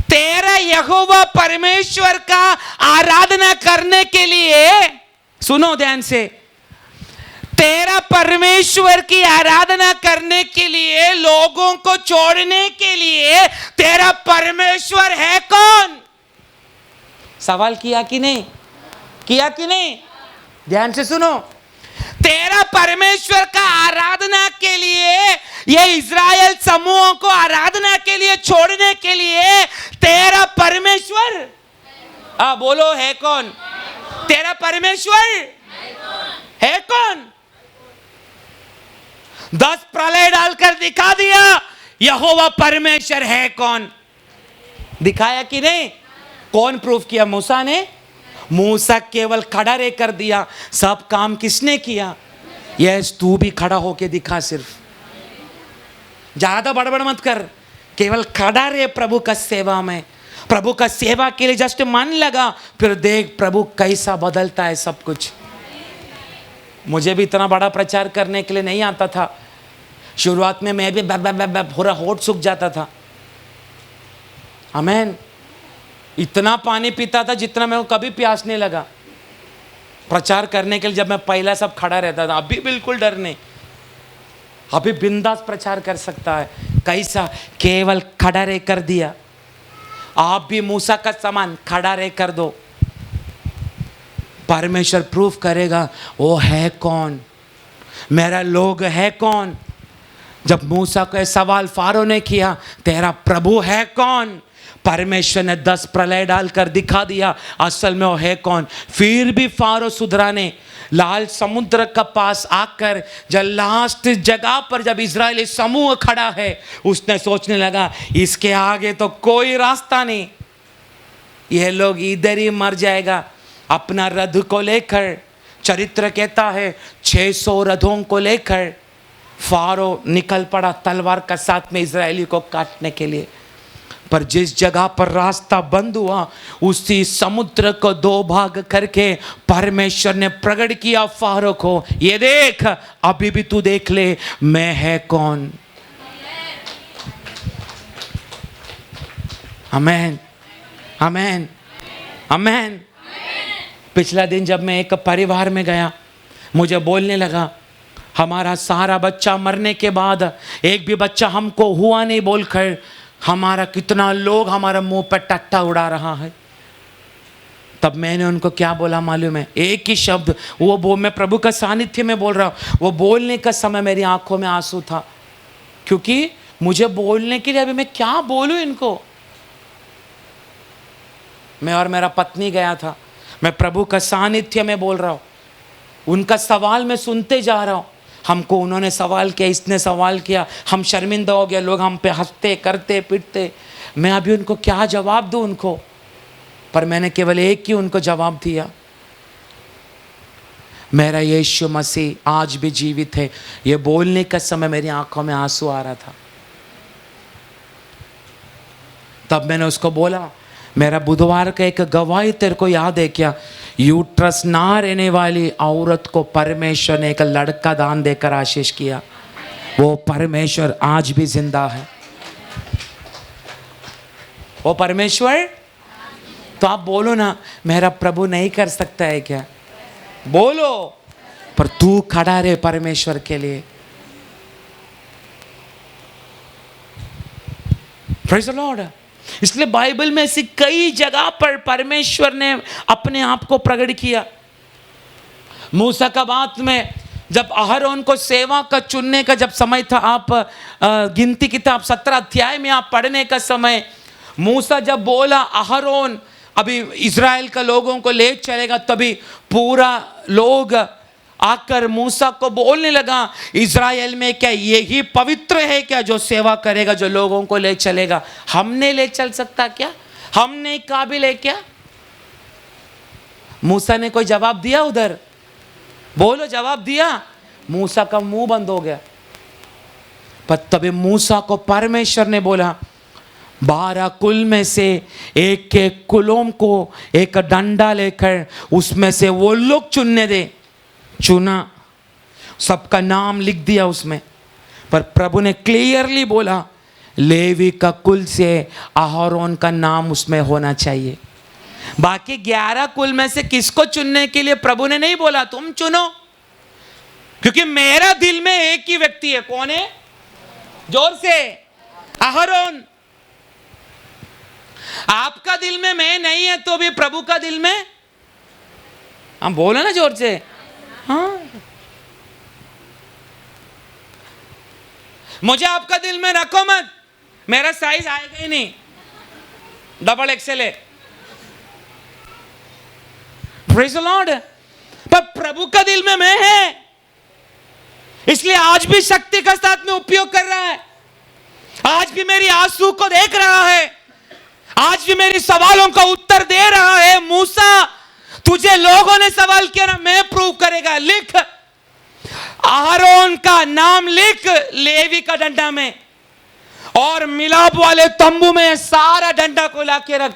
तेरा यहोवा परमेश्वर का आराधना करने के लिए, सुनो ध्यान से, तेरा परमेश्वर की आराधना करने के लिए, लोगों को छोड़ने के लिए तेरा परमेश्वर है कौन? सवाल किया कि नहीं? किया कि नहीं? ध्यान से सुनो। तेरा परमेश्वर का आराधना के लिए, ये इज़राइल समूहों को आराधना के लिए छोड़ने के लिए तेरा परमेश्वर बोलो है कौन? तेरा परमेश्वर है कौन? 10 प्रलय डालकर दिखा दिया यहोवा परमेश्वर है कौन। दिखाया कि नहीं? कौन प्रूफ किया? मूसा ने। मूसा केवल खड़ा रह कर दिया, सब काम किसने किया? यस, तू भी खड़ा होके दिखा। सिर्फ ज्यादा बड़बड़ मत कर, केवल खड़ा रहे प्रभु का सेवा में। प्रभु का सेवा के लिए जस्ट मन लगा, फिर देख प्रभु कैसा बदलता है सब कुछ। मुझे भी इतना बड़ा प्रचार करने के लिए नहीं आता था। शुरुआत में मैं भी पूरा होठ सूख जाता था। आमीन। इतना पानी पीता था जितना मेरे को कभी प्यास नहीं लगा। प्रचार करने के लिए जब मैं पहला सब खड़ा रहता था, अभी बिल्कुल डर नहीं, अभी बिंदास प्रचार कर सकता है। कैसा? केवल खड़ा रह कर दिया। आप भी मूसा का समान खड़ा रह कर दो, परमेश्वर प्रूफ करेगा वो है कौन, मेरा लोग है कौन। जब मूसा को सवाल फारो ने किया, तेरा प्रभु है कौन, परमेश्वर ने 10 प्रलय डालकर दिखा दिया असल में वो है कौन। फिर भी फारो सुधरा ने लाल समुद्र का पास आकर जब लास्ट जगह पर जब इजरायली समूह खड़ा है, उसने सोचने लगा इसके आगे तो कोई रास्ता नहीं, यह लोग इधर ही मर जाएगा। अपना रथ को लेकर, चरित्र कहता है 600 रथों को लेकर फारो निकल पड़ा तलवार का साथ में इजरायली को काटने के लिए। पर जिस जगह पर रास्ता बंद हुआ उसी समुद्र को दो भाग करके परमेश्वर ने प्रकट किया फारो को, ये देख अभी भी तू देख ले मैं है कौन। आमेन आमेन आमेन। पिछला दिन जब मैं एक परिवार में गया, मुझे बोलने लगा हमारा सारा बच्चा मरने के बाद एक भी बच्चा हमको हुआ नहीं बोलकर हमारा कितना लोग हमारा मुंह पर टट्टा उड़ा रहा है। तब मैंने उनको क्या बोला मालूम है? एक ही शब्द, वो मैं प्रभु का सानिध्य में बोल रहा हूँ। वो बोलने का समय मेरी आंखों में आंसू था, क्योंकि मुझे बोलने के लिए अभी मैं क्या बोलूँ इनको। मैं और मेरा पत्नी गया था, मैं प्रभु का सानिध्य में बोल रहा हूँ, उनका सवाल मैं सुनते जा रहा हूँ। हमको उन्होंने सवाल किया, इसने सवाल किया, हम शर्मिंदा हो गए, लोग हम पे हंसते करते पिटते। मैं अभी उनको क्या जवाब दूँ उनको? पर मैंने केवल एक ही उनको जवाब दिया, मेरा यीशु मसीह आज भी जीवित है। ये बोलने का समय मेरी आंखों में आंसू आ रहा था। तब मैंने उसको बोला, मेरा बुधवार का एक गवाही तेरे को याद है क्या? यूट्रस ना रहने वाली औरत को परमेश्वर ने एक लड़का दान देकर आशीष किया। वो परमेश्वर आज भी जिंदा है। वो परमेश्वर, तो आप बोलो ना, मेरा प्रभु नहीं कर सकता है क्या? बोलो, पर तू खड़ा रहे परमेश्वर के लिए। Praise the Lord. इसलिए बाइबल में ऐसी कई जगह पर परमेश्वर ने अपने आप को प्रकट किया। मूसा का बात में जब अहरोन को सेवा का चुनने का जब समय था, आप गिनती किताब 17 अध्याय में आप पढ़ने का समय, मूसा जब बोला अहरोन अभी इज़राइल का लोगों को ले चलेगा, तभी पूरा लोग आकर मूसा को बोलने लगा, इज़राइल में क्या यही पवित्र है क्या जो सेवा करेगा, जो लोगों को ले चलेगा? हमने ले चल सकता क्या? हमने काबिल है क्या? मूसा ने कोई जवाब दिया उधर? बोलो, जवाब दिया? मूसा का मुंह बंद हो गया। पर तभी मूसा को परमेश्वर ने बोला, 12 कुल में से एक एक कुलों को एक डंडा लेकर उसमें से वो लोग चुनने दे। चुना, सबका नाम लिख दिया उसमें। पर प्रभु ने क्लियरली बोला, लेवी का कुल से अहरोन का नाम उसमें होना चाहिए। बाकी 11 कुल में से किसको चुनने के लिए प्रभु ने नहीं बोला तुम चुनो, क्योंकि मेरा दिल में एक ही व्यक्ति है। कौन है? जोर से, अहरोन। आपका दिल में मैं नहीं है तो भी प्रभु का दिल में, हम बोलो ना जोर से, हाँ। मुझे आपका दिल में रखो मत, मेरा साइज आएगा ही नहीं, डबल एक्सेल है। Praise the Lord. पर प्रभु का दिल में मैं है, इसलिए आज भी शक्ति का साथ में उपयोग कर रहा है। आज भी मेरी आंसू को देख रहा है, आज भी मेरी सवालों का उत्तर दे रहा है। मूसा, तुझे लोगों ने सवाल किया ना, मैं प्रूव करेगा। लिख, आरोन का नाम लिख लेवी का डंडा में, और मिलाप वाले तंबू में सारा डंडा को लाके रख।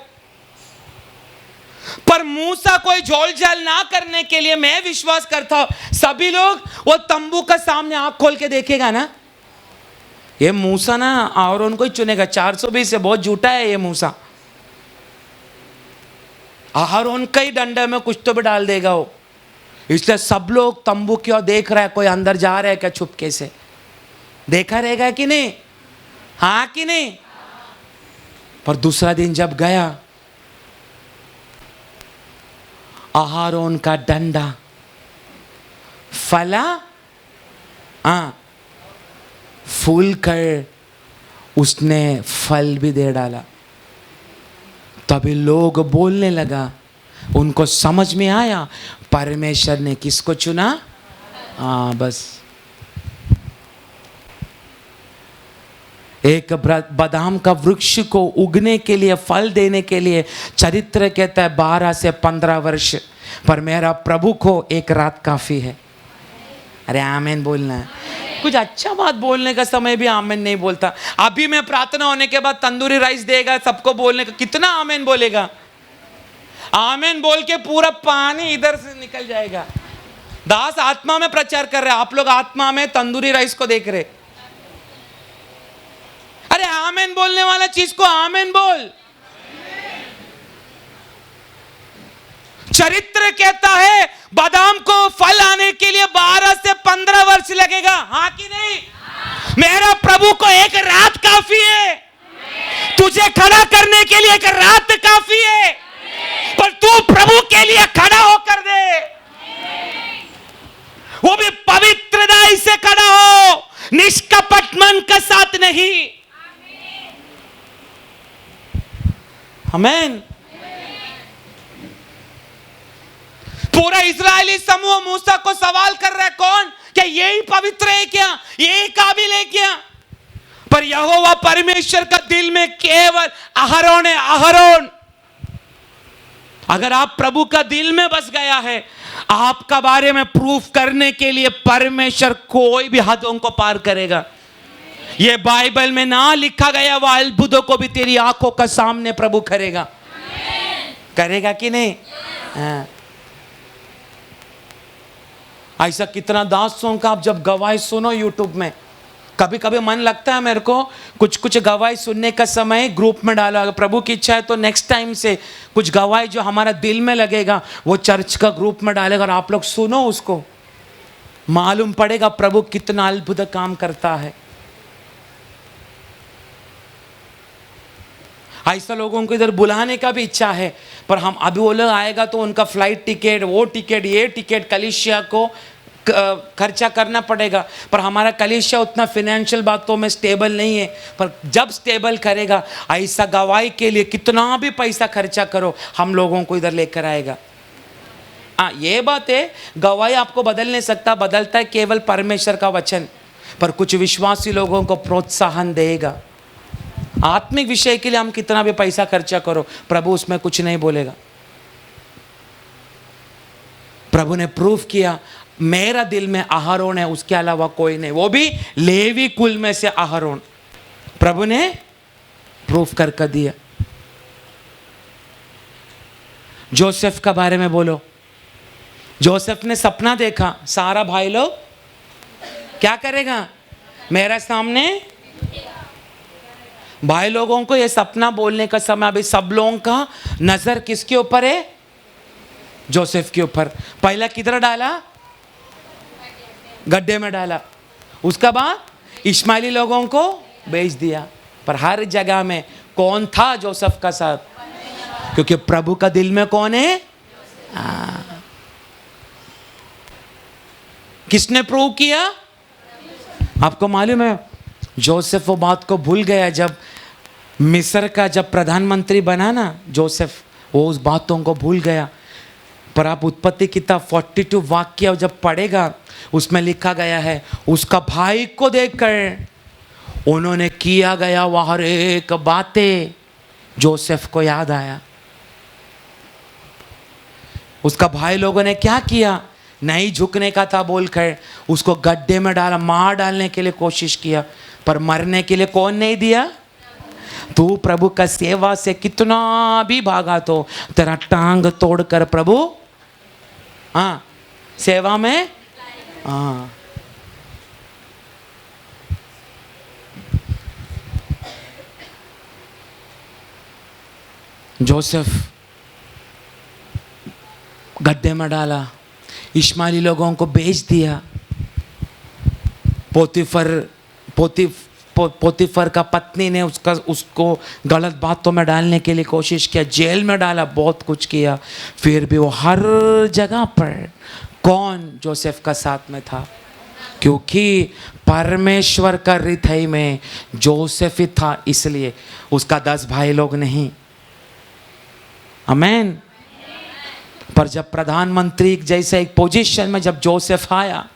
पर मूसा कोई झोलझाल ना करने के लिए मैं विश्वास करता हूं सभी लोग वो तंबू का सामने आंख खोल के देखेगा ना, ये मूसा ना आरोन को ही चुनेगा। 420 से बहुत झूठा है ये मूसा। आरोन का ही डंडे में कुछ तो भी डाल देगा वो। इसलिए सब लोग तंबू की ओर देख रहा है, कोई अंदर जा रहा है क्या छुपके से? देखा रहेगा कि नहीं? हाँ कि नहीं? पर दूसरा दिन जब गया, आरोन का डंडा फला, फूल कर उसने फल भी दे डाला। तभी लोग बोलने लगा, उनको समझ में आया परमेश्वर ने किसको चुना। बस एक बादाम का वृक्ष को उगने के लिए, फल देने के लिए चरित्र कहता है 12 से 15 वर्ष, पर मेरा प्रभु को एक रात काफी है। अरे आमीन बोलना है। कुछ अच्छा बात बोलने का समय भी आमेन नहीं बोलता। अभी मैं प्रार्थना होने के बाद तंदूरी राइस देगा सबको बोलने का, कितना आमेन बोलेगा? आमेन बोल के पूरा पानी इधर से निकल जाएगा। दास आत्मा में प्रचार कर रहे, आप लोग आत्मा में तंदूरी राइस को देख रहे। अरे आमेन बोलने वाला चीज को आमेन बोल। चरित्र कहता है बादाम को फल आने के लिए 12 से 15 वर्ष लगेगा, हाँ कि नहीं? मेरा प्रभु को एक रात काफी है, तुझे खड़ा करने के लिए एक रात काफी है, पर तू प्रभु के लिए खड़ा होकर दे, वो भी पवित्रता से खड़ा हो, निष्कपट मन के साथ नहीं। आमीन। पूरा इस्राएली समूह मूसा को सवाल कर रहा है, कौन? क्या यही पवित्र है क्या? यही काबिल है क्या? पर यहोवा परमेश्वर का दिल में केवल अहरोन है, अहरोन। अगर आप प्रभु का दिल में बस गया है, आपका बारे में प्रूफ करने के लिए परमेश्वर कोई भी हदों को पार करेगा। ये बाइबल में ना लिखा गया वह अद्भुतों को भी तेरी आंखों का सामने प्रभु करेगा। करेगा कि नहीं? हाँ। ऐसा कितना दासों का आप जब गवाही सुनो यूट्यूब में, कभी कभी मन लगता है मेरे को कुछ कुछ गवाही सुनने का समय ग्रुप में डालो। अगर प्रभु की इच्छा है तो नेक्स्ट टाइम से कुछ गवाही जो हमारा दिल में लगेगा वो चर्च का ग्रुप में डालेगा और आप लोग सुनो, उसको मालूम पड़ेगा प्रभु कितना अद्भुत काम करता है। ऐसा लोगों को इधर बुलाने का भी इच्छा है, पर हम अभी वो लोग आएगा तो उनका फ्लाइट टिकट, वो टिकट, ये टिकट, कलीसिया को खर्चा करना पड़ेगा। पर हमारा कलीसिया उतना फिनेंशियल बातों में स्टेबल नहीं है, पर जब स्टेबल करेगा ऐसा गवाही के लिए कितना भी पैसा खर्चा करो हम लोगों को इधर लेकर आएगा। हाँ, ये बात है, गवाही आपको बदल नहीं सकता, बदलता है केवल परमेश्वर का वचन। पर कुछ विश्वासी लोगों को प्रोत्साहन देगा। आत्मिक विषय के लिए हम कितना भी पैसा खर्चा करो, प्रभु उसमें कुछ नहीं बोलेगा। प्रभु ने प्रूफ किया, मेरा दिल में अहरोन है, उसके अलावा कोई नहीं, वो भी लेवी कुल में से अहरोन। प्रभु ने प्रूफ करके दिया। जोसेफ का बारे में बोलो। जोसेफ ने सपना देखा, सारा भाई लोग क्या करेगा? मेरा सामने। भाई लोगों को ये सपना बोलने का समय अभी सब लोगों का नजर किसके ऊपर है? जोसेफ के ऊपर। पहला किधर डाला? गड्ढे में डाला। उसका बाद इश्माइली लोगों को बेच दिया। पर हर जगह में कौन था जोसेफ का साथ? क्योंकि प्रभु का दिल में कौन है? किसने प्रूव किया? आपको मालूम है जोसेफ वो बात को भूल गया जब मिस्र का जब प्रधानमंत्री बना ना जोसेफ, वो उस बातों को भूल गया। पर आप उत्पत्ति किताब 42 वाक्य जब पढ़ेगा उसमें लिखा गया है, उसका भाई को देखकर उन्होंने किया गया वह हर एक बातें जोसेफ को याद आया। उसका भाई लोगों ने क्या किया? नहीं झुकने का था बोलकर उसको गड्ढे में डाला, मार डालने के लिए कोशिश किया, पर मरने के लिए कौन नहीं दिया? तू प्रभु का सेवा से कितना भी भागा तो तेरा टांग तोड़कर प्रभु सेवा में जोसेफ गड्ढे में डाला, इश्माइली लोगों को बेच दिया। पोतीफर का पत्नी ने उसको गलत बातों में डालने के लिए कोशिश किया, जेल में डाला, बहुत कुछ किया। फिर भी वो हर जगह पर कौन जोसेफ का साथ में था? क्योंकि परमेश्वर का हृदय में जोसेफ ही था, इसलिए उसका 10 भाई लोग नहीं। आमीन। पर जब प्रधानमंत्री जैसे एक पोजीशन में जब जोसेफ आया,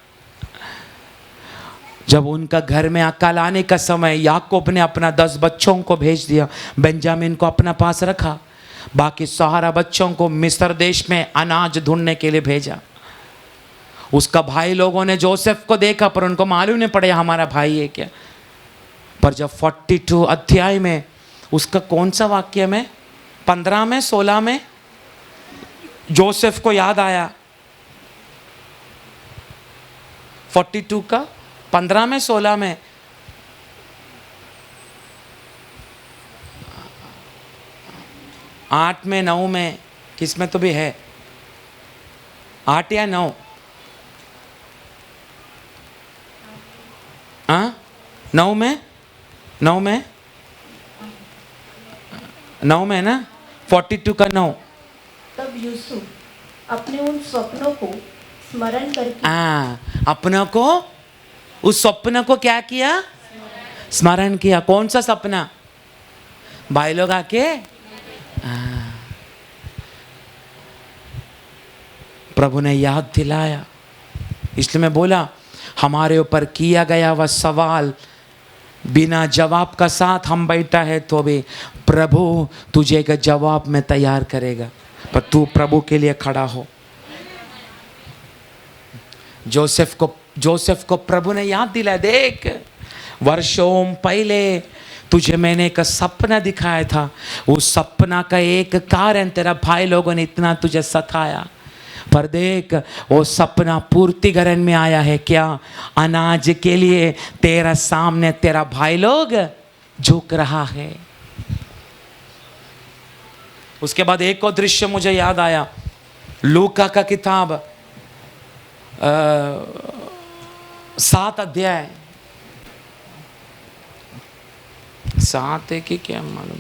जब उनका घर में अकाल आने का समय, याकूब ने अपना 10 बच्चों को भेज दिया, बेंजामिन को अपना पास रखा, बाकी 12 बच्चों को मिस्र देश में अनाज ढूंढने के लिए भेजा। उसका भाई लोगों ने जोसेफ को देखा पर उनको मालूम नहीं पड़ा हमारा भाई है क्या। पर जब 42 अध्याय में उसका कौन सा वाक्य में 15 में 16 में जोसेफ को याद आया, 42 का 15 में 16 में, आठ में 9 में, किसमें तो भी है 8 या 9, हाँ 9 में 9 में 9 में ना 42 का 9। तब यूसुफ अपने उन स्वप्नों को स्मरण करके अपनों को उस स्वप्न को क्या किया, स्मरण किया। कौन सा सपना, भाई लोग आके प्रभु ने याद दिलाया। इसलिए मैं बोला हमारे ऊपर किया गया वह सवाल बिना जवाब का साथ हम बैठा है तो भी प्रभु तुझे का जवाब में तैयार करेगा, पर तू प्रभु के लिए खड़ा हो। जोसेफ को प्रभु ने याद दिलाया, देख वर्षों पहले तुझे मैंने एक सपना दिखाया था, उस सपना का एक कारण तेरा भाई लोगों ने इतना तुझे सताया, पर देख वो सपना पूर्तिकरण में आया है क्या, अनाज के लिए तेरा सामने तेरा भाई लोग झुक रहा है। उसके बाद एक और दृश्य मुझे याद आया, लूका का किताब 7 अध्याय 7 है कि क्या मालूम।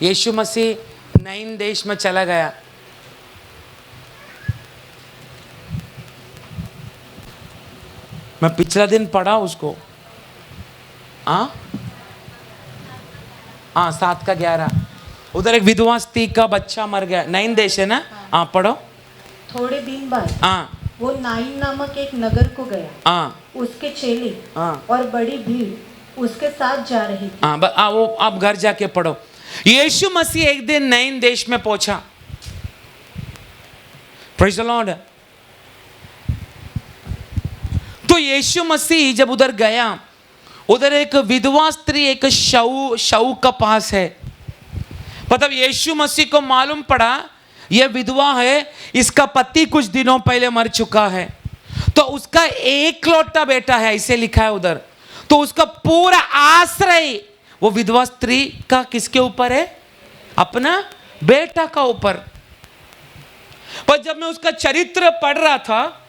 यीशु मसीह नईन देश में चला गया, मैं पिछला दिन पढ़ा उसको, 7 का 11, उधर एक विधवा स्त्री का बच्चा मर गया, नईन देश है ना, पढ़ो। थोड़े दिन बाद वो नाइन नामक एक नगर को गया, उसके चेले और बड़ी भीड़ उसके साथ जा रही थी। वो आप घर जाके पढ़ो। यीशु मसीह एक दिन नईन देश में पहुंचा, प्रेज़ द लॉर्ड। तो यीशु मसीह जब उधर गया, उधर एक विधवा स्त्री एक शऊ का पास है, मतलब यीशु मसीह को मालूम पड़ा यह विधवा है, इसका पति कुछ दिनों पहले मर चुका है, तो उसका एकलौता बेटा है, ऐसे लिखा है उधर, तो उसका पूरा आश्रय वो विधवा स्त्री का किसके ऊपर है, अपना बेटा का ऊपर। पर जब मैं उसका चरित्र पढ़ रहा था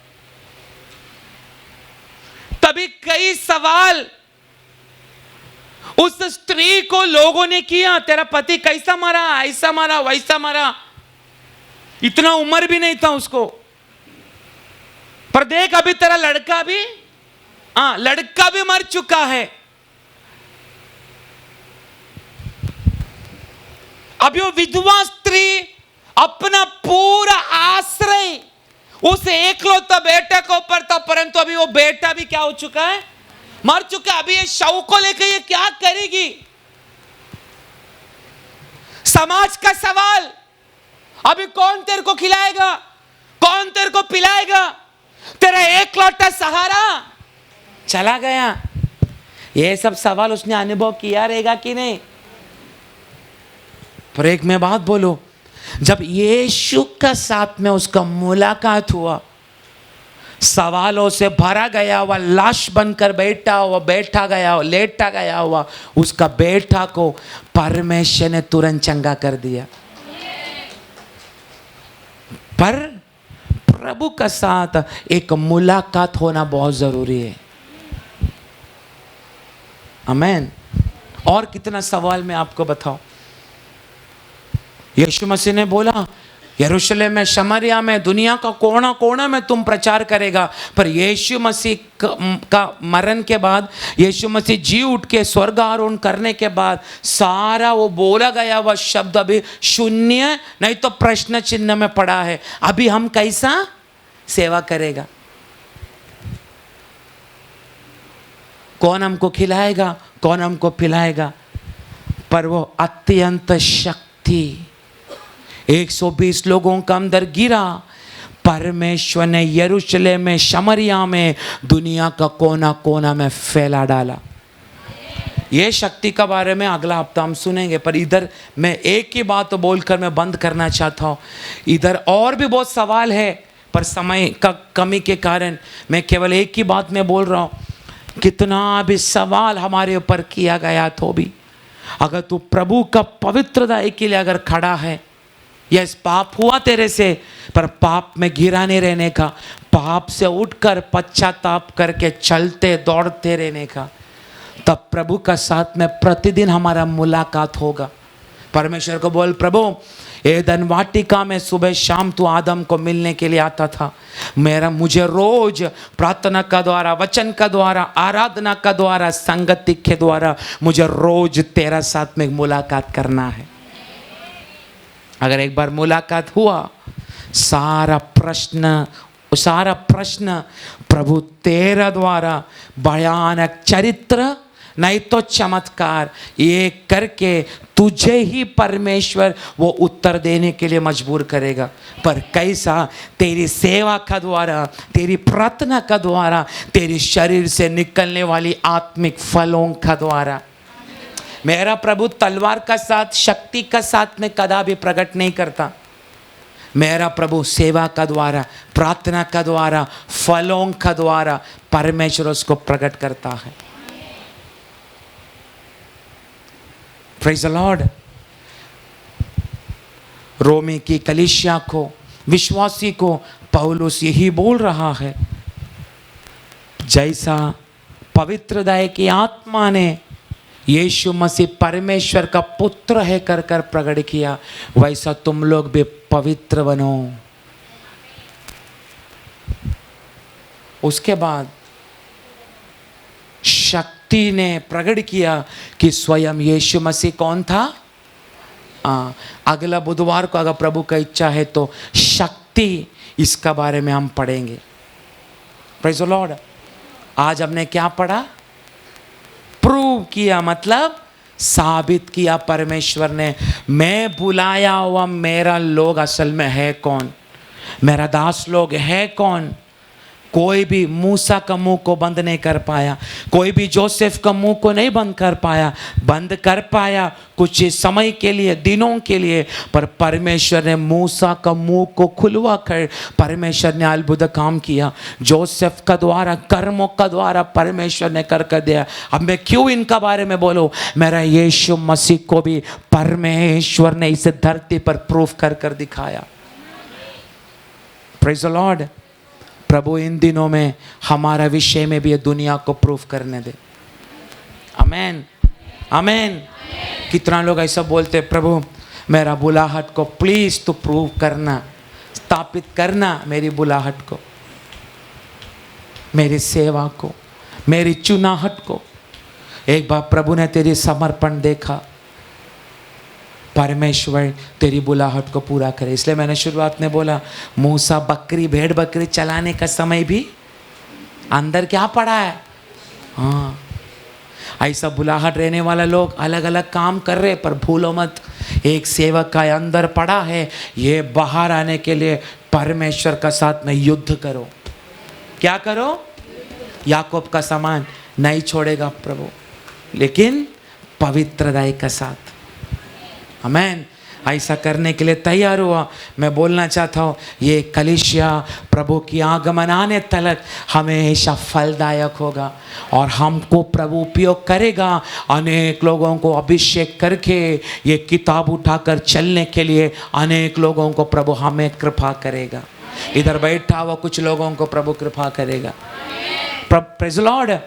तभी कई सवाल उस स्त्री को लोगों ने किया, तेरा पति कैसा मरा, ऐसा मरा वैसा मरा, इतना उम्र भी नहीं था उसको, पर देख अभी तेरा लड़का भी मर चुका है। अभी वो विधवा स्त्री अपना पूरा आश्रय उस एकलौता बेटा के ऊपर था, परंतु अभी वो बेटा भी क्या हो चुका है, मर चुका है। अभी ये शव को लेकर ये क्या करेगी। समाज का सवाल, अभी कौन तेरे को खिलाएगा, कौन तेरे को पिलाएगा, तेरा एकलौता सहारा चला गया। ये सब सवाल उसने अनुभव किया रहेगा कि नहीं। पर एक मैं बात बोलूं, जब यीशु का साथ में उसका मुलाकात हुआ, सवालों से भरा गया हुआ लाश बनकर लेटा गया हुआ उसका बेटा को परमेश्वर ने तुरंत चंगा कर दिया। पर प्रभु का साथ एक मुलाकात होना बहुत जरूरी है। आमीन। और कितना सवाल मैं आपको बताऊं। यीशु मसीह ने बोला यरूशलेम में, शमरिया में, दुनिया का कोना कोना में तुम प्रचार करेगा, पर यीशु मसीह का मरण के बाद, यीशु मसीह जी उठ के स्वर्ग आरोहण करने के बाद सारा वो बोला गया वह शब्द अभी शून्य नहीं तो प्रश्न चिन्ह में पड़ा है। अभी हम कैसा सेवा करेगा, कौन हमको खिलाएगा, कौन हमको पिलाएगा। पर वो अत्यंत शक्ति 120 लोगों का अंदर गिरा, परमेश्वर ने यरूशलेम में, शमरिया में, दुनिया का कोना कोना में फैला डाला। ये शक्ति के बारे में अगला हफ्ता हम सुनेंगे, पर इधर मैं एक ही बात बोलकर मैं बंद करना चाहता हूँ। इधर और भी बहुत सवाल है, पर समय का कमी के कारण मैं केवल एक ही बात में बोल रहा हूँ। कितना भी सवाल हमारे ऊपर किया गया तो भी, अगर तू प्रभु का पवित्रता के लिए अगर खड़ा है, यस पाप हुआ तेरे से, पर पाप में घिरा नहीं रहने का, पाप से उठकर पश्चाताप करके चलते दौड़ते रहने का, तब प्रभु का साथ में प्रतिदिन हमारा मुलाकात होगा। परमेश्वर को बोल, प्रभु एदन वाटिका में सुबह शाम तू आदम को मिलने के लिए आता था, मुझे रोज प्रार्थना का द्वारा, वचन का द्वारा, आराधना का द्वारा, संगति के द्वारा मुझे रोज तेरा साथ में मुलाकात करना है। अगर एक बार मुलाकात हुआ, सारा प्रश्न प्रभु तेरा द्वारा भयानक चरित्र नहीं तो चमत्कार ये करके तुझे ही परमेश्वर वो उत्तर देने के लिए मजबूर करेगा। पर कैसा? तेरी सेवा का द्वारा, तेरी प्रार्थना का द्वारा, तेरी शरीर से निकलने वाली आत्मिक फलों का द्वारा। मेरा प्रभु तलवार का साथ, शक्ति का साथ में कदा भी प्रकट नहीं करता। मेरा प्रभु सेवा का द्वारा, प्रार्थना का द्वारा, फलों का द्वारा परमेश्वर उसको प्रकट करता है। Praise the Lord. रोमी की कलीसिया को, विश्वासी को पौलुस यही बोल रहा है, जैसा पवित्र दया की आत्मा ने यीशु मसीह परमेश्वर का पुत्र है कर कर प्रकट किया, वैसा तुम लोग भी पवित्र बनो। उसके बाद शक्ति ने प्रकट किया कि स्वयं यीशु मसीह कौन था। अगला बुधवार को अगर प्रभु का इच्छा है तो शक्ति, इसका बारे में हम पढ़ेंगे। Praise the Lord. आज हमने क्या पढ़ा? प्रूव किया, मतलब साबित किया परमेश्वर ने, मैं बुलाया हुआ मेरा लोग असल में है कौन, मेरा दास लोग है कौन। कोई भी मूसा का मुंह को बंद नहीं कर पाया, कोई भी जोसेफ का मुंह को नहीं बंद कर पाया, बंद कर पाया कुछ समय के लिए, दिनों के लिए, पर परमेश्वर ने मूसा का मुंह को खुलवा कर परमेश्वर ने अद्भुत काम किया। जोसेफ का द्वारा, कर्मों का द्वारा परमेश्वर ने कर दिया। अब मैं क्यों इनका बारे में बोलूं? मेरा यीशु मसीह को भी परमेश्वर ने इस धरती पर प्रूफ कर दिखाया। Praise the Lord. प्रभु इन दिनों में हमारा विषय में भी ये दुनिया को प्रूफ करने दे। आमेन, आमेन। कितना लोग ऐसा बोलते, प्रभु मेरा बुलाहट को प्लीज तू प्रूव करना, स्थापित करना मेरी बुलाहट को, मेरी सेवा को, मेरी चुनाहट को। एक बार प्रभु ने तेरी समर्पण देखा, परमेश्वर तेरी बुलाहट को पूरा करे। इसलिए मैंने शुरुआत में बोला, मूसा बकरी, भेड़ बकरी चलाने का समय भी अंदर क्या पड़ा है। हाँ, ऐसा बुलाहट रहने वाला लोग अलग अलग काम कर रहे, पर भूलो मत, एक सेवक का अंदर पड़ा है, ये बाहर आने के लिए परमेश्वर का साथ में युद्ध करो। क्या करो? याकूब का समान नहीं छोड़ेगा प्रभु, लेकिन पवित्रता के साथ। आमेन। ऐसा करने के लिए तैयार हुआ। मैं बोलना चाहता हूँ, ये कलीसिया प्रभु की आगमन आने तक हमेशा फलदायक होगा और हमको प्रभु उपयोग करेगा। अनेक लोगों को अभिषेक करके ये किताब उठाकर चलने के लिए अनेक लोगों को प्रभु हमें कृपा करेगा। इधर बैठा हुआ कुछ लोगों को प्रभु कृपा करेगा। Praise the Lord.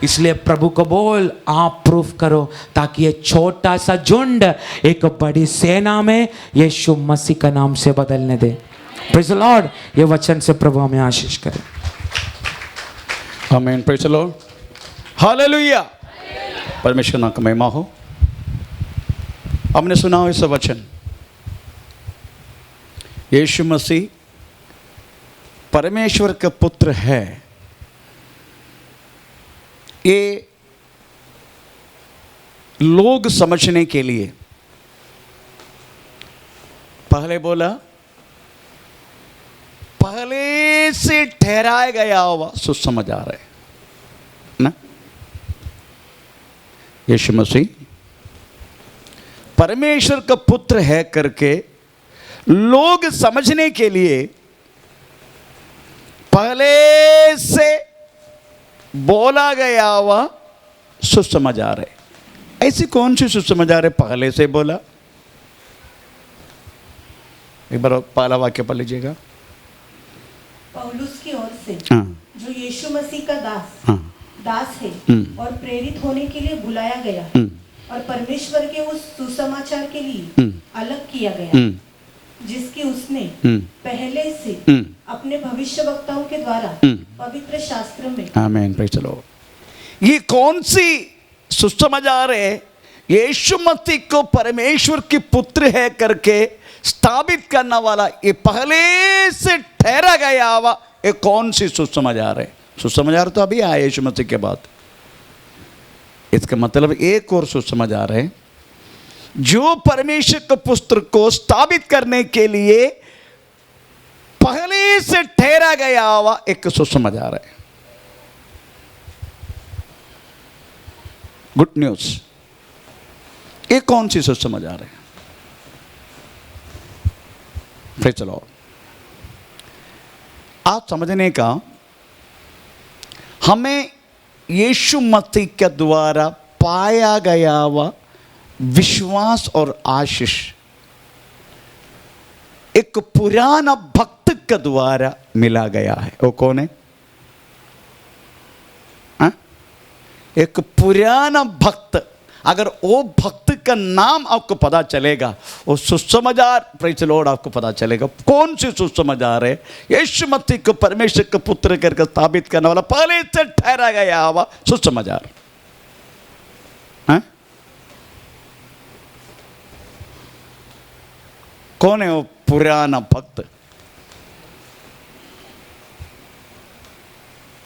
इसलिए प्रभु को बोल, आप प्रूफ करो, ताकि ये छोटा सा झुंड एक बड़ी सेना में यीशु मसीह का नाम से बदलने दे। Praise the Lord. ये वचन से प्रभु हमें आशीष करे। आमीन। Praise the Lord. हालेलुया। परमेश्वर नाम का महिमा हो। हमने सुना हो इस वचन, यीशु मसीह परमेश्वर का पुत्र है। ये लोग समझने के लिए पहले बोला पहले से ठहराया गया हुआ सुसमाचार है ना। यीशु मसीह परमेश्वर का पुत्र है करके लोग समझने के लिए पहले से बोला गया हुआ सुसमाचार है। ऐसी कौन सी सुसमाचार है पहले से बोला? एक बार पहला वाक्य पढ़ लीजिएगा। पौलुस की ओर से हाँ जो यीशु मसीह का हाँ दास है और प्रेरित होने के लिए बुलाया गया और परमेश्वर के उस सुसमाचार के लिए अलग किया गया जिसकी उसने पहले से अपने भविष्यवक्ताओं के द्वारा पवित्र शास्त्र में आमीन प्रेज़ द लॉर्ड। ये कौन सी सुसमाचार है? यीशु मसीह को परमेश्वर की पुत्र है करके स्थापित करने वाला ये पहले से ठहरा गया हुआ ये कौन सी सुसमाचार है? सुसमाचार तो अभी आया यीशु मसीह के बाद। इसका मतलब एक और सुसमाचार है जो परमेश्वर के पुत्र को स्थापित करने के लिए पहले से ठहरा गया हुआ एक सुसमाचार है। Good news. ये कौन सी सुसमाचार है? फिर चलो आप समझने का हमें यीशु मसीह के द्वारा पाया गया हुआ विश्वास और आशीष एक पुराना भक्त के द्वारा मिला गया है। वो कौन है? एक पुराना भक्त। अगर वो भक्त का नाम आपको पता चलेगा वो सुसमाचार प्रेज़ द लॉर्ड आपको पता चलेगा। कौन सी सुसमाचार है? यीशु मसीह को परमेश्वर के पुत्र करके स्थापित करने वाला पहले से ठहरा गया हुआ सुसमाचार। कौन है वो पुराना भक्त?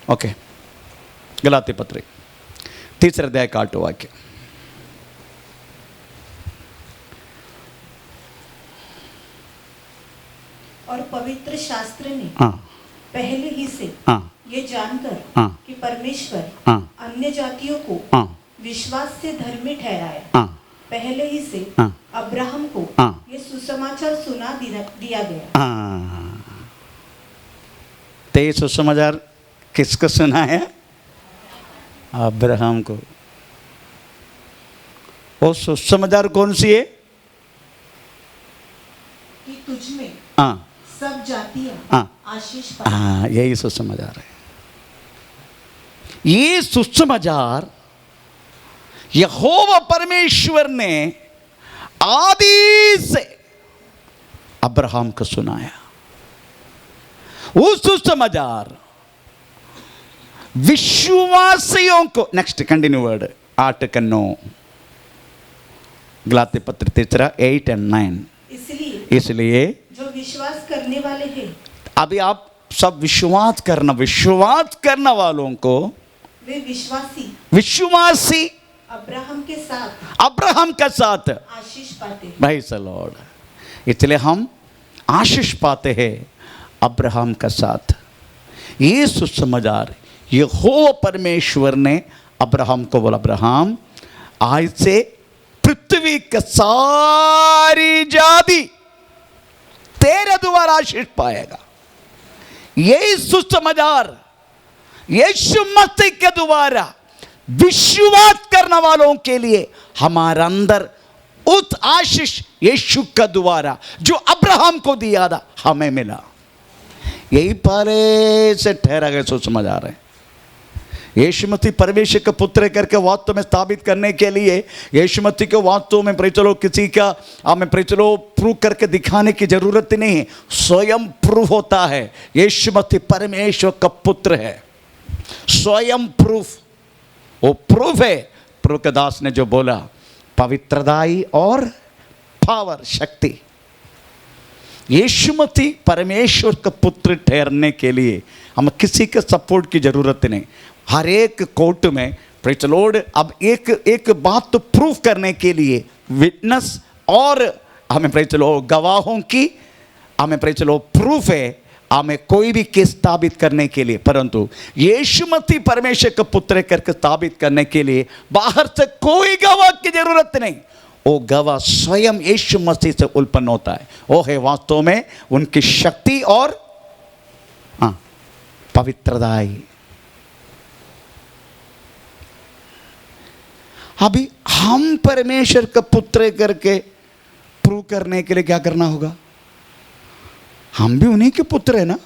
ओके, गलाती पत्री 3 अध्याय का 8 वाक्य। और पवित्र शास्त्र ने हाँ पहले ही से हाँ ये जानकर हाँ कि परमेश्वर हाँ अन्य जातियों को हाँ विश्वास से धर्मी ठहराया, हाँ पहले ही से हाँ अब्राहम को हाँ ये सुसमाचार सुना दिया गया। हाँ। तो ये सुसमाचार किसको सुना है? अब्राहम को। वो सुसमाचार कौन सी है? कि तुझ में हाँ सब जातियां हाँ आशीष पाएं। हाँ, यही सुसमाचार है। ये सुसमाचार यहोवा परमेश्वर ने आदि से अब्राहम को सुनाया। वो सुसमाचार विश्वासियों को, नेक्स्ट कंटिन्यू वर्ड 8 का 9, गलाती पत्र 3 8 और 9। इसलिए जो विश्वास करने वाले हैं, अभी आप सब विश्वास करने वालों को वे विश्वासी अब्राहम के साथ आशीष पाते हैं। भाई लॉर्ड, इसलिए हम आशीष पाते हैं अब्राहम का साथ। ये सुसमाचार यहोवा परमेश्वर ने अब्राहम को बोला, अब्राहम आज से पृथ्वी का सारी जाति तेरे द्वारा आशीष पाएगा। यही सुसमाचार यीशु मसीह के द्वारा विश्वास करने वालों के लिए हमारे अंदर उस आशीष यीशु के द्वारा जो अब्राहम को दिया था हमें मिला। यही पहले से ठहरा गया सुसमाचार है। यीशु मसीह परमेश्वर का पुत्र करके वास्तव में स्थापित करने के लिए यीशु मसीह को वास्तव में प्रेचलो किसी का हमें प्रेचलो प्रूव करके दिखाने की जरूरत नहीं है, स्वयं प्रूव होता है। यीशु मसीह परमेश्वर का पुत्र है, स्वयं प्रूफ। वो प्रूफ है। प्रभु के दास ने जो बोला, पवित्रदाई और पावर शक्ति। यीशु मसीह परमेश्वर का पुत्र ठहरने के लिए हम किसी के सपोर्ट की जरूरत नहीं। हर एक कोर्ट में प्रेज़ द लॉर्ड अब एक बात तो प्रूफ करने के लिए विटनेस और हमें प्रेज़ द लॉर्ड गवाहों की हमें प्रेज़ द लॉर्ड प्रूफ है। हमें कोई भी केस स्थापित करने के लिए, परंतु यीशु मसीह परमेश्वर का पुत्र करके स्थापित करने के लिए बाहर से कोई गवाह की जरूरत नहीं। वो गवाह स्वयं यीशु मसीह से उत्पन्न होता है। वो है वास्तव में उनकी शक्ति और पवित्रताई। अभी हम परमेश्वर का पुत्र करके प्रूव करने के लिए क्या करना होगा? हम भी उन्हीं के पुत्र है ना?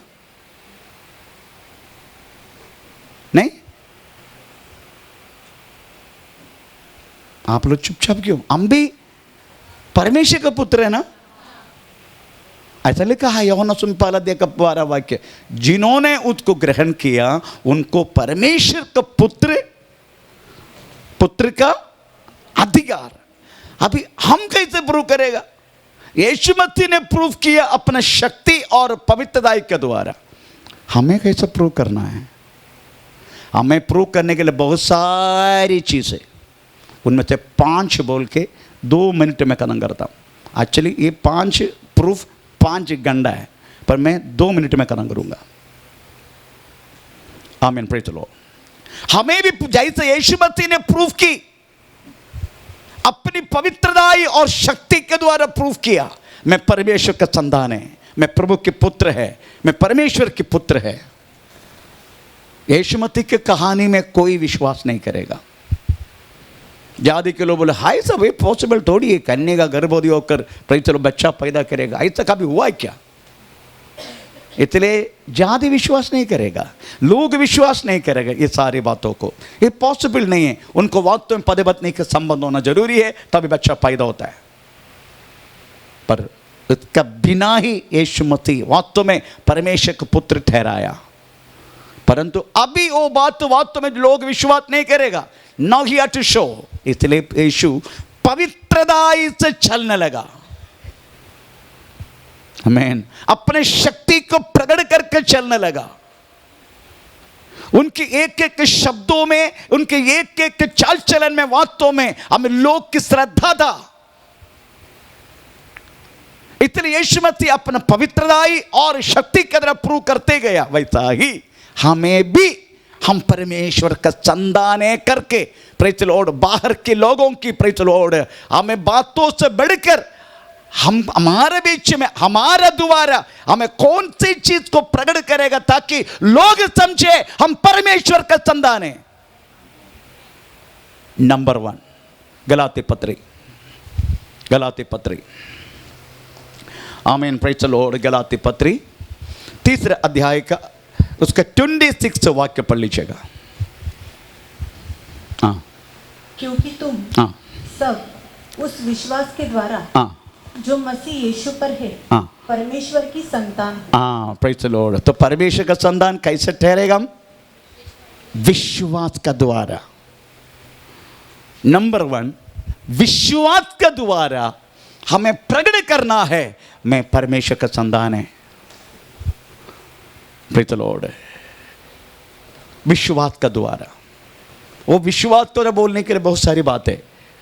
नहीं? आप लोग चुपचाप क्यों? हम भी परमेश्वर का पुत्र है ना? ऐसा लिखा है यूहन्ना सुसमाचार अध्याय का 12 वाक्य, जिन्होंने उसको ग्रहण किया उनको परमेश्वर का पुत्र का अधिकार। अभी हम कैसे प्रूव करेगा? यीशु मसीह ने प्रूव किया अपना शक्ति और पवित्रता के द्वारा। हमें कैसे प्रूव करना है? हमें प्रूव करने के लिए बहुत सारी चीज़ें, उनमें से 5 बोल के 2 मिनट में खत्म करता हूँ। एक्चुअली ये 5 प्रूफ 5 घंटा है, पर मैं 2 मिनट में खत्म करूँगा। आमीन, प्रेज़ द लॉर्ड। हमें भी जैसे यीशु मसीह ने प्रूफ की, अपनी पवित्रताई और शक्ति के द्वारा प्रूफ किया, मैं परमेश्वर का संतान है, मैं प्रभु के पुत्र है, मैं परमेश्वर के पुत्र है। यीशु मसीह की कहानी में कोई विश्वास नहीं करेगा। जाति के लोग बोले हाय सब ये पॉसिबल थोड़ी है, कन्या का गर्भवती होकर चलो बच्चा पैदा करेगा, ऐसा कभी हुआ है क्या? इसलिए जाति विश्वास नहीं करेगा, लोग विश्वास नहीं करेगा ये सारी बातों को। ये पॉसिबल नहीं है। उनको वास्तव में पति पत्नी का संबंध होना जरूरी है, तभी बच्चा पैदा होता है। पर इसका बिना ही यीशु मसीह वास्तव में परमेश्वर का पुत्र ठहराया। परंतु अभी वो बात वास्तव में लोग विश्वास नहीं करेगा। Now he had to show. इसलिए यीशु पवित्रता से चलने लगा। आमीन। अपने शक्ति को प्रकट करके चलने लगा। उनके एक एक शब्दों में, उनके एक एक चाल चलन में वास्तव में हमें लोग की श्रद्धा था। इसलिए यीशु मसीह अपना पवित्रता और शक्ति के द्वारा प्रूव करते गया। वैसा ही हमें भी, हम परमेश्वर का संतान करके प्रेज़ द लॉर्ड, बाहर के लोगों की प्रेज़ द लॉर्ड हमें बातों से बढ़कर हम हमारे बीच में हमारा द्वारा हमें कौन सी चीज को प्रकट करेगा ताकि लोग समझे हम परमेश्वर का संतान है। नंबर 1 गलाती पत्री। आमीन, प्रेज़ द लॉर्ड। गलाती पत्री 3 अध्याय का उसका 26 वाक्य पढ़ लीजिएगा। हाँ, क्योंकि तुम सब उस विश्वास के द्वारा जो मसीह यीशु पर है परमेश्वर की संतान है। Praise the Lord. तो परमेश्वर का संतान कैसे ठहरेगा? हम विश्वास का द्वारा। नंबर 1, विश्वास का द्वारा हमें प्रकट करना है मैं परमेश्वर का संतान है। Praise the Lord. विश्वास का द्वारा, वो विश्वास तो बोलने के लिए बहुत सारी बातें।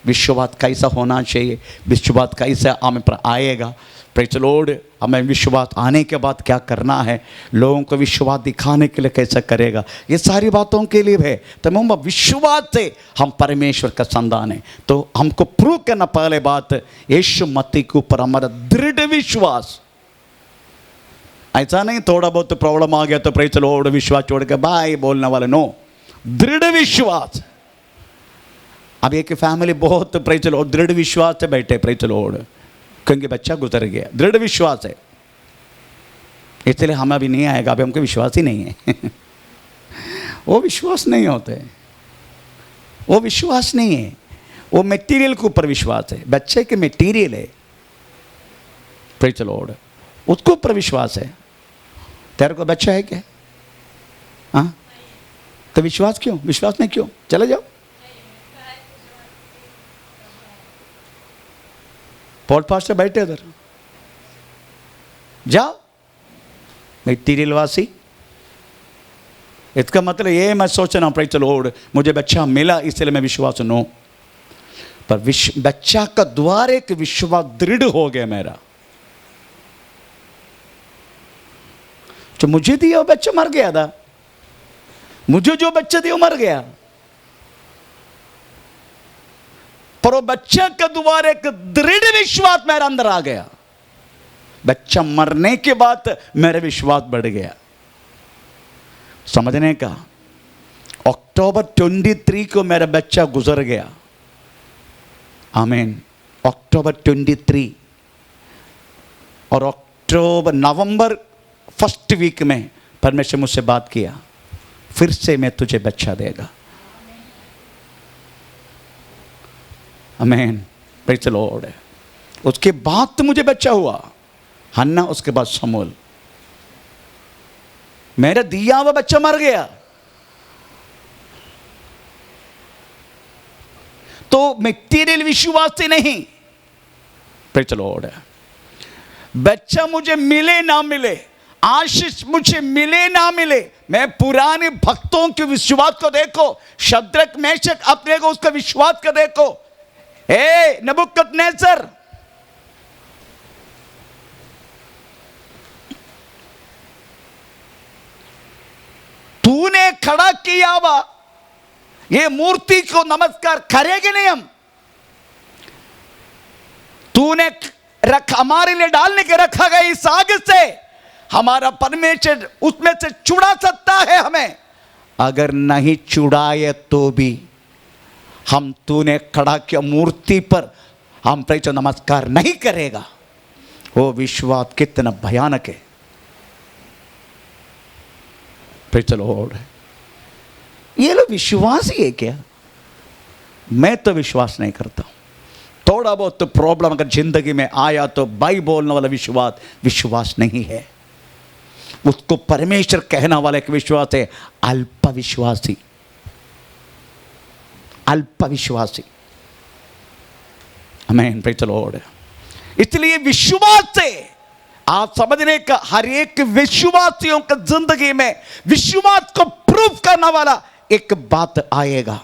विश्वास कैसा होना चाहिए, विश्वास कैसा हमें पर आएगा। Praise the Lord. हमें विश्वास आने के बाद क्या करना है, लोगों को विश्वास दिखाने के लिए कैसे करेगा, ये सारी बातों के लिए है। तो हम विश्वास से हम परमेश्वर का संतान है। तो हमको प्रूव करना पहले बात, यीशु मसीह के ऊपर हमारा दृढ़ विश्वास। ऐसा नहीं थोड़ा बहुत प्रॉब्लम आ गया तो प्रेज़ द लॉर्ड विश्वास छोड़ के बाय बोलने वाले। नो, दृढ़ विश्वास। अब एक फैमिली बहुत प्रेज़ द लॉर्ड दृढ़ विश्वास से बैठे, प्रेज़ द लॉर्ड, क्योंकि बच्चा गुजर गया, दृढ़ विश्वास है। इसलिए हमें अभी नहीं आएगा, अभी हमको विश्वास ही नहीं है। वो विश्वास नहीं होते, वो विश्वास नहीं है, वो मटेरियल के ऊपर विश्वास है। बच्चे के मटेरियल है, प्रेज़ द लॉर्ड, उसके ऊपर विश्वास है। तेरे को बच्चा है क्या? हाँ, तो विश्वास क्यों? विश्वास नहीं क्यों? चले जाओ। पॉडकास्ट से बैठे उधर जाओ, मटेरियल वासी। इसका मतलब ये मैं सोचना प्रेज़ द लॉर्ड मुझे बच्चा मिला इसलिए मैं विश्वास। नो, पर बच्चा का द्वारे के विश्वास दृढ़ हो गया मेरा। जो मुझे दिया वो बच्चा मर गया था, मुझे जो बच्चा दिया वो मर गया, पर वो बच्चा के द्वारा एक दृढ़ विश्वास मेरे अंदर आ गया। बच्चा मरने के बाद मेरा विश्वास बढ़ गया। समझने का, अक्टूबर 23 को मेरा बच्चा गुजर गया। आमीन। अक्टूबर 23 और नवंबर फर्स्ट वीक में परमेश्वर मुझसे बात किया, फिर से मैं तुझे बच्चा देगा। आमीन। Praise the Lord. उसके बाद तो मुझे बच्चा हुआ हन्ना, उसके बाद शमूएल। मेरा दिया हुआ बच्चा मर गया, तो मटेरियल विश्वास से नहीं। Praise the Lord. बच्चा मुझे मिले ना मिले, आशीष मुझे मिले ना मिले, मैं पुराने भक्तों के विश्वास को देखो, शद्रक मेशक अपने को उसका विश्वास को देखो। ए नबूकदनेस्सर, तूने खड़ा किया हुआ ये मूर्ति को नमस्कार करेंगे नहीं हम? तूने हमारे लिए डालने के रखा गया इस आग से हमारा परमेश्वर उसमें से छुड़ा सकता है हमें। अगर नहीं छुड़ाए तो भी हम तूने खड़ा किया मूर्ति पर हम प्रेम नमस्कार नहीं करेगा। वो विश्वास कितना भयानक है। Praise the Lord. ये लोग विश्वास ही है क्या? मैं तो विश्वास नहीं करता हूं। थोड़ा बहुत तो प्रॉब्लम अगर जिंदगी में आया तो बाई बोलने वाला विश्वास नहीं है। उसको परमेश्वर कहना वाला एक विश्वास है अल्पविश्वासी। अल्पविश्वासी। आमीन। Praise the Lord. इसलिए विश्वास से आप समझने का, हर एक विश्वासियों का जिंदगी में विश्वास को प्रूफ करने वाला एक बात आएगा।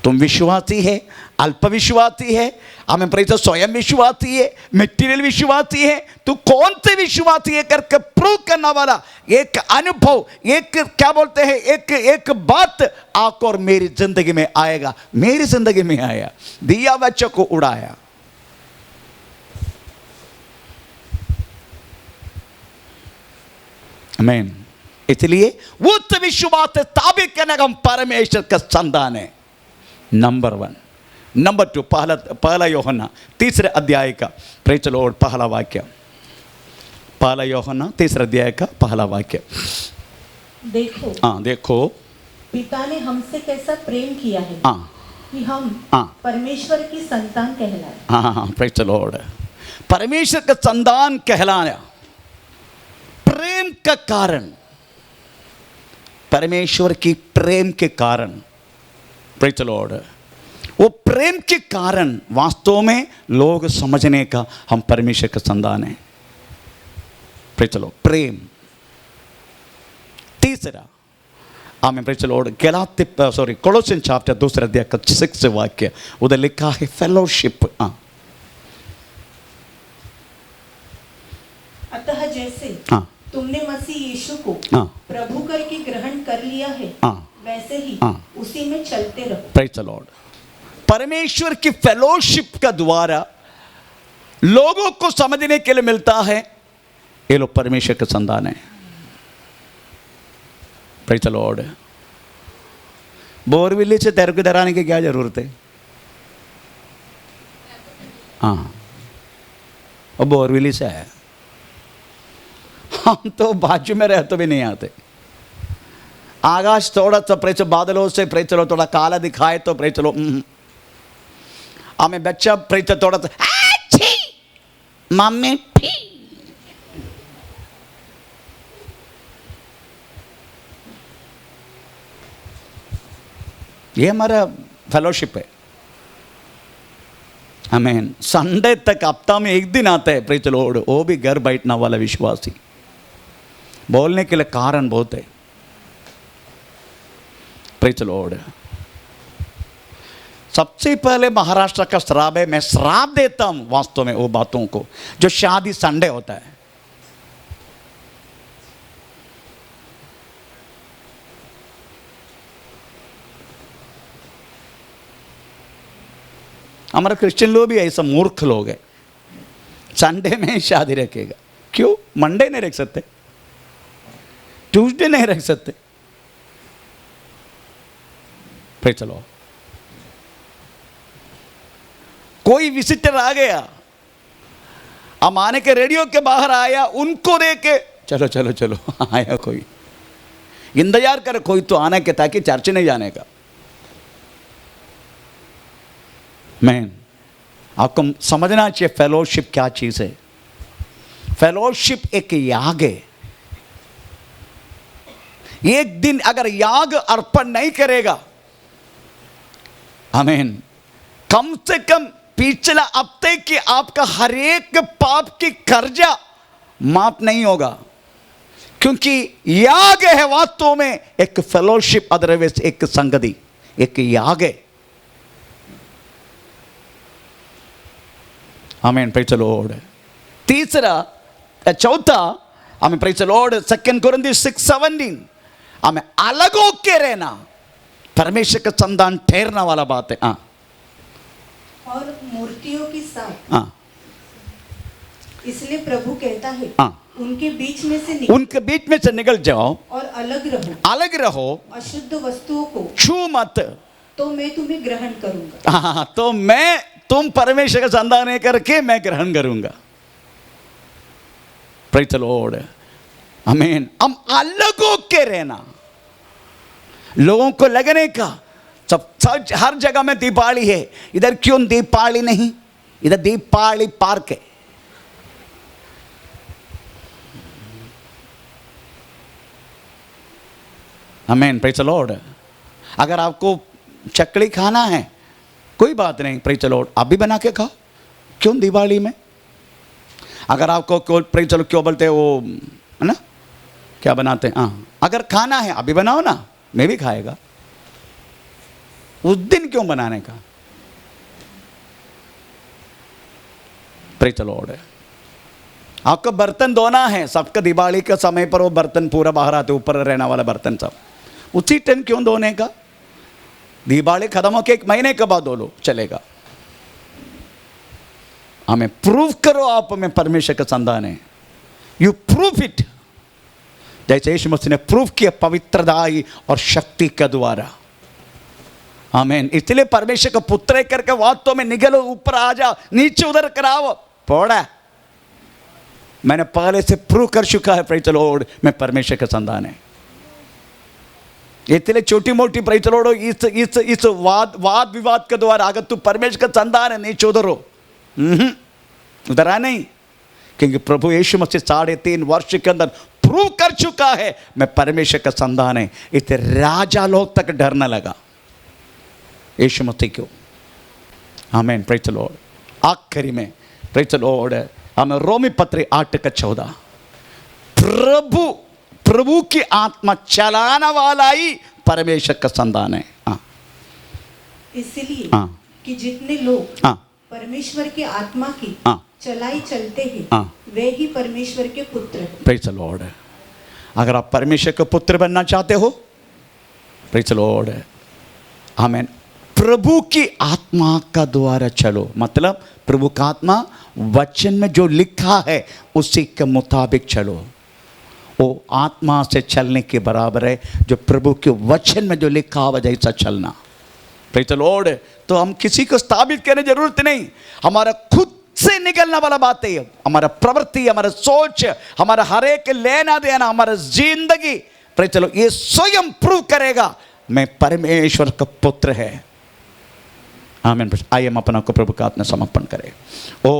तुम विश्वासी है, अल्पविश्वासी है, हमें प्रेज़ स्वयं विश्वासी है, मटेरियल विश्वासी है, तू कौन से विश्वासी है करके प्रूव करने वाला एक अनुभव, एक क्या बोलते हैं, एक बात आपको और मेरी जिंदगी में आएगा। मेरी जिंदगी में आया, दिया बच्चों को उड़ाया। आमीन। इसलिए वो विश्वास स्थापित करने का हम परमेश्वर का संतान है। नंबर 1। नंबर 2, पहला यूहन्ना 3 अध्याय का, प्रेज़ द लॉर्ड, पहला वाक्य। पहला यूहन्ना 3 अध्याय का पहला वाक्य। देखो, देखो पिता ने हमसे कैसा प्रेम किया है कि हम परमेश्वर की संतान कहलाए। Praise the Lord. परमेश्वर का संतान कहलाया प्रेम का कारण, परमेश्वर की प्रेम के कारण। Praise the Lord. वो प्रेम के कारण वास्तव में लोग समझने का हम परमेश्वर का संतान है। Praise the Lord. प्रेम। तीसरा, आमीन। Praise the Lord. Colossian chapter 2 अध्याय का 6 वाक्य, उधर लिखा है फेलोशिप। अतः जैसे तुमने मसीह यीशु को प्रभु करके ग्रहण कर लिया है, वैसे ही उसी में चलते रहो। Praise the Lord. परमेश्वर की फेलोशिप का द्वारा लोगों को समझने के लिए मिलता है ये लोग परमेश्वर के संतान है। Praise the Lord. बोरविली से तेरे को इधर आने की क्या जरूरत है? और बोरविली से है, हम तो बाजू में रहते भी नहीं आते। आकाश थोड़ा सा प्रेज़ बादलों से प्रेज़ लो थोड़ा काला दिखाए तो प्रेज़ लो हमें बच्चा प्रेज़ थोड़ा सा मम्मी ठीक। ये हमारा फेलोशिप है। आमीन। संडे तक हफ्ता में एक दिन आता है प्रेज़ द लॉर्ड, वो भी घर बैठने वाला विश्वासी। बोलने के लिए कारण बहुत है। Praise the Lord. सबसे पहले महाराष्ट्र का श्राप है, मैं श्राप देता हूं वास्तव में वो बातों को जो शादी संडे होता है। हमारा क्रिश्चियन लोग भी ऐसा मूर्ख लोग है, संडे में शादी रखेगा। क्यों? मंडे नहीं रख सकते, ट्यूसडे नहीं रख सकते? फिर चलो, कोई विजिटर आ गया, हम आने के रेडियो के बाहर आया, उनको देख के चलो चलो चलो आया कोई, इंतजार कर कोई तो आने के, ताकि चर्च नहीं जाने का। मैं आपको समझना चाहिए फेलोशिप क्या चीज है। फेलोशिप एक याग है। एक दिन अगर याग अर्पण नहीं करेगा, आमीन, कम से कम पिछला हफ्ते की आपका हर एक पाप की कर्जा माफ नहीं होगा, क्योंकि याग है वास्तव में एक फेलोशिप, अदरवाइज एक संगति, एक याग है। आमीन, प्रेज़ द लॉर्ड। तीसरा, चौथा, हमें प्रेज़ द लॉर्ड 2 कोरिन्थियंस 6:17, हमें अलग होके रहना परमेश्वर का संतान ठहरना वाला बात है। हाँ, और मूर्तियों के साथ, हाँ, इसलिए प्रभु कहता है, हाँ, उनके बीच में से उनके बीच में से निकल जाओ और अलग रहो, अलग रहो, अशुद्ध वस्तुओं को छू मत, तो मैं तुम्हें ग्रहण करूंगा। हाँ, तो तुम परमेश्वर का संतान है करके मैं ग्रहण करूंगा। प्रेज़ द लॉर्ड, आमीन। हम अलग होके रहना, लोगों को लगने का सब हर जगह में दीपावली है, इधर क्यों दीपावली नहीं? इधर दीपावली पार्क है। आमीन, प्रेज़ द लॉर्ड। अगर आपको चकली खाना है, कोई बात नहीं, प्रेज़ द लॉर्ड, आप भी बना के खाओ, क्यों दिवाली में? अगर आपको प्रेज़ द लॉर्ड क्यों बोलते हैं वो, है ना, क्या बनाते हैं, हाँ, अगर खाना है अभी बनाओ ना, मैं भी खाएगा, उस दिन क्यों बनाने का? Praise the Lord. आपको बर्तन धोना है, सबका दिवाली का समय पर वो बर्तन पूरा बाहर आते, ऊपर रहने वाला बर्तन सब, उसी टाइम क्यों धोने का? दिवाली खत्म होके 1 महीने के बाद धो लो, चलेगा। हमें प्रूव करो आप में परमेश्वर का संतान है, यू प्रूव इट, जैसे यीशु मसीह ने प्रूव किया पवित्रता और शक्ति के द्वारा। आमीन। इसलिए परमेश्वर का पुत्र करके वास्तव में निकलो, ऊपर आ जाओ, नीचे उधर कराओ, पड़ा मैंने पहले से प्रूव कर चुका है, प्रेज़ द लॉर्ड, मैं परमेश्वर का संतान है। इसलिए छोटी मोटी प्रेज़ द लॉर्ड इस वाद विवाद के द्वारा अगर तू परमेश्वर का संतान है, नीचे उधर हो, उधर आ नहीं, क्योंकि प्रभु यीशु मसीह 3.5 वर्ष के अंदर प्रूव कर चुका है मैं परमेश्वर का संतान है। इससे राजा लोग तक डरने लगा यीशु मसीह क्यों। आमीन, प्रेज़ द लॉर्ड। आखिरी में प्रेज़ द लॉर्ड, हमें रोमी पत्री 8:14, प्रभु की आत्मा चलाने वाला ही परमेश्वर का संतान है। हाँ, इसलिए हाँ, कि जितने लोग हाँ, परमेश्वर की आत्मा की हाँ, चलाई चलते हैं, हाँ, वे ही परमेश्वर के पुत्र हैं। Praise the Lord. अगर आप परमेश्वर के पुत्र बनना चाहते हो, प्रेज़ द लॉर्ड, आमीन, प्रभु की आत्मा का द्वारा चलो, मतलब प्रभु का आत्मा वचन में जो लिखा है उसी के मुताबिक चलो। वो आत्मा से चलने के बराबर है जो प्रभु के वचन में जो लिखा हुआ जैसा चलना। Praise the Lord. तो हम किसी को स्थापित करने की जरूरत नहीं, हमारा खुद से निकलना वाला बात है, हमारा प्रवृत्ति, हमारा सोच, हमारा हर एक लेना देना, हमारा जिंदगी, प्रेज़ द लॉर्ड, ये स्वयं प्रूव करेगा मैं परमेश्वर का पुत्र है। आमीन। आइए हम अपना को प्रभु का आत्मा समर्पण करें। ओ